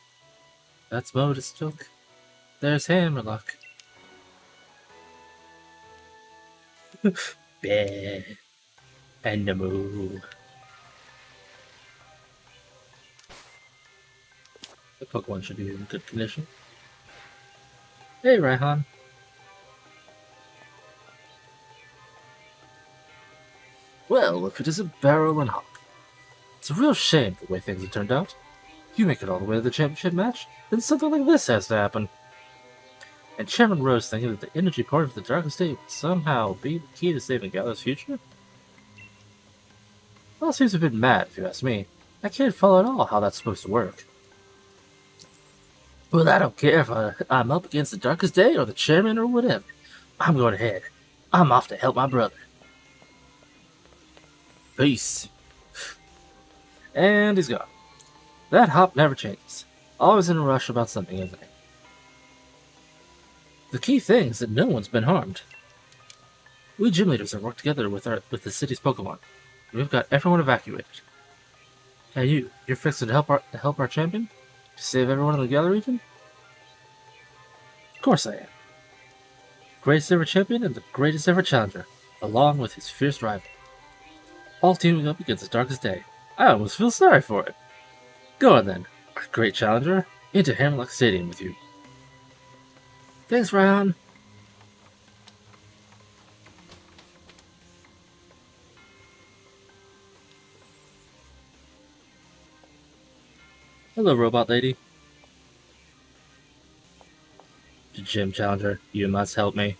That's Modus took. There's Hammerlock. Bleh. And Nemo. The Pokemon should be in good condition. Hey, Raihan. Well, if it isn't Barrel and Hop. It's a real shame the way things have turned out. You make it all the way to the championship match, then something like this has to happen. And Chairman Rose thinking that the energy part of the Darkest Day would somehow be the key to saving Galar's future? Well, it seems a bit mad, if you ask me. I can't follow at all how that's supposed to work. Well, I don't care if I'm up against the Darkest Day or the Chairman or whatever. I'm going ahead. I'm off to help my brother. Peace. And he's gone. That Hop never changes. Always in a rush about something, isn't he? The key thing is that no one's been harmed. We gym leaders have worked together with the city's Pokemon. We've got everyone evacuated. Hey, you're fixing to help our champion? To save everyone in the Galar region? Of course I am. Greatest ever champion and the greatest ever challenger, along with his fierce rival. All teaming up against the Darkest Day. I almost feel sorry for it. Go on then, our great challenger, into Hammerlock Stadium with you. Thanks, Ryan. Hello, robot lady. Gym challenger, you must help me.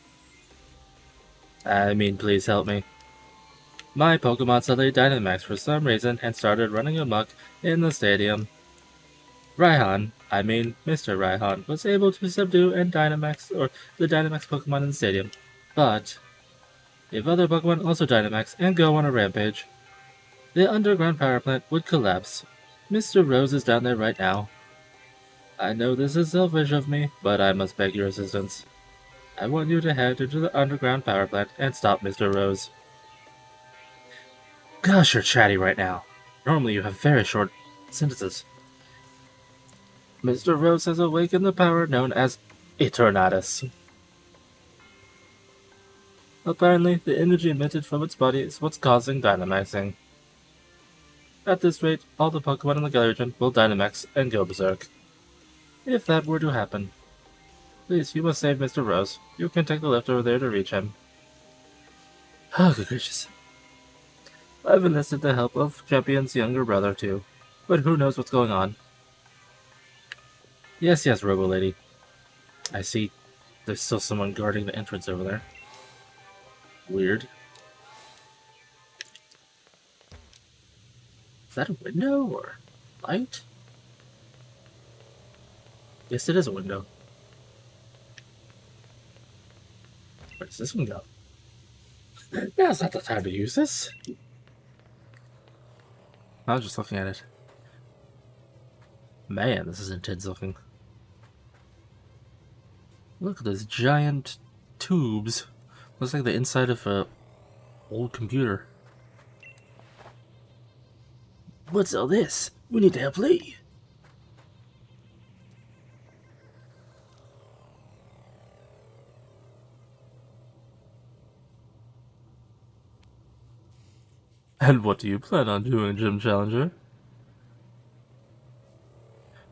I mean, please help me. My Pokemon suddenly Dynamax for some reason and started running amok in the stadium. Raihan, I mean Mr. Raihan, was able to subdue and Dynamax the Dynamax Pokemon in the stadium. But if other Pokemon also Dynamax and go on a rampage, the underground power plant would collapse. Mr. Rose is down there right now. I know this is selfish of me, but I must beg your assistance. I want you to head into the underground power plant and stop Mr. Rose. Gosh, you're chatty right now. Normally you have very short sentences. Mr. Rose has awakened the power known as Eternatus. Apparently, the energy emitted from its body is what's causing Dynamaxing. At this rate, all the Pokemon in the Galar region will Dynamax and go berserk. If that were to happen, please, you must save Mr. Rose. You can take the lift over there to reach him. Oh, good gracious. I've enlisted the help of Champion's younger brother, too, but who knows what's going on. Yes, Robo-Lady. I see there's still someone guarding the entrance over there. Weird. Is that a window or light? Yes, it is a window. Where does this one go? Now's not the time to use this. I was just looking at it. Man, this is intense looking. Look at those giant tubes. Looks like the inside of a old computer. What's all this? We need to help Lee. And what do you plan on doing, Gym Challenger?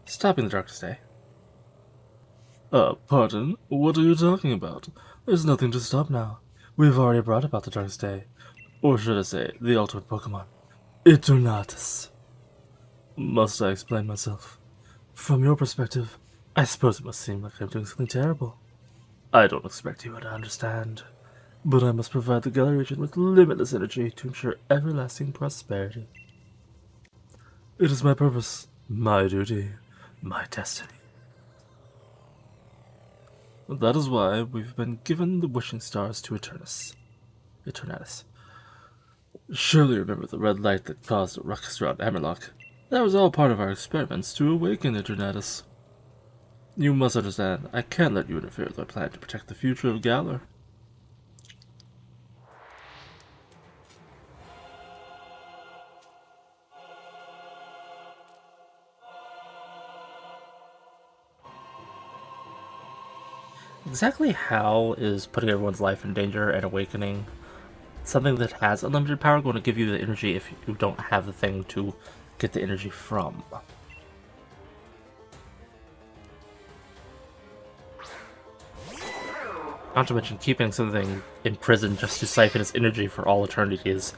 Stopping the Darkest Day. Pardon? What are you talking about? There's nothing to stop now. We've already brought about the Darkest Day. Or should I say, the ultimate Pokemon. Eternatus. Must I explain myself? From your perspective, I suppose it must seem like I'm doing something terrible. I don't expect you to understand, but I must provide the Galar region with limitless energy to ensure everlasting prosperity. It is my purpose, my duty, my destiny. That is why we've been given the wishing stars to Eternatus. Surely remember the red light that caused a ruckus around Hammerlock. That was all part of our experiments to awaken Eternatus. You must understand, I can't let you interfere with our plan to protect the future of Galar. Exactly how is putting everyone's life in danger and awakening something that has unlimited power going to give you the energy if you don't have the thing to get the energy from? Not to mention keeping something in prison just to siphon its energy for all eternity is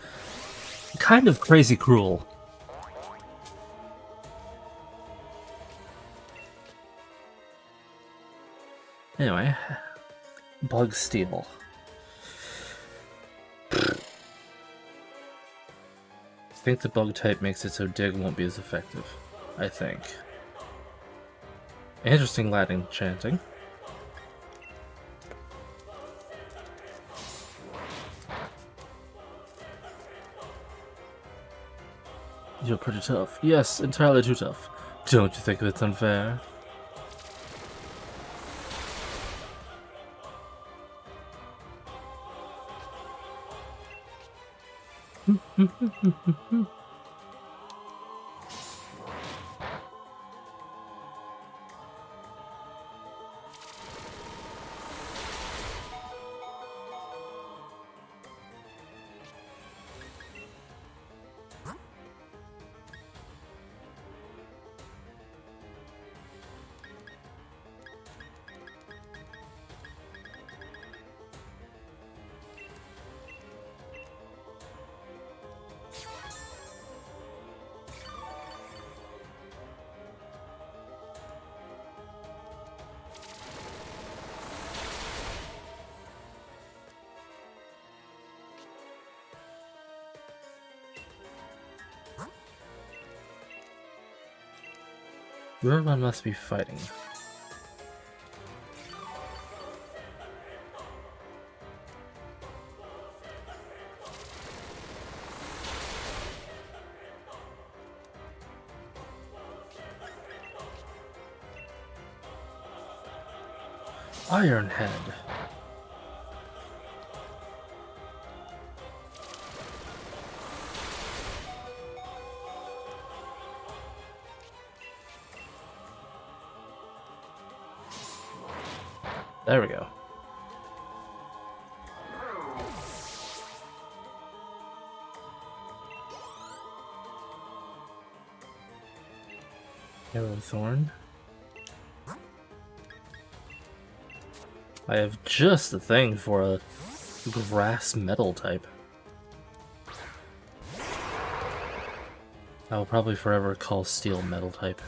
kind of crazy cruel. Anyway, Bug Steel. I think the bug type makes it so Dig won't be as effective. I think. Interesting Latin chanting. You're pretty tough. Yes, entirely too tough. Don't you think that's unfair? Everyone must be fighting. Iron Head. There we go. Arrow Thorn. I have just the thing for a grass metal type. I will probably forever call steel metal type.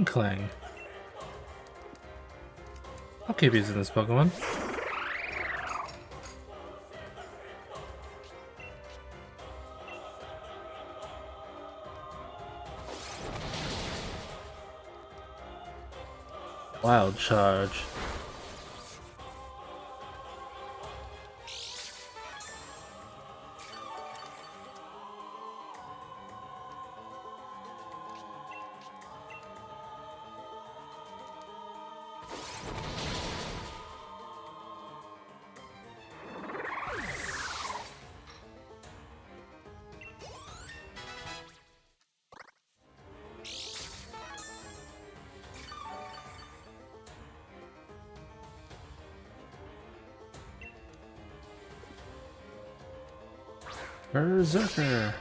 Clang. I'll keep using this Pokemon. Wild Charge. Berserker.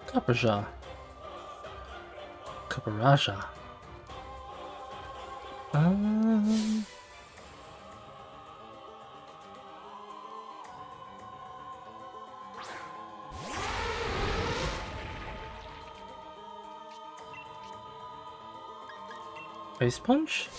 Kaparaja. Kaparaja. Ice Punch?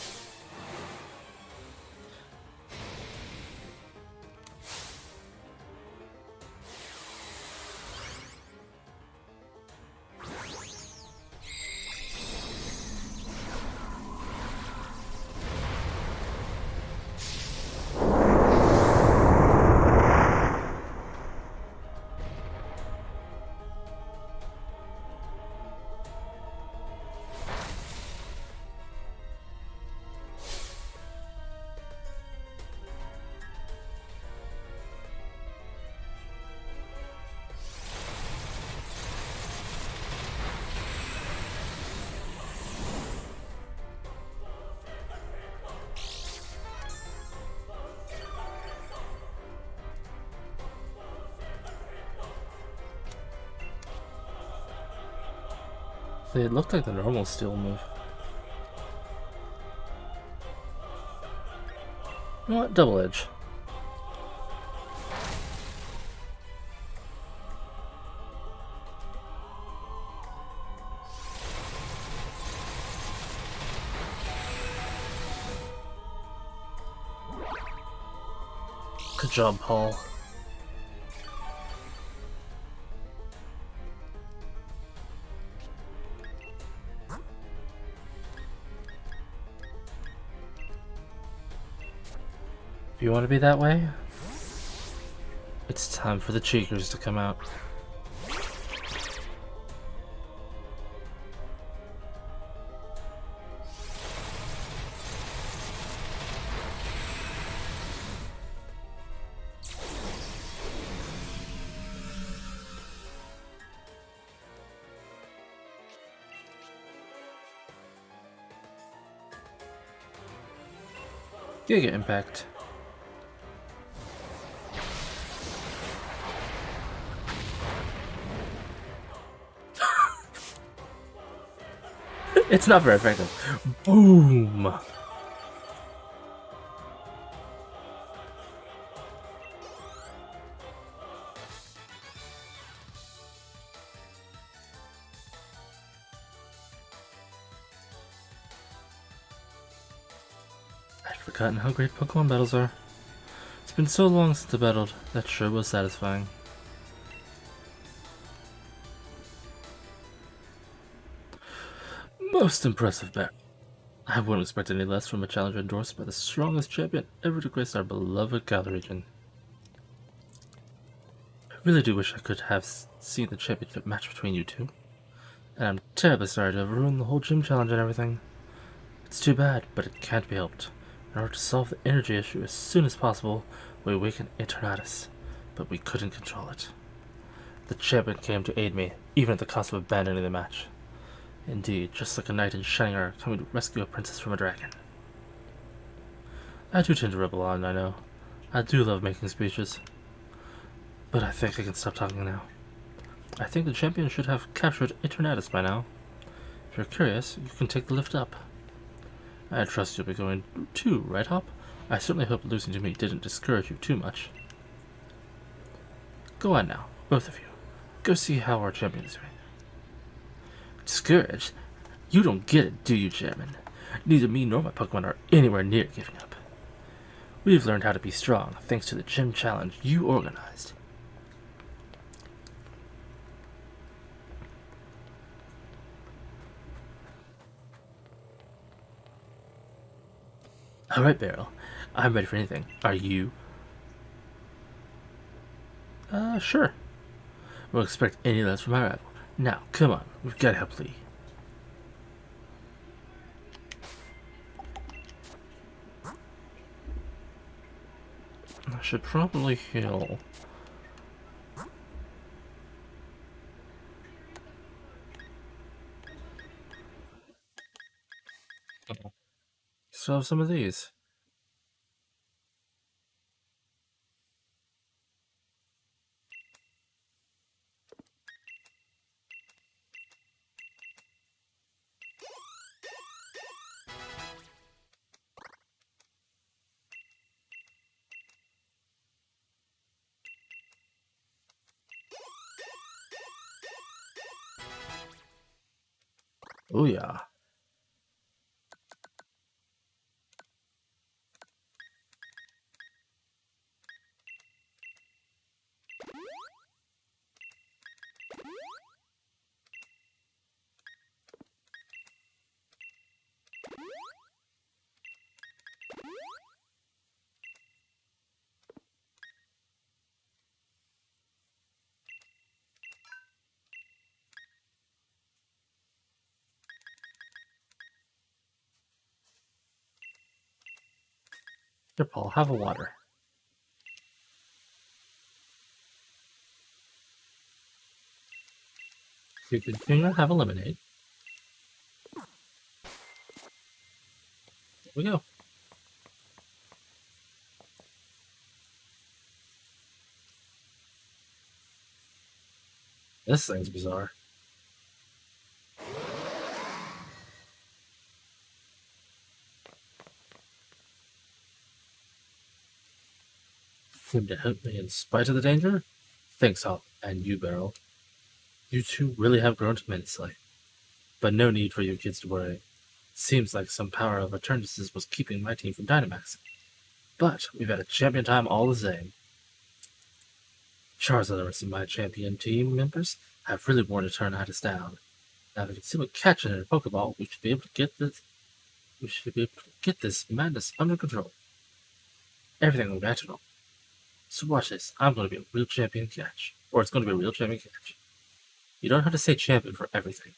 It looked like the normal steel move. You know what? Double Edge. Good job, Paul. If you want to be that way, it's time for the cheekers to come out. Giga Impact. It's not very effective. Boom! I'd forgotten how great Pokemon battles are. It's been so long since I battled. That sure was satisfying. Most impressive battle. I wouldn't expect any less from a challenger endorsed by the strongest champion ever to grace our beloved Galar region. I really do wish I could have seen the championship match between you two. And I'm terribly sorry to have ruined the whole gym challenge and everything. It's too bad, but it can't be helped. In order to solve the energy issue as soon as possible, we awakened Eternatus, but we couldn't control it. The champion came to aid me, even at the cost of abandoning the match. Indeed, just like a knight in shining armor coming to rescue a princess from a dragon. I do tend to rebel on, I know. I do love making speeches. But I think I can stop talking now. I think the champion should have captured Eternatus by now. If you're curious, you can take the lift up. I trust you'll be going too, right, Hop? I certainly hope losing to me didn't discourage you too much. Go on now, both of you. Go see how our champion is doing. Discouraged? You don't get it, do you, Chairman? Neither me nor my Pokemon are anywhere near giving up. We've learned how to be strong thanks to the gym challenge you organized. Alright, Beryl. I'm ready for anything. Are you? Sure. We'll expect any less from our rival. Now, come on. We've got to help Lee. I should probably heal. Still have some of these. Oh yeah. Here, Paul, have a water. You can continue to have a lemonade. There we go. This thing's bizarre. Seem to help me in spite of the danger? Thanks, Hop, and you, Beryl. You two really have grown tremendously. But no need for you kids to worry. Seems like some power of Eternatus was keeping my team from Dynamaxing. But we've had a champion time all the same. Charizard and the rest of my champion team members have really worn Eternatus down. Now if we can still catch it in a Pokeball, we should be able to get this madness under control. Everything will be natural. So watch this. I'm going to be a real champion catch. Or it's going to be a real champion catch. You don't have to say champion for everything.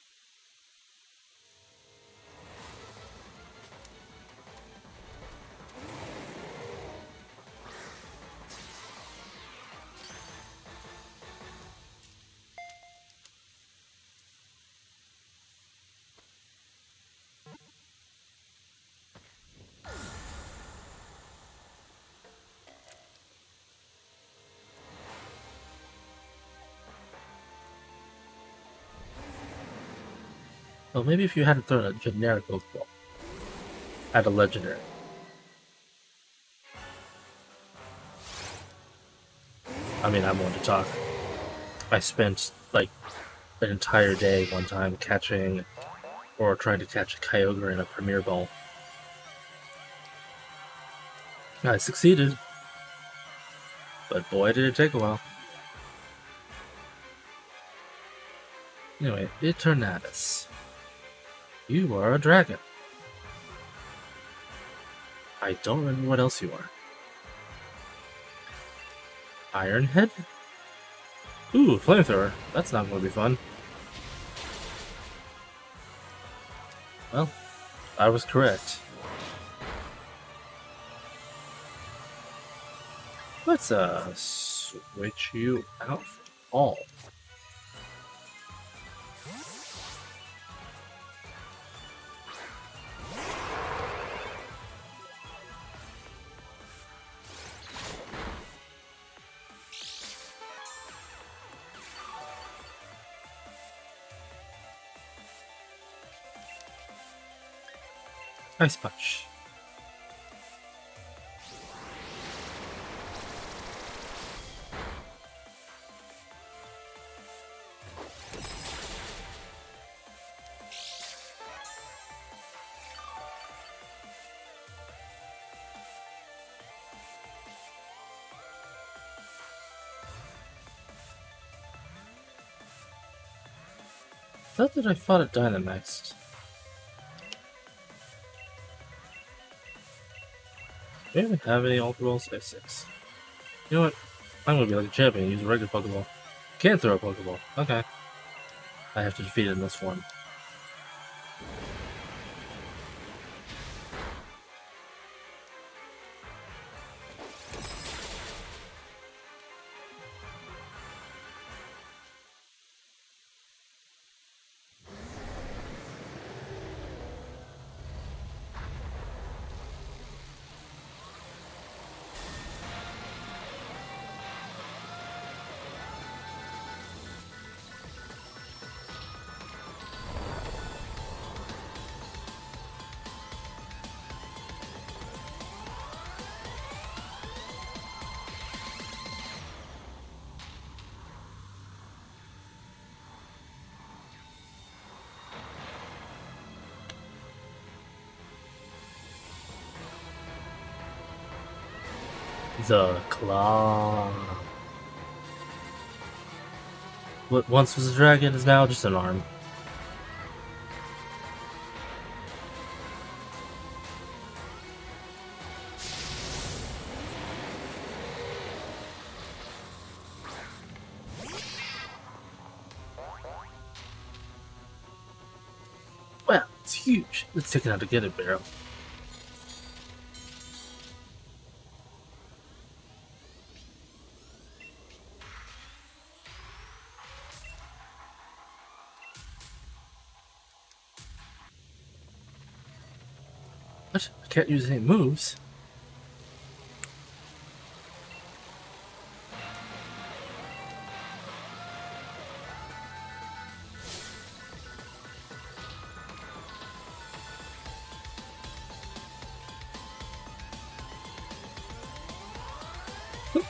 Well, maybe if you hadn't thrown a generic Pokeball at a legendary. I mean, I'm one to talk. I spent like an entire day one time catching or trying to catch a Kyogre in a Premier Ball. I succeeded, but boy did it take a while. Anyway, Eternatus. You are a dragon. I don't remember what else you are. Ironhead? Ooh, flamethrower. That's not going to be fun. Well, I was correct. Let's switch you out for all. Ice Punch. I thought that I fought a Dynamax. Do I even have any Ultra Balls? I have 6. You know what? I'm gonna be like a champion and use a regular Pokeball. Can't throw a Pokeball. Okay. I have to defeat it in this form. The Claw. What once was a dragon is now just an arm. Wow, it's huge. Let's take it out to get it, Barrel. What? I can't use any moves.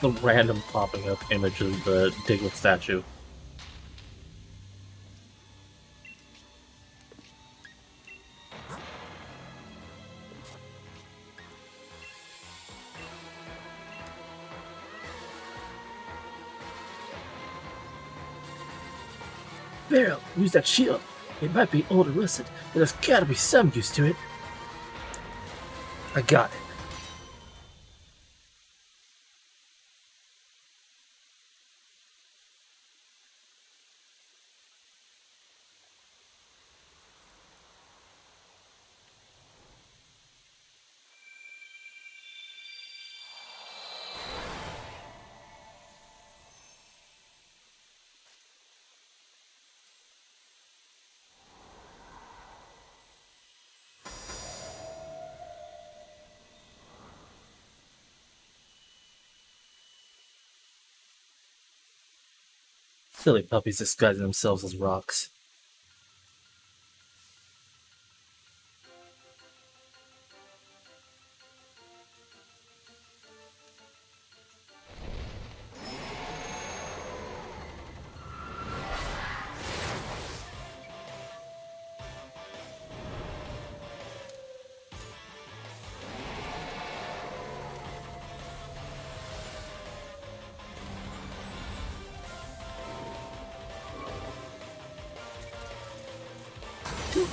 The random popping up image of the Diglett statue. Barrel, use that shield. It might be old and rusted, but there's gotta be some use to it. I got it. Silly puppies disguising themselves as rocks.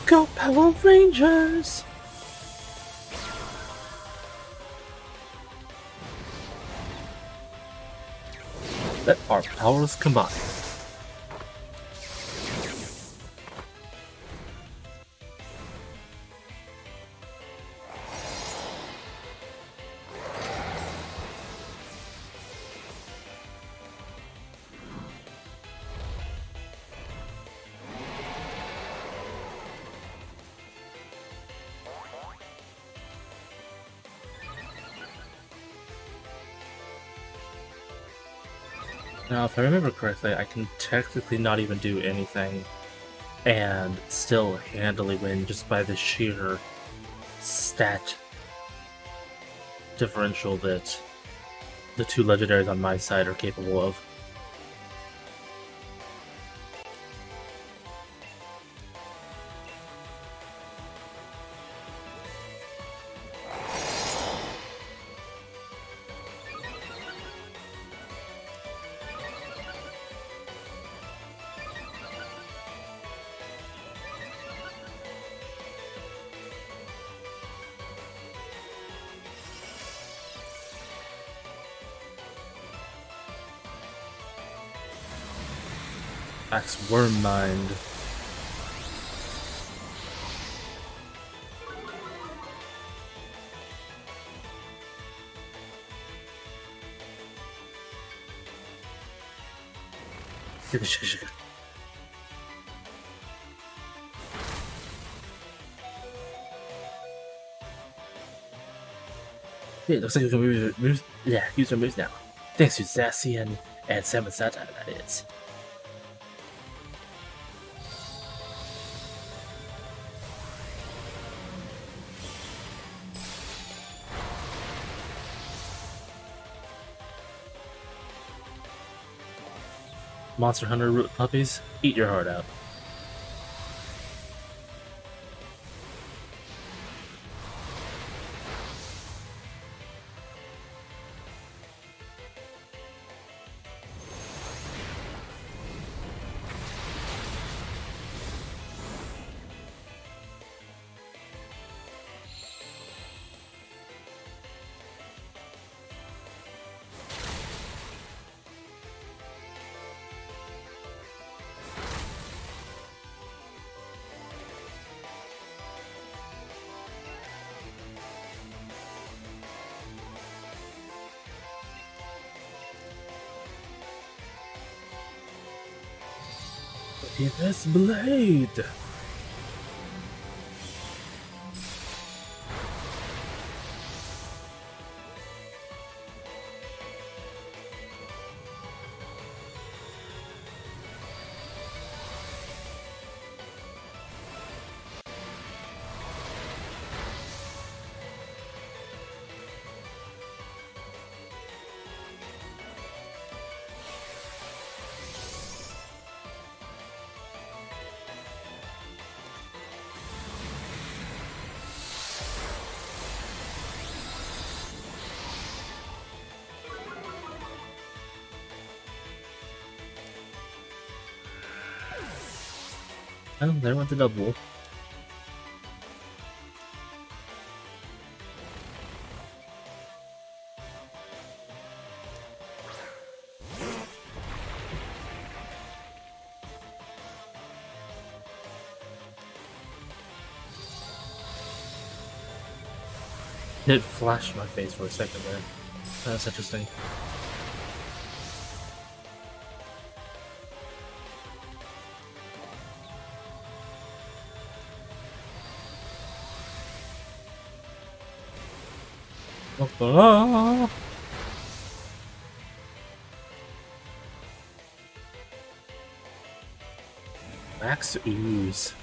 Go Power Rangers! Let our powers combine. Now, if I remember correctly, I can technically not even do anything and still handily win just by the sheer stat differential that the two legendaries on my side are capable of. Axe Worm Mind. Hey, it looks like we can use our moves now. Thanks to Zacian and Samasata, that is. Monster Hunter root puppies, eat your heart out. This blade! Oh, there went the double. It flashed my face for a second there. That's interesting. Max Ooze.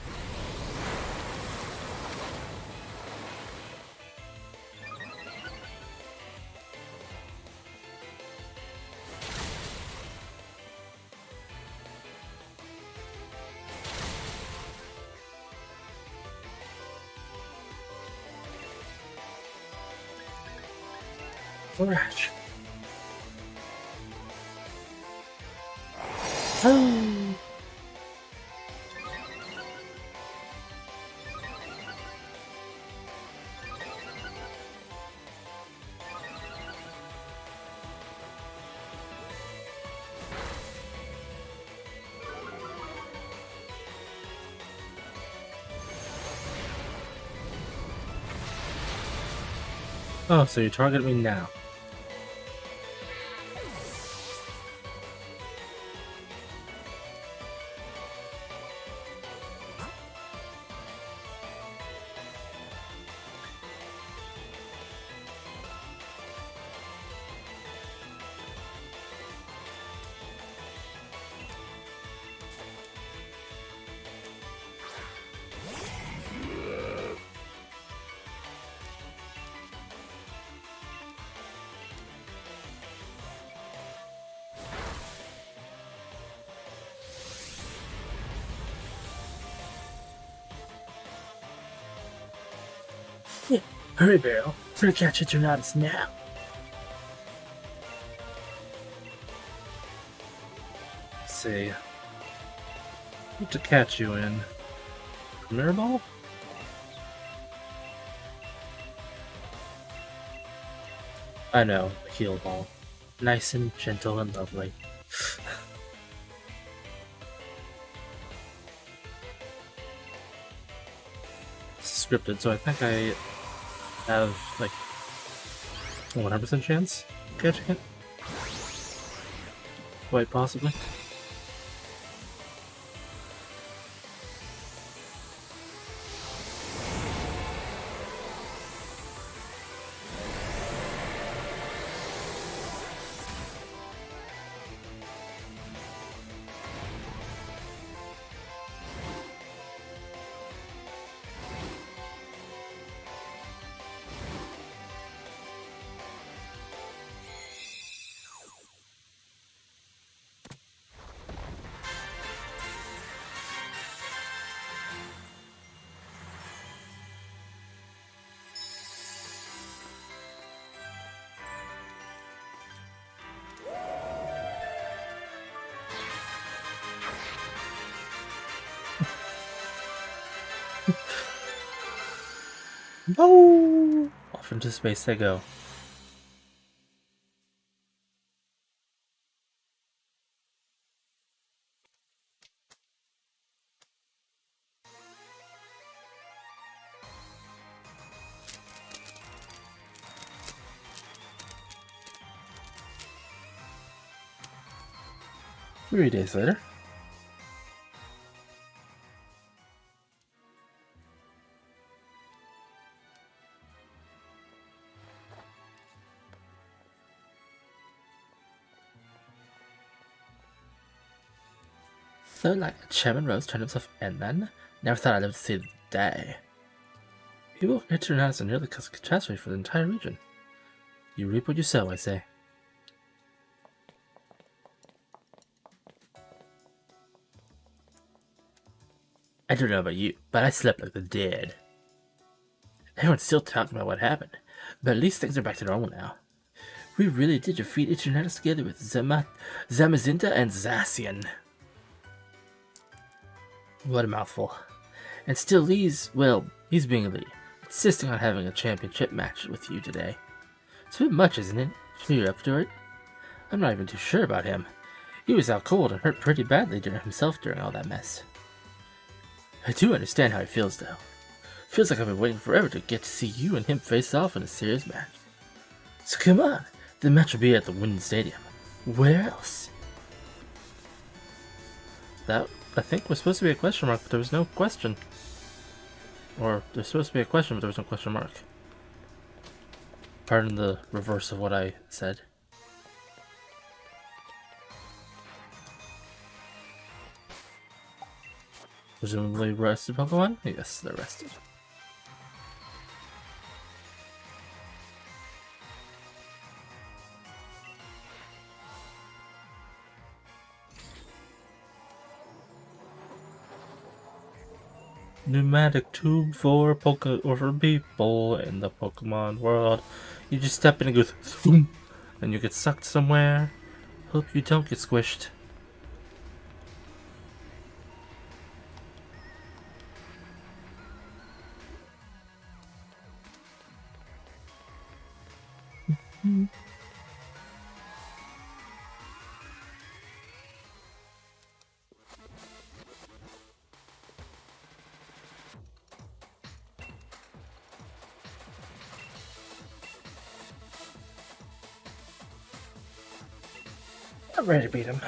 Thrash. Oh. Oh, so you target me now. Yeah. Hurry, Barrel. Try to catch Eternatus now. Let's see. What to catch you in? Premier Ball? I know, a heal ball. Nice and gentle and lovely. It's scripted, so I think I have like 100% chance of catching it. Quite possibly. Oh! Off into space they go. Three days later. So, like, Chairman Rose turned himself in then? Never thought I'd live to see the day. People hit Eternatus and nearly caused a catastrophe for the entire region. You reap what you sow, I say. I don't know about you, but I slept like the dead. Everyone's still talking about what happened, but at least things are back to normal now. We really did defeat Eternatus together with Zamazinta and Zacian. What a mouthful. And still Lee's, well, he's being Lee, insisting on having a championship match with you today. It's a bit much, isn't it? Sure you're up to it? I'm not even too sure about him. He was out cold and hurt pretty badly himself during all that mess. I do understand how he feels, though. Feels like I've been waiting forever to get to see you and him face off in a serious match. So come on, the match will be at the Wind Stadium. Where else? That, I think, was supposed to be a question mark, but there was no question. Or, there's supposed to be a question, but there was no question mark. Pardon the reverse of what I said. Presumably rested Pokemon? Yes, they're rested. Pneumatic tube for people in the Pokemon world. You just step in and goes thump, and you get sucked somewhere. Hope you don't get squished. I'm ready to beat him.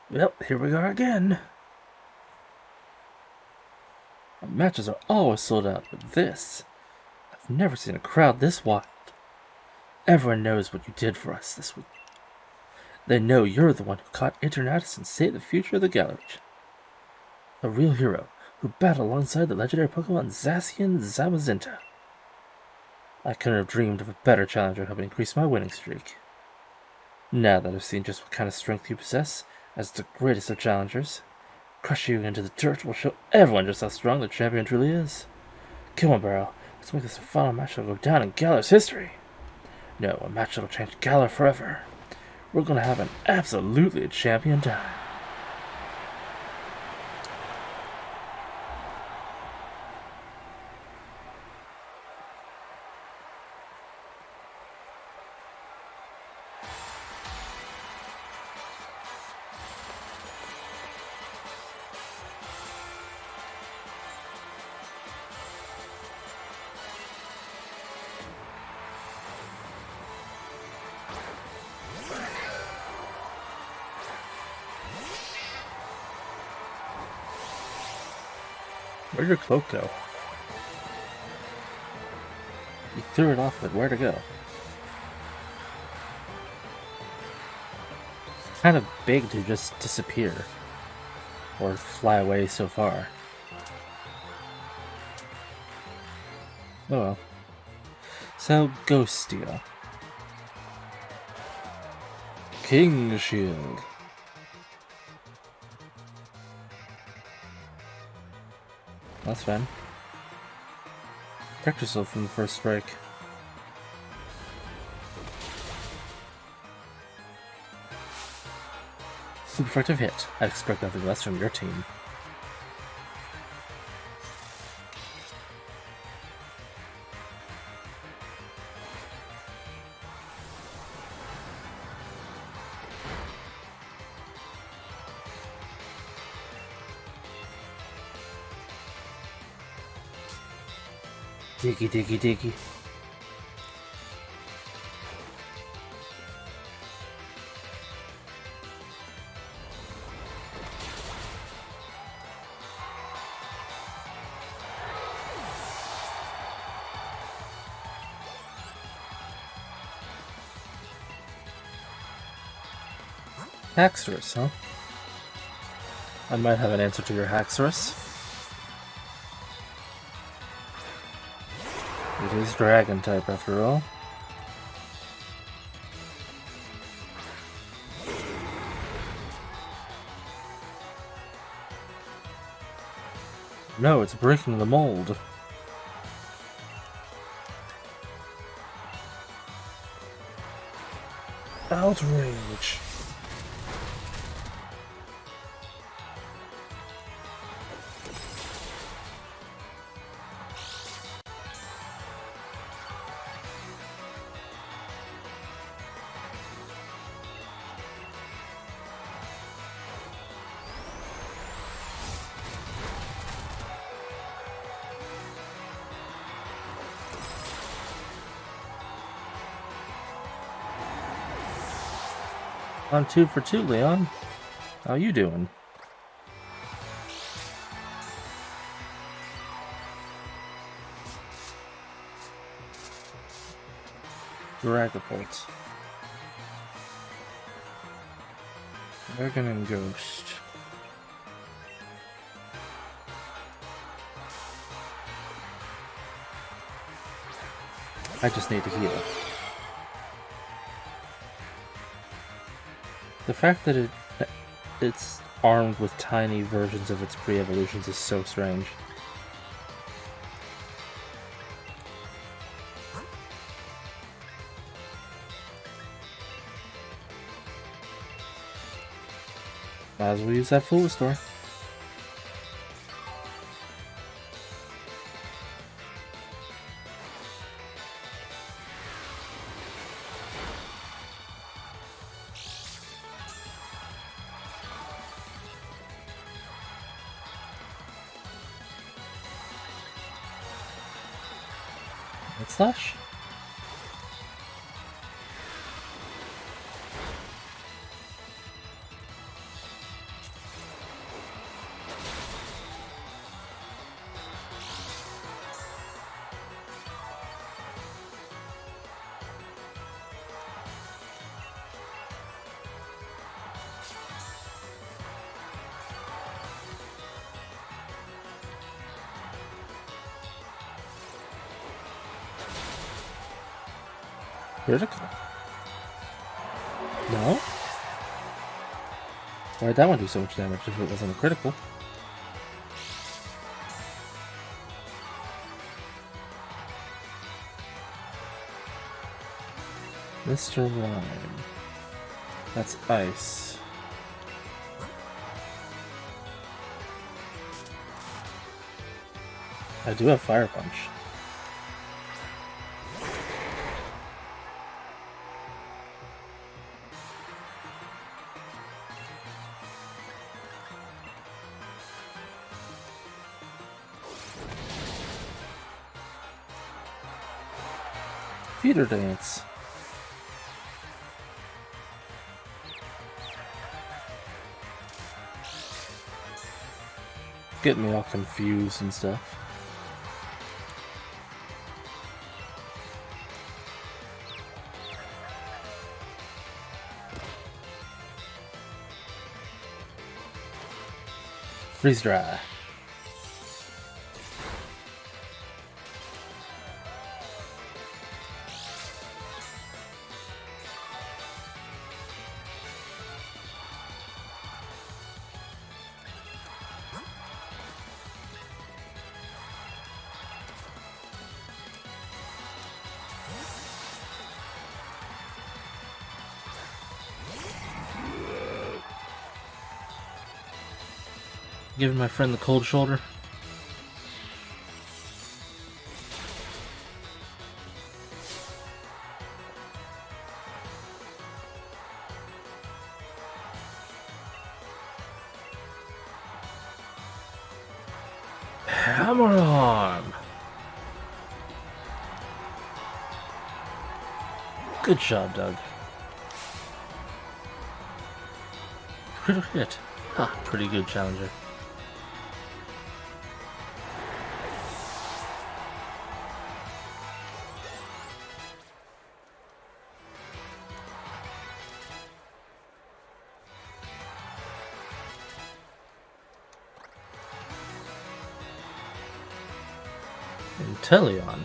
Yep, here we are again. Our matches are always sold out, but this... I've never seen a crowd this wild. Everyone knows what you did for us this week. They know you're the one who caught Eternatus and saved the future of the Galar. A real hero who battled alongside the legendary Pokemon Zacian Zamazinta. I couldn't have dreamed of a better challenger who would increase my winning streak. Now that I've seen just what kind of strength you possess, as the greatest of challengers, crush you into the dirt will show everyone just how strong the champion truly is. Come on, Barrow. Let's make this a final match that'll go down in Galar's history. No, a match that'll change Galar forever. We're gonna have an absolutely champion time. Where'd your cloak go? You threw it off, but where'd it go? It's kind of big to just disappear. Or fly away so far. Oh well. So, Ghost Steel. King Shield. That's fine. Protect yourself from the first strike. Super effective hit. I'd expect nothing less from your team. Diggy, diggy, diggy. Haxorus, huh? I might have an answer to your Haxorus. It is dragon type after all. No, it's breaking the mold. Outrage. I'm 2 for 2, Leon. How you doing? Dragapult. Dragon and Ghost. I just need to heal. The fact that it's armed with tiny versions of its pre-evolutions is so strange. Might as well use that Fool Restore. Let's slash. Critical. No? Why'd that one do so much damage if it wasn't a critical? Mr. Rhyme. That's ice. I do have Fire Punch. Feeder Dance. Getting me all confused and stuff. Freeze dry. Giving my friend the cold shoulder. Hammer arm. Good job, Doug. Critical hit. Ha, pretty good challenger. Inteleon.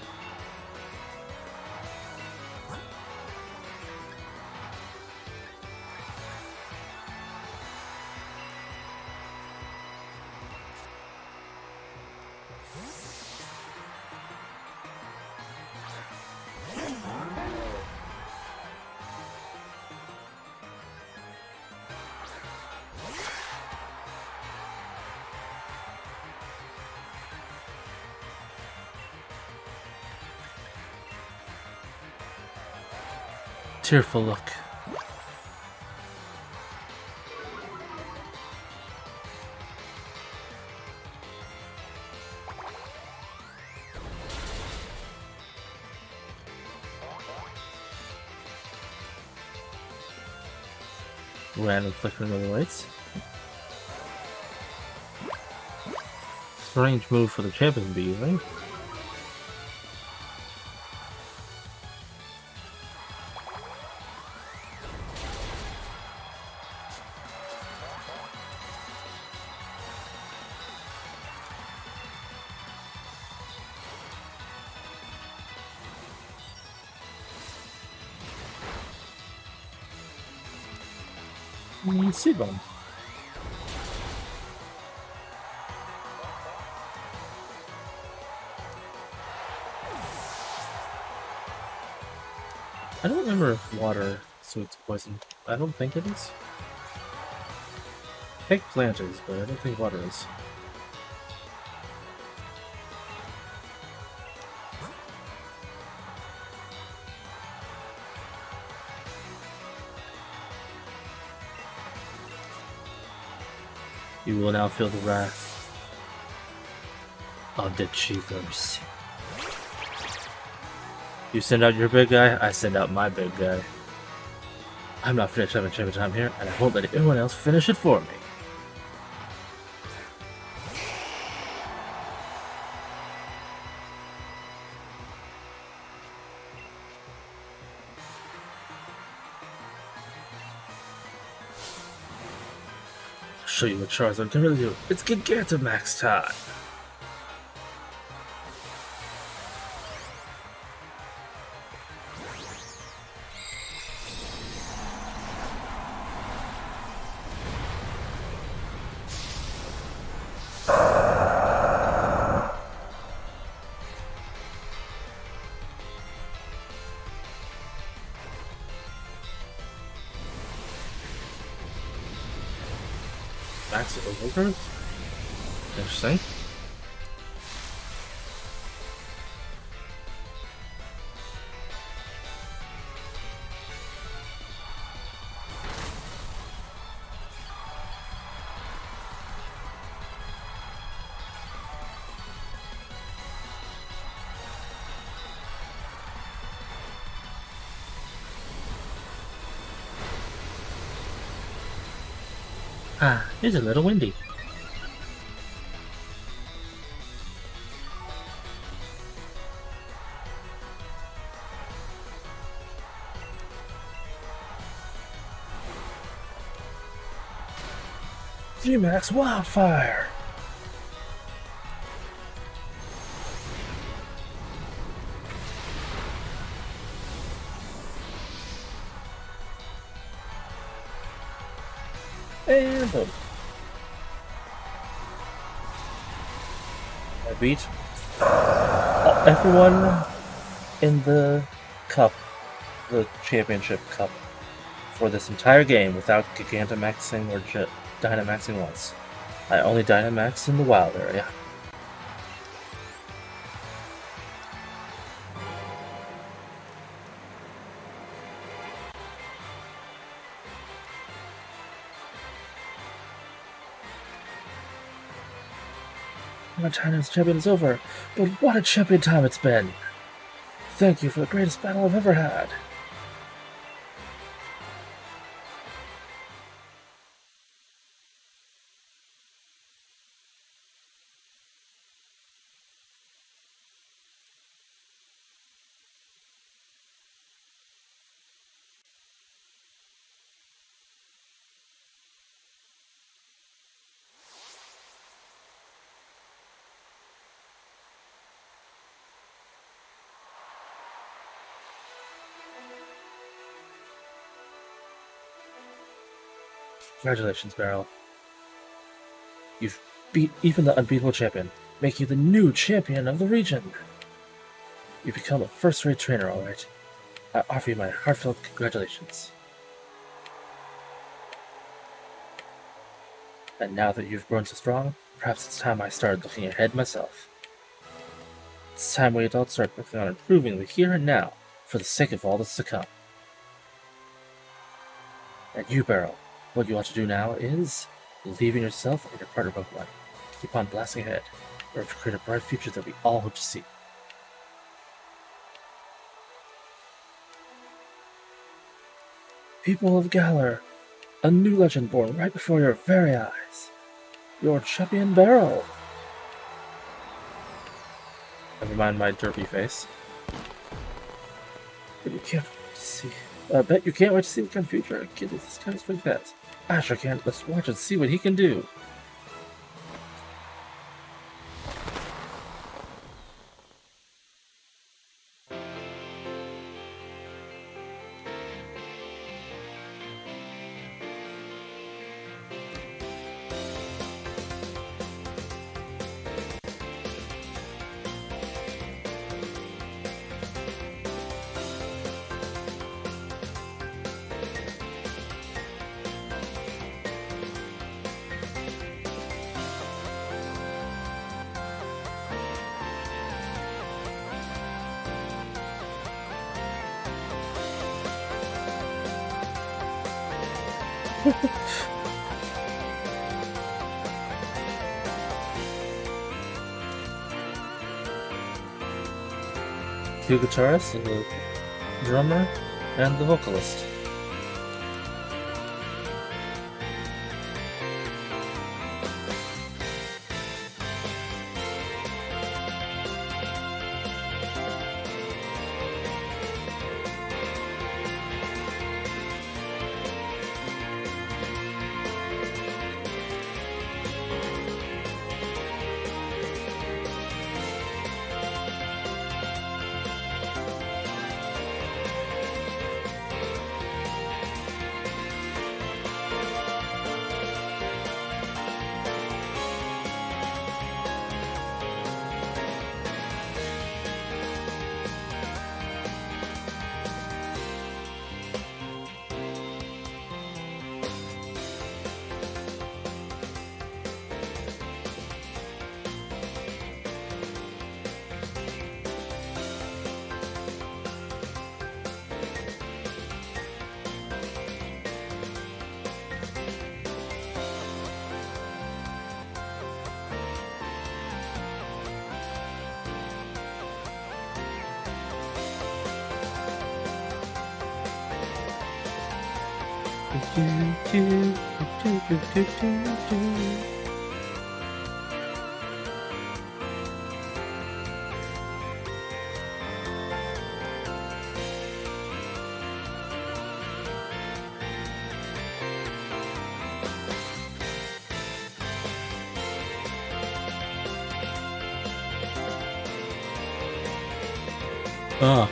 Tearful look. Random flickering of the lights. Strange move for the champion to be using. Seed bomb. I don't remember if water suits poison. I don't think it is. I think plant is, but I don't think water is. You will now feel the wrath of the Cheaters. You send out your big guy, I send out my big guy. I'm not finished having champion time here, and I won't let anyone else finish it for me. I'll show you what Charizard can really do. It's Gigantamax time! Max Overgrowth? Interesting. Ah, it's a little windy. G-Max Wildfire! And boom. I beat everyone in the cup, the championship cup, for this entire game without Gigantamaxing or Dynamaxing once. I only Dynamaxed in the wild area. My time as champion is over, but what a champion time it's been! Thank you for the greatest battle I've ever had. Congratulations, Beryl. You've beat even the unbeatable champion, making you the new champion of the region. You've become a first-rate trainer, alright. I offer you my heartfelt congratulations. And now that you've grown so strong, perhaps it's time I started looking ahead myself. It's time we adults start working on improving the here and now, for the sake of all that's to come. And you, Beryl, what you ought to do now is believe in yourself and your partner Pokemon. Keep on blasting ahead, or to create a bright future that we all hope to see. People of Galar, a new legend born right before your very eyes. Your champion Beryl. Never mind my derpy face. But you can't wait to see. I bet you can't wait to see what kind of future a kid with this kind of swing has. I sure can't. Let's watch and see what he can do. Two guitarists, the drummer, and the vocalist. Ah,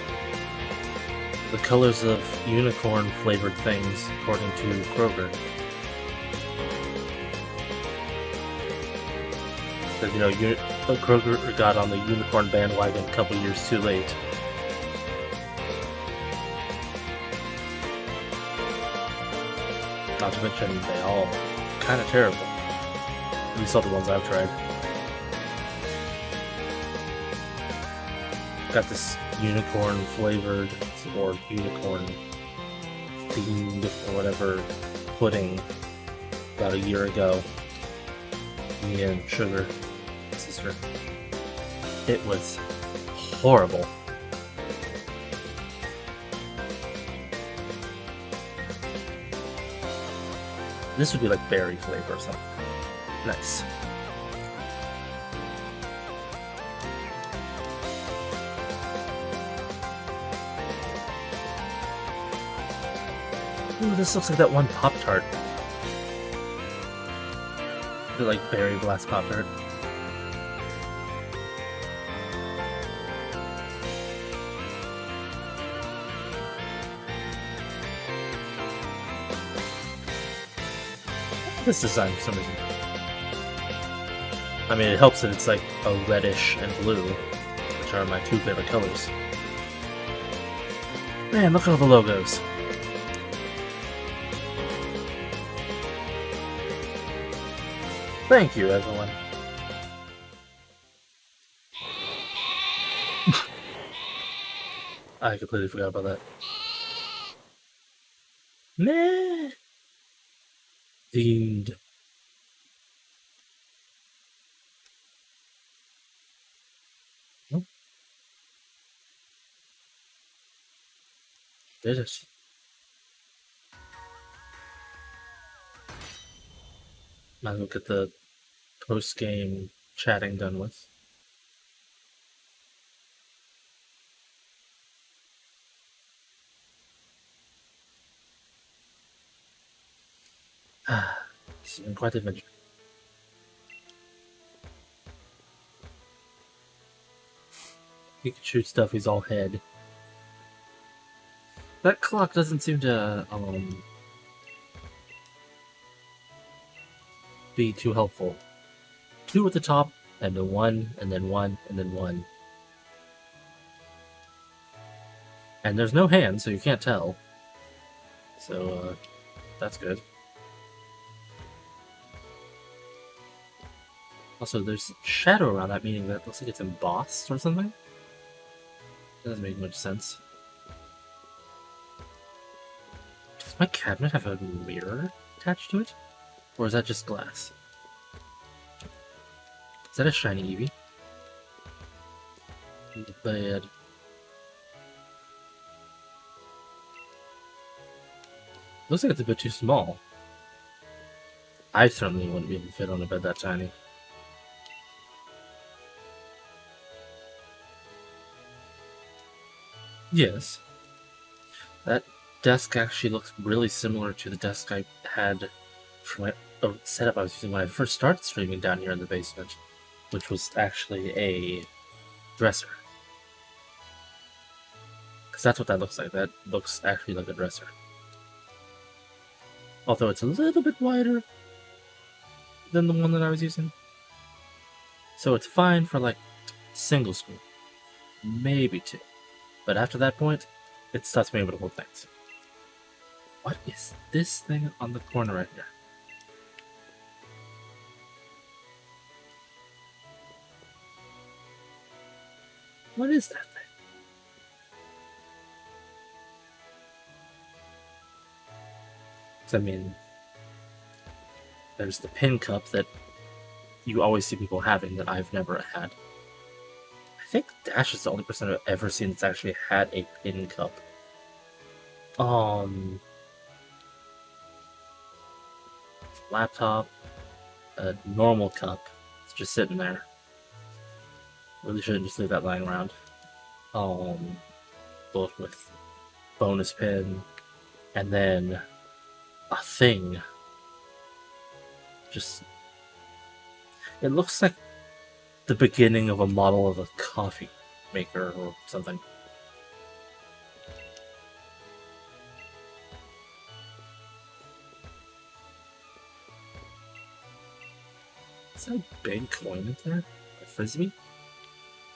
the colors of unicorn flavored things, according to Kroger. Because, Kroger got on the unicorn bandwagon a couple years too late. Not to mention, they all kind of terrible. At least all the ones I've tried. Got this unicorn flavored or unicorn themed or whatever pudding about a year ago. Me and Sugar, sister. It was horrible. This would be like berry flavor or something. Nice. Ooh, this looks like that one Pop-Tart. The like berry blast Pop-Tart. This design for some reason. I mean, it helps that it's like a reddish and blue, which are my two favorite colors. Man, look at all the logos. Thank you, everyone. I completely forgot about that. Meh. Themed. Nope. Did it. Might as well get the post-game chatting done with. This has been quite an adventure. Pikachu stuff is all head. That clock doesn't seem to be too helpful. 2 at the top, and then 1, and then 1, and then 1. And there's no hand, so you can't tell. So, that's good. Also, there's shadow around that, meaning that looks like it's embossed or something. Doesn't make much sense. Does my cabinet have a mirror attached to it? Or is that just glass? Is that a shiny Eevee? The bed. Looks like it's a bit too small. I certainly wouldn't be able to fit on a bed that tiny. Yes. That desk actually looks really similar to the desk I had for my setup I was using when I first started streaming down here in the basement, which was actually a dresser. Because that's what that looks like. That looks actually like a dresser. Although it's a little bit wider than the one that I was using. So it's fine for like single screen. Maybe two. But after that point, it stops being able to hold things. What is this thing on the corner right here? What is that thing? I mean, there's the pin cup that you always see people having that I've never had. I think Dash is the only person I've ever seen that's actually had a pin cup. Laptop, a normal cup. It's just sitting there. Really shouldn't just leave that lying around. Both with bonus pin, and then a thing. Just, it looks like the beginning of a model of a coffee maker or something. Is that a big coin in there? A frisbee?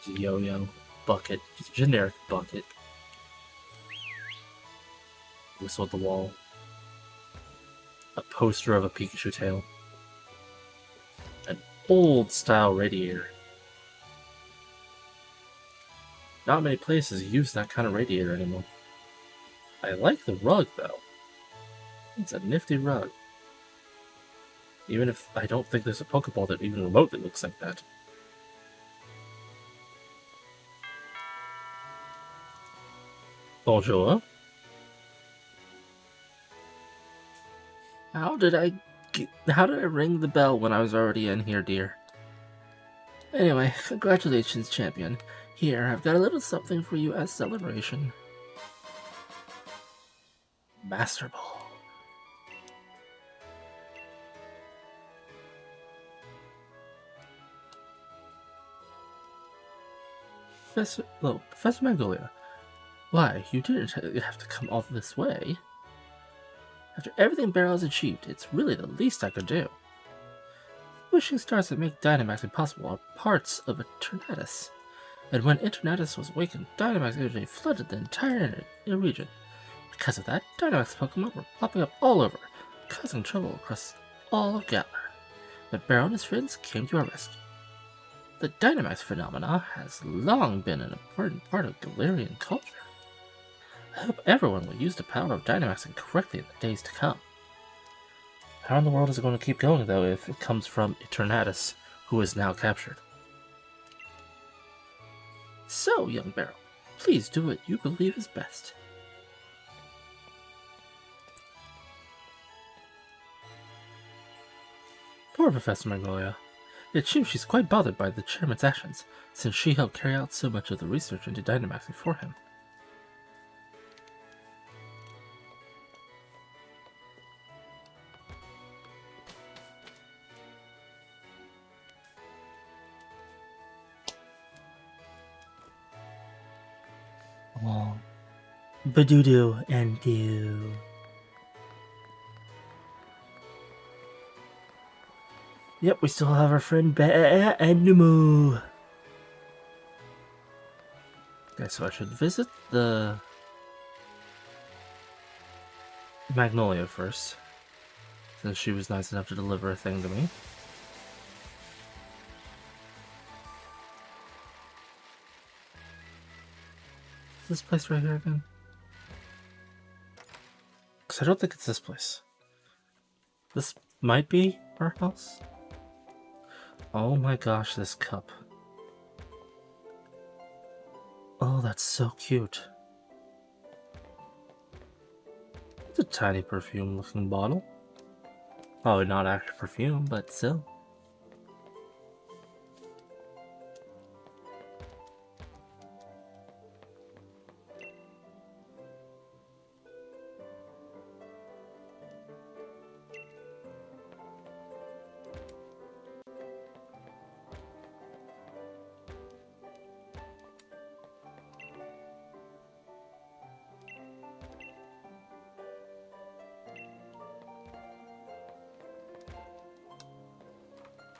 Just a yo-yo. Bucket. Just a generic bucket. Whistle at the wall. A poster of a Pikachu tail. An old style radiator. Not many places use that kind of radiator anymore. I like the rug though. It's a nifty rug. Even if I don't think there's a Pokeball that even remotely looks like that. Bonjour. How did I ring the bell when I was already in here, dear? Anyway, congratulations, champion. Here, I've got a little something for you as celebration. Master Ball. Professor Magnolia, why, you didn't have to come all this way. After everything Barrel has achieved, it's really the least I could do. Wishing stars that make Dynamax impossible are parts of Eternatus. And when Eternatus was awakened, Dynamax energy flooded the entire region. Because of that, Dynamax Pokemon were popping up all over, causing trouble across all of Galar. But Barrel and his friends came to our rescue. The Dynamax phenomena has long been an important part of Galarian culture. I hope everyone will use the power of Dynamaxing correctly in the days to come. How in the world is it going to keep going, though, if it comes from Eternatus, who is now captured? So, young Barrel, please do what you believe is best. Poor Professor Magnolia. It seems she's quite bothered by the chairman's actions, since she helped carry out so much of the research into Dynamaxing for him. Oh, Badoodoo and do. Yep, we still have our friend Ba and Numu. Okay, so I should visit the Magnolia first, since she was nice enough to deliver a thing to me. Is this place right here again? Because I don't think it's this place. This might be our house. Oh my gosh, this cup. Oh, that's so cute. It's a tiny perfume-looking bottle. Probably not actual perfume, but still.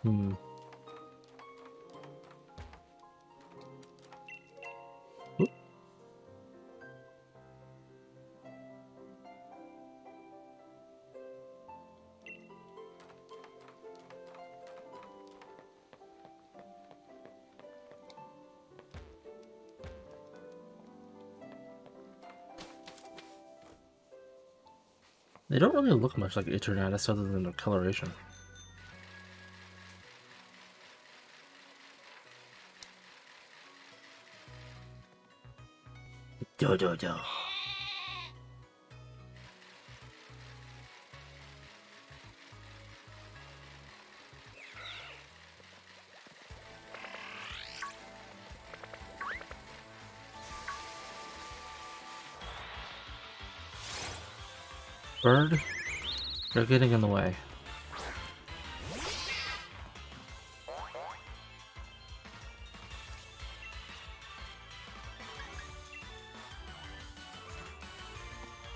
Oop. They don't really look much like Eternatus other than their coloration. Do. Bird, they're getting in the way.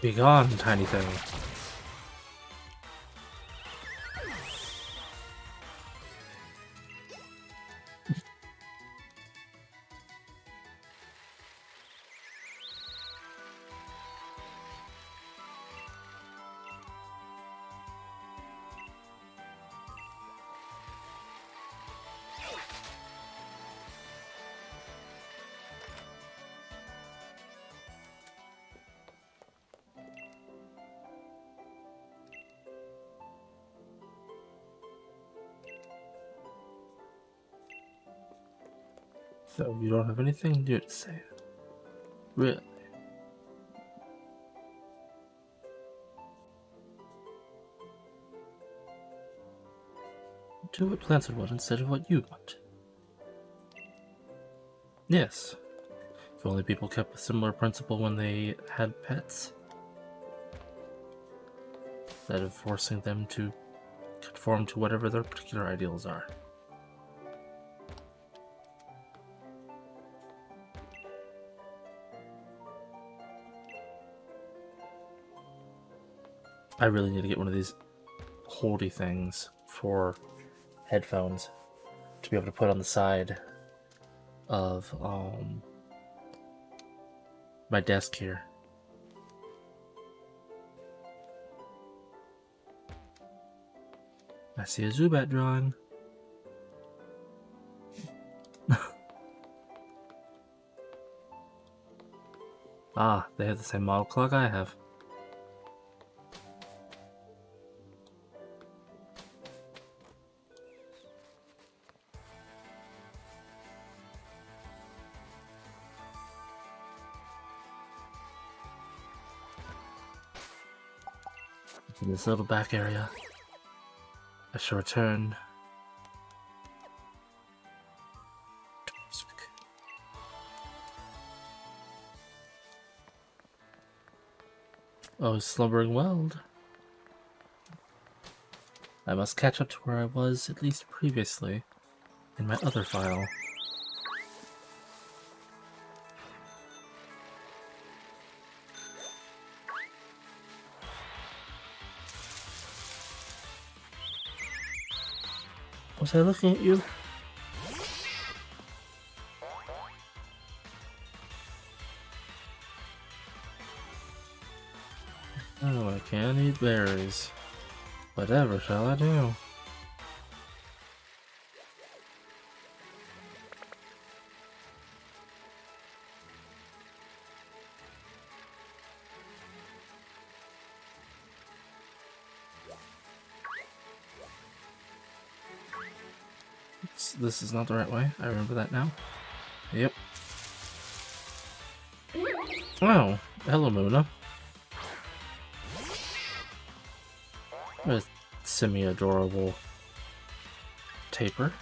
Be gone, tiny thing. So you don't have anything new to say? Really? Do what plants would want instead of what you want. Yes. If only people kept a similar principle when they had pets. Instead of forcing them to conform to whatever their particular ideals are. I really need to get one of these holdy things for headphones to be able to put on the side of my desk here. I see a Zubat drawing. Ah, they have the same model clock I have. In this little back area, I shall return. Oh, slumbering weld. I must catch up to where I was, at least previously, in my other file. Was I looking at you? Oh, I can't eat berries. Whatever shall I do? This is not the right way. I remember that now. Yep. Oh, hello, Muna. A semi-adorable taper.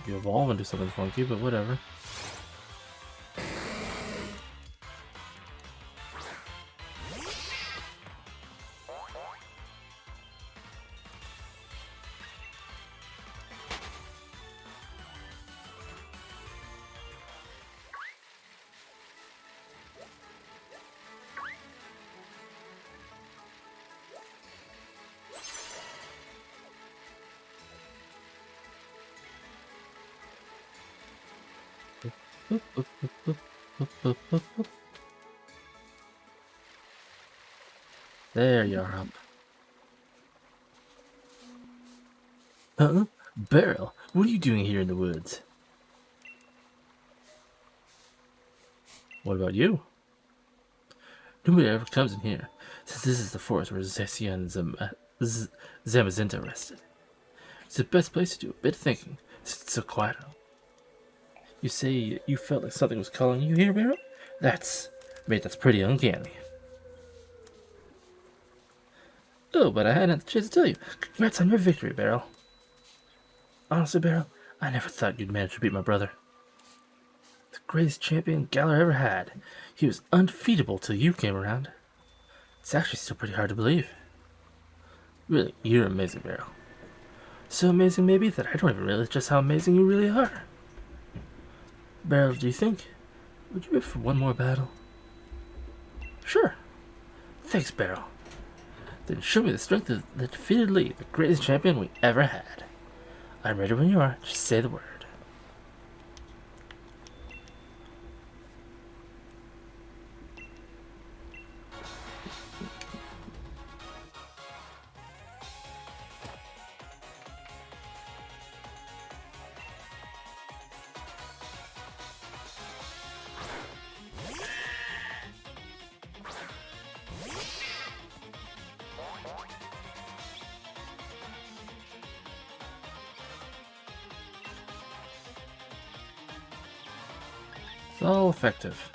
You evolve and do something funky, but whatever. There you are up. Huh? Beryl, what are you doing here in the woods? What about you? Nobody ever comes in here, since this is the forest where Zessia and Zamazinta rested. It's the best place to do a bit of thinking, since it's so quiet. You say you felt like something was calling you here, Beryl? That's pretty uncanny. Oh, but I hadn't had the chance to tell you. Congrats on your victory, Beryl. Honestly, Beryl, I never thought you'd manage to beat my brother. The greatest champion Galar ever had. He was undefeatable till you came around. It's actually still pretty hard to believe. Really, you're amazing, Beryl. So amazing, maybe, that I don't even realize just how amazing you really are. Beryl, do you think? Would you be up for one more battle? Sure. Thanks, Beryl. Then show me the strength of the defeated Lee, the greatest champion we ever had. I'm ready when you are. Just say the word. It's all effective.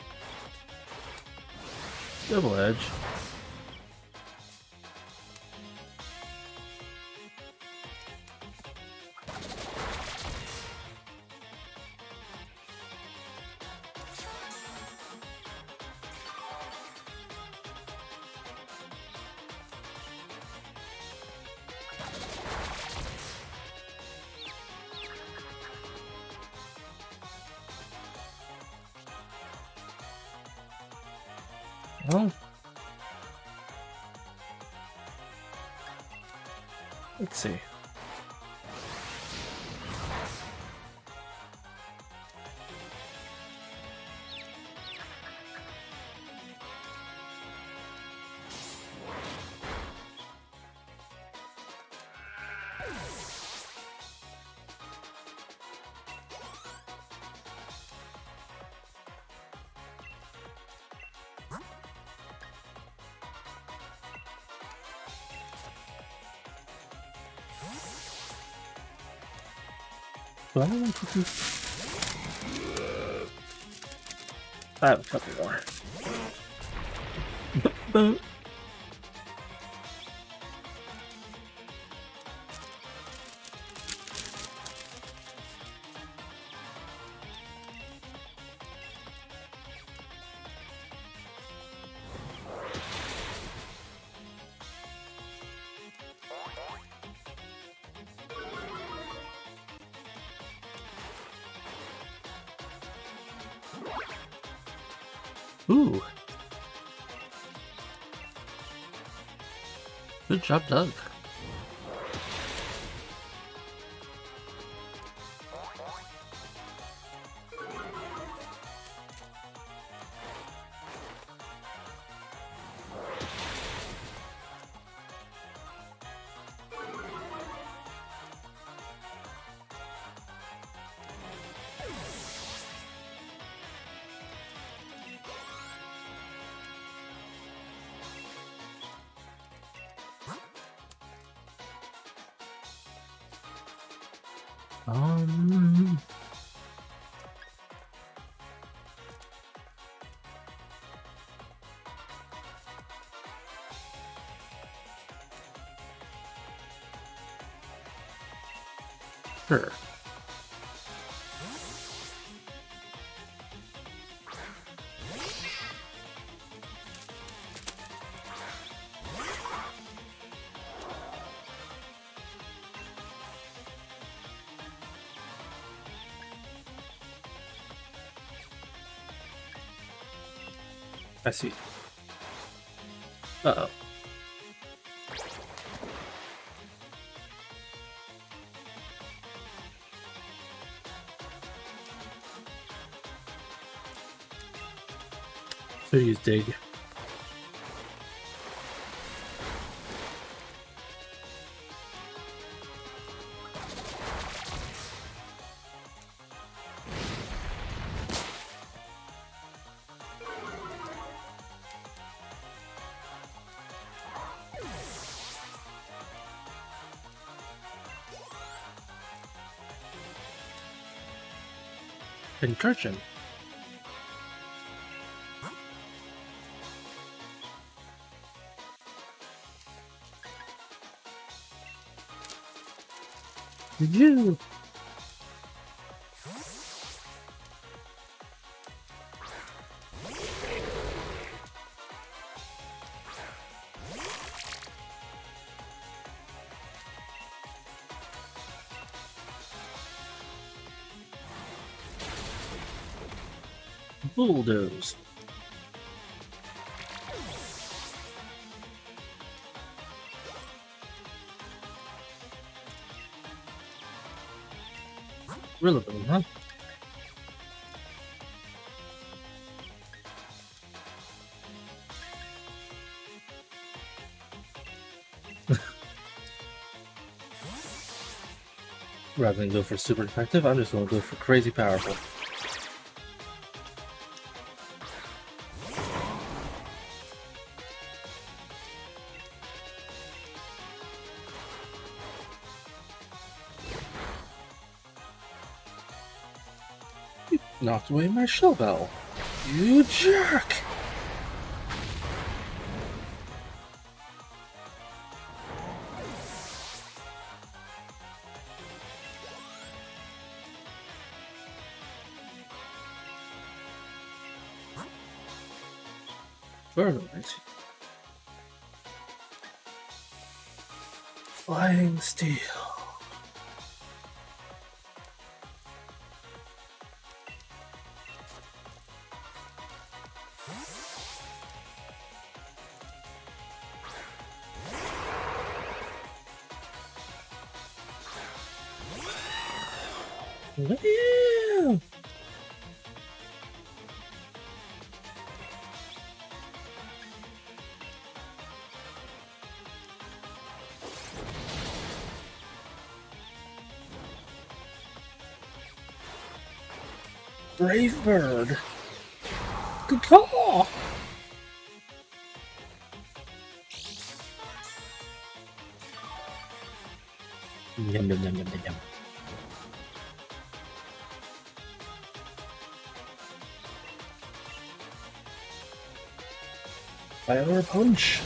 Double edge. Well, let's see. Do I want to do? I have a couple more. Boom. Ooh. Good job, Doug. Um, Sure. I see. Uh-oh. So use dig. Incursion. Did you? Bulldoze. Relevant, huh? Rather than go for super effective, I'm just gonna go for crazy powerful. You knocked away my shell bell. You jerk! Fertilize. Flying steel. Yeah. Brave bird. Good call. Yum, yum, yum, yum, yum, yum. Fire punch.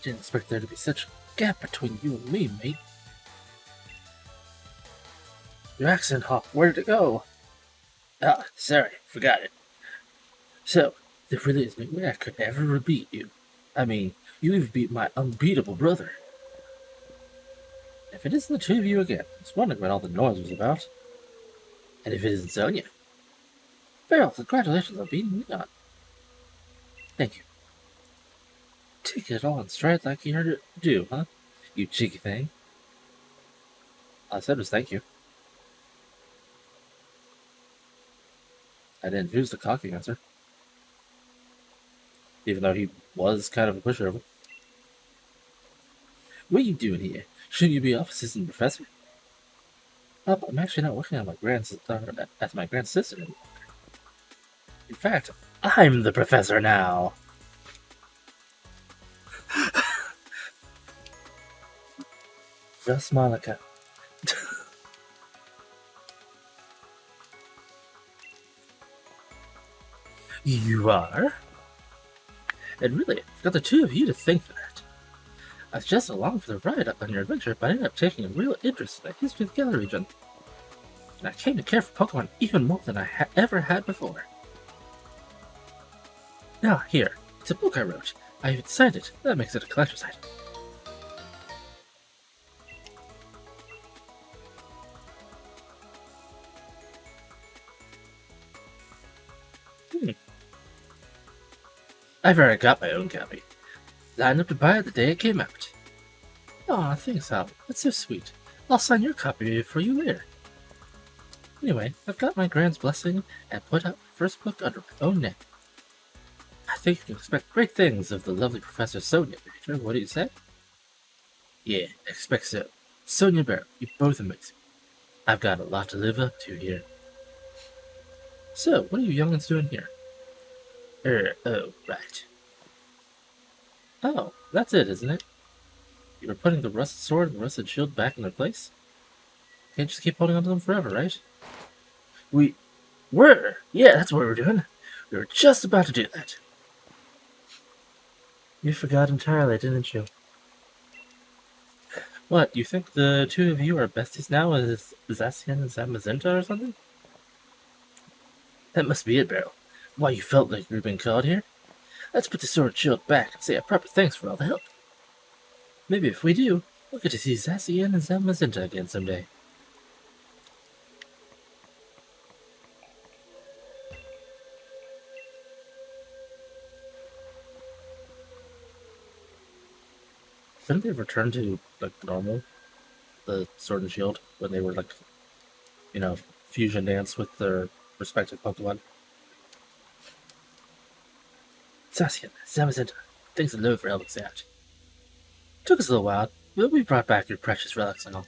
Didn't expect there to be such a gap between you and me, mate. Your accent hop, where'd it go? Ah, sorry, forgot it. So, there really is no way I could ever beat you. I mean, you even beat my unbeatable brother. If it isn't the two of you again, I was wondering what all the noise was about. And if it isn't Sonia, Beryl, congratulations on beating me on. Thank you. Take it all in stride like you heard it do, huh? You cheeky thing. All I said was thank you. I didn't choose the cocky answer. Even though he was kind of a pushover. What are you doing here? Shouldn't you be off assistant professor? Oh, I'm actually not working on my as my grand sister. In fact, I'm the professor now. Just Monica. You are? And really, I've got the two of you to thank for that. I was just along for the ride up on your adventure, but I ended up taking a real interest in the history of the Galar region. And I came to care for Pokemon even more than I ever had before. Now, here, it's a book I wrote. I even signed it. That makes it a collector's item. I've already got my own copy. Lined up to buy it the day it came out. Aw, thanks, Al. That's so sweet. I'll sign your copy for you later. Anyway, I've got my Grand's blessing and put out my first book under my own name. I think you can expect great things of the lovely Professor Sonia, Major. What do you say? Yeah, expect so. Sonia Barrow, you're both amazing. I've got a lot to live up to here. So, what are you young'uns doing here? Oh, right. Oh, that's it, isn't it? You were putting the rusted sword and the rusted shield back in their place? Can't just keep holding onto them forever, right? We were! Yeah, that's what we're doing. We were just about to do that. You forgot entirely, didn't you? What, you think the two of you are besties now as Zacian and Zamazenta or something? That must be it, Barrel. Why you felt like you were being called here? Let's put the sword and shield back and say a proper thanks for all the help. Maybe if we do, we'll get to see Zacian and Zamazenta again someday. Shouldn't they return to, like, normal? The sword and shield? When they were, like, you know, fusion dance with their respective Pokemon? Zacian, Zamazenta, thanks a lot for helping us out. Took us a little while, but we brought back your precious relics and all.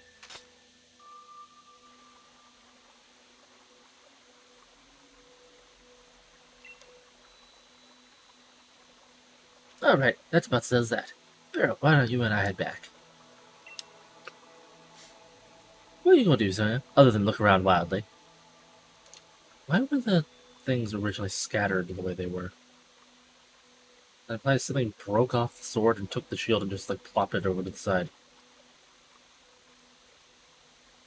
Alright, that's about settles that. Barrel, why don't you and I head back? What are you gonna do, Sonia, other than look around wildly? Why were the things originally scattered the way they were? That implies something broke off the sword and took the shield and just, like, plopped it over to the side.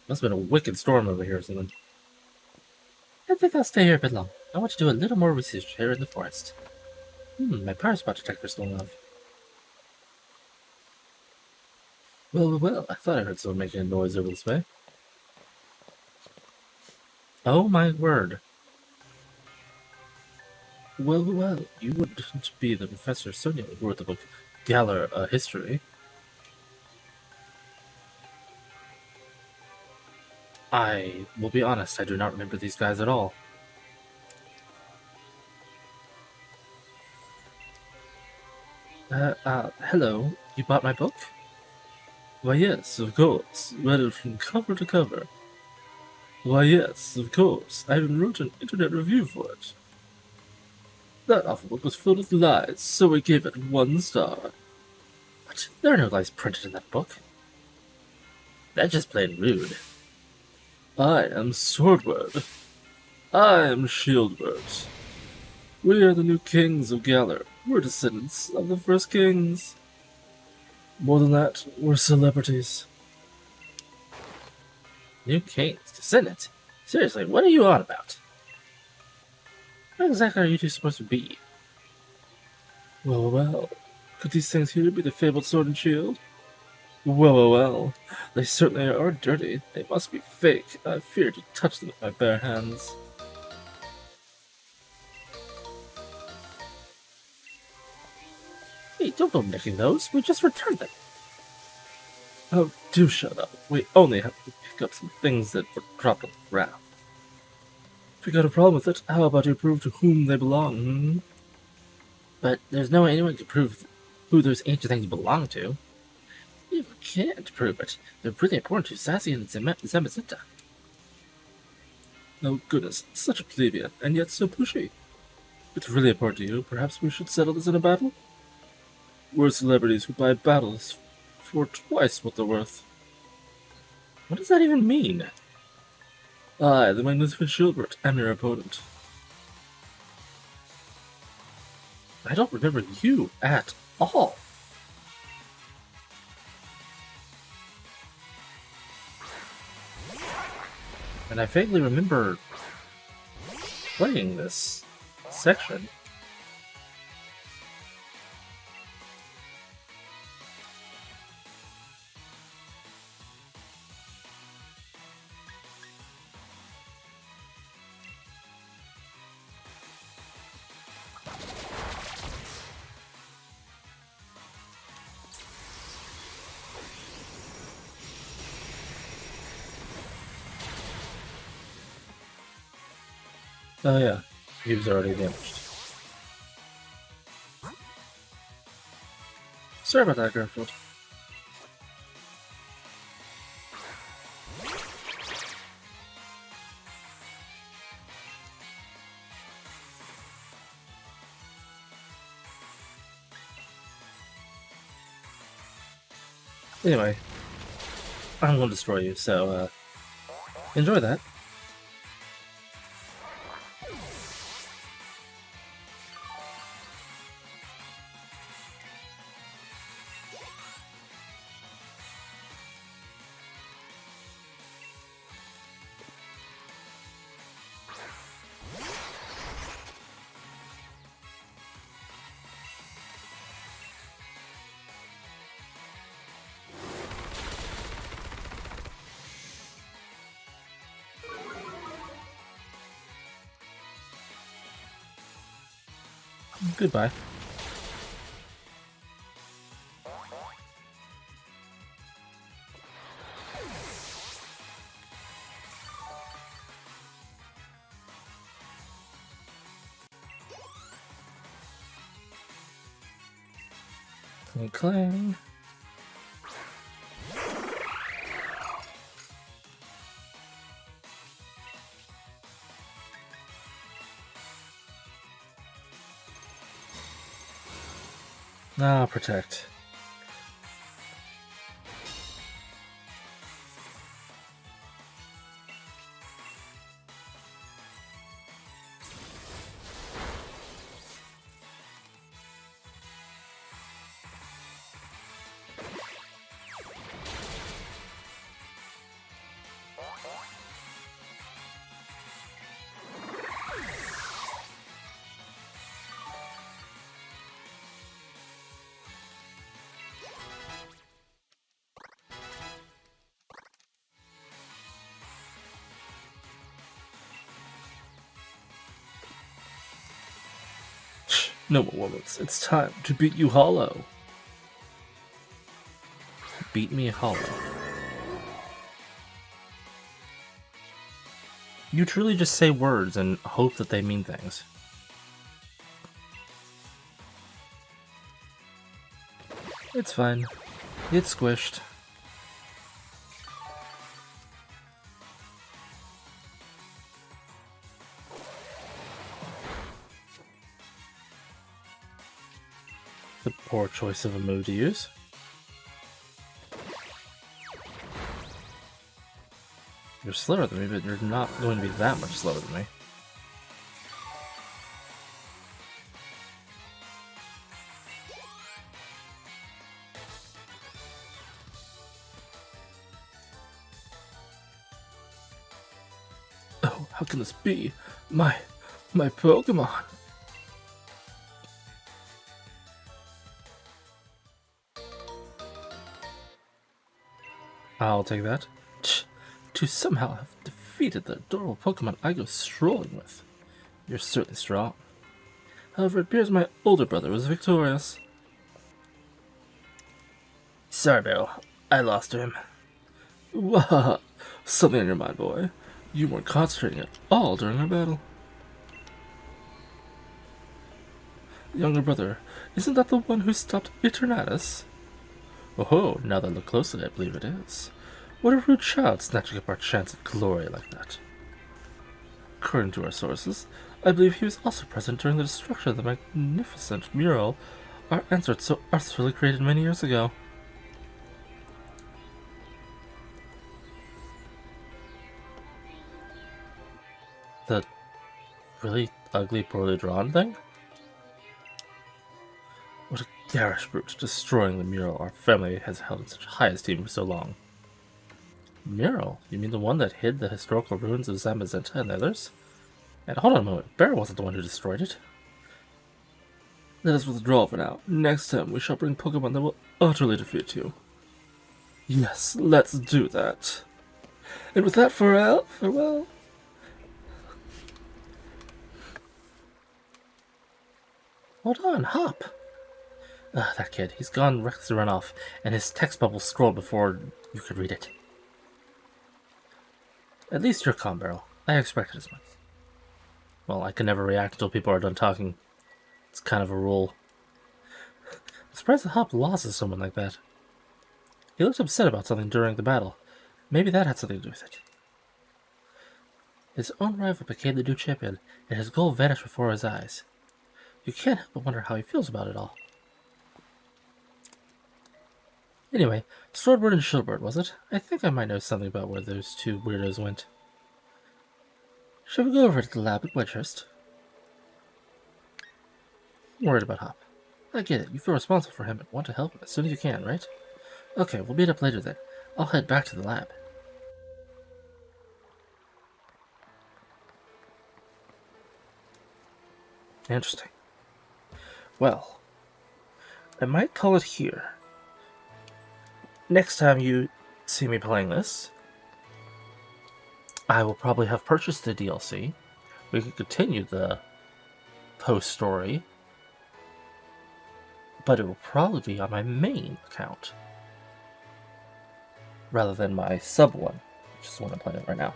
Must have been a wicked storm over here or something. I think I'll stay here a bit long. I want to do a little more research here in the forest. My power spot detector's going off. Well, I thought I heard someone making a noise over this way. Oh my word. Well, you wouldn't be the Professor Sonia who wrote the book Galar, a History. I will be honest, I do not remember these guys at all. Hello, you bought my book? Why yes, of course, read it from cover to cover. Why yes, of course, I even wrote an internet review for it. That awful book was filled with lies, so we gave it 1 star. What? There are no lies printed in that book. That's just plain rude. I am Swordward. I am Shieldward. We are the new kings of Galar. We're descendants of the first kings. More than that, we're celebrities. New kings? Descendants? Seriously, what are you on about? What exactly are you two supposed to be? Well, could these things here be the fabled sword and shield? Well, they certainly are dirty. They must be fake. I fear to touch them with my bare hands. Hey, don't go nicking those. We just returned them. Oh, do shut up. We only have to pick up some things that were dropped on the ground. If you got a problem with it, how about you prove to whom they belong, But there's no way anyone can prove who those ancient things belong to. You can't prove it. They're really important to Zacian and Zamazenta. Oh goodness, such a plebeian, and yet so pushy. If it's really important to you, perhaps we should settle this in a battle? We're celebrities who buy battles for twice what they're worth. What does that even mean? I, the magnificent Shieldbert, am your opponent. I don't remember you at all. And I vaguely remember playing this section. Oh yeah, he was already damaged. Sorry about that, Garfield. Anyway, I'm going to destroy you, so enjoy that. Goodbye. Clang, clang. Ah, protect. No more moments. It's time to beat you hollow. Beat me hollow. You truly just say words and hope that they mean things. It's fine. It's squished. The poor choice of a move to use. You're slower than me, but you're not going to be that much slower than me. Oh, how can this be? My Pokemon! I'll take that. To somehow have defeated the adorable Pokemon I go strolling with. You're certainly strong. However, it appears my older brother was victorious. Sorry, Bill. I lost to him. Wah! Something on your mind, boy. You weren't concentrating at all during our battle. Younger brother, isn't that the one who stopped Eternatus? Oh, now that I look closely, I believe it is. What a rude child snatching up our chance at glory like that. According to our sources, I believe he was also present during the destruction of the magnificent mural our ancestors so artfully created many years ago. The really ugly, poorly drawn thing? What a garish brute, destroying the mural our family has held in such high esteem for so long. Mural? You mean the one that hid the historical ruins of Zamazenta and the others? And hold on a moment, Bear wasn't the one who destroyed it. Let us withdraw for now. Next time we shall bring Pokemon that will utterly defeat you. Yes, let's do that. And with that, farewell. Hold on, Hop. That kid, he's gone recklessly run off, and his text bubble scrolled before you could read it. At least you're calm, Beryl. I expected as much. Well, I can never react until people are done talking. It's kind of a rule. I'm surprised that Hop loses someone like that. He looked upset about something during the battle. Maybe that had something to do with it. His own rival became the new champion, and his goal vanished before his eyes. You can't help but wonder how he feels about it all. Anyway, Swordbird and Shieldbird, was it? I think I might know something about where those two weirdos went. Shall we go over to the lab at Wedgehurst? I'm worried about Hop. I get it, you feel responsible for him and want to help him as soon as you can, right? Okay, we'll meet up later then. I'll head back to the lab. Interesting. Well, I might call it here. Next time you see me playing this, I will probably have purchased the DLC. We can continue the post-story, but it will probably be on my main account rather than my sub one, which is the one I'm playing right now.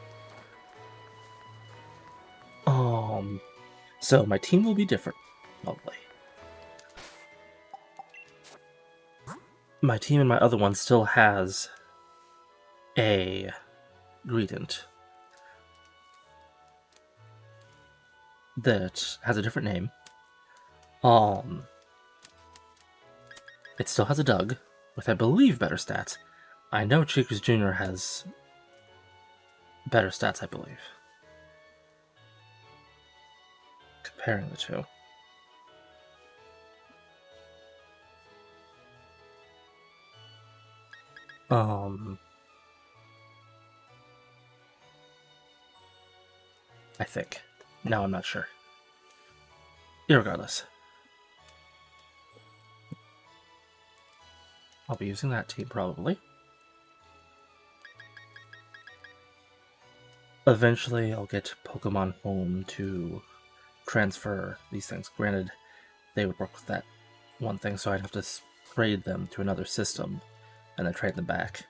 So my team will be different, probably. My team in my other one still has a Greedent that has a different name. It still has a Doug with, I believe, better stats. I know Chikus Jr. has better stats, I believe. Comparing the two. I think. No, I'm not sure. Irregardless. I'll be using that team, probably. Eventually, I'll get Pokemon Home to transfer these things. Granted, they would work with that one thing, so I'd have to trade them to another system and then trade them back.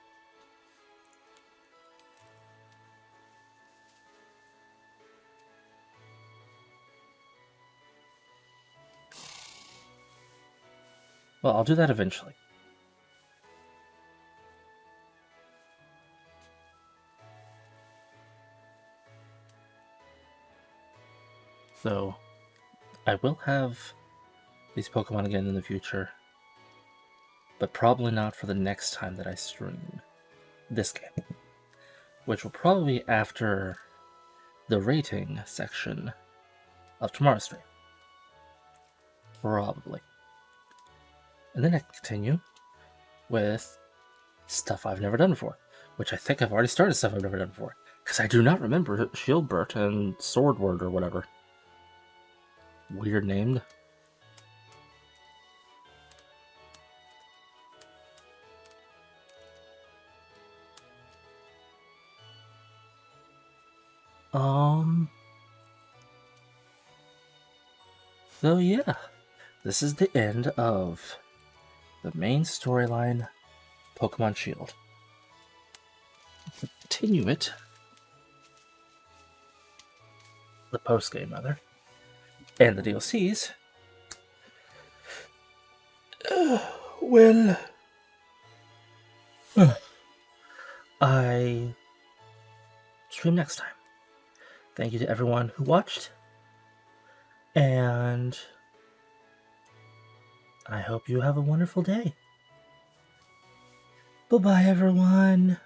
Well, I'll do that eventually. So, I will have these Pokemon again in the future, but probably not for the next time that I stream this game, which will probably be after the rating section of tomorrow's stream. Probably. And then I can continue with stuff I've never done before, which I think I've already started stuff I've never done before, because I do not remember Shieldbert and Swordword or whatever. Weird named. So yeah, this is the end of the main storyline, Pokemon Shield. Continue it. The post-game, rather. And the DLCs. Well, I stream next time. Thank you to everyone who watched. And I hope you have a wonderful day. Bye-bye, everyone.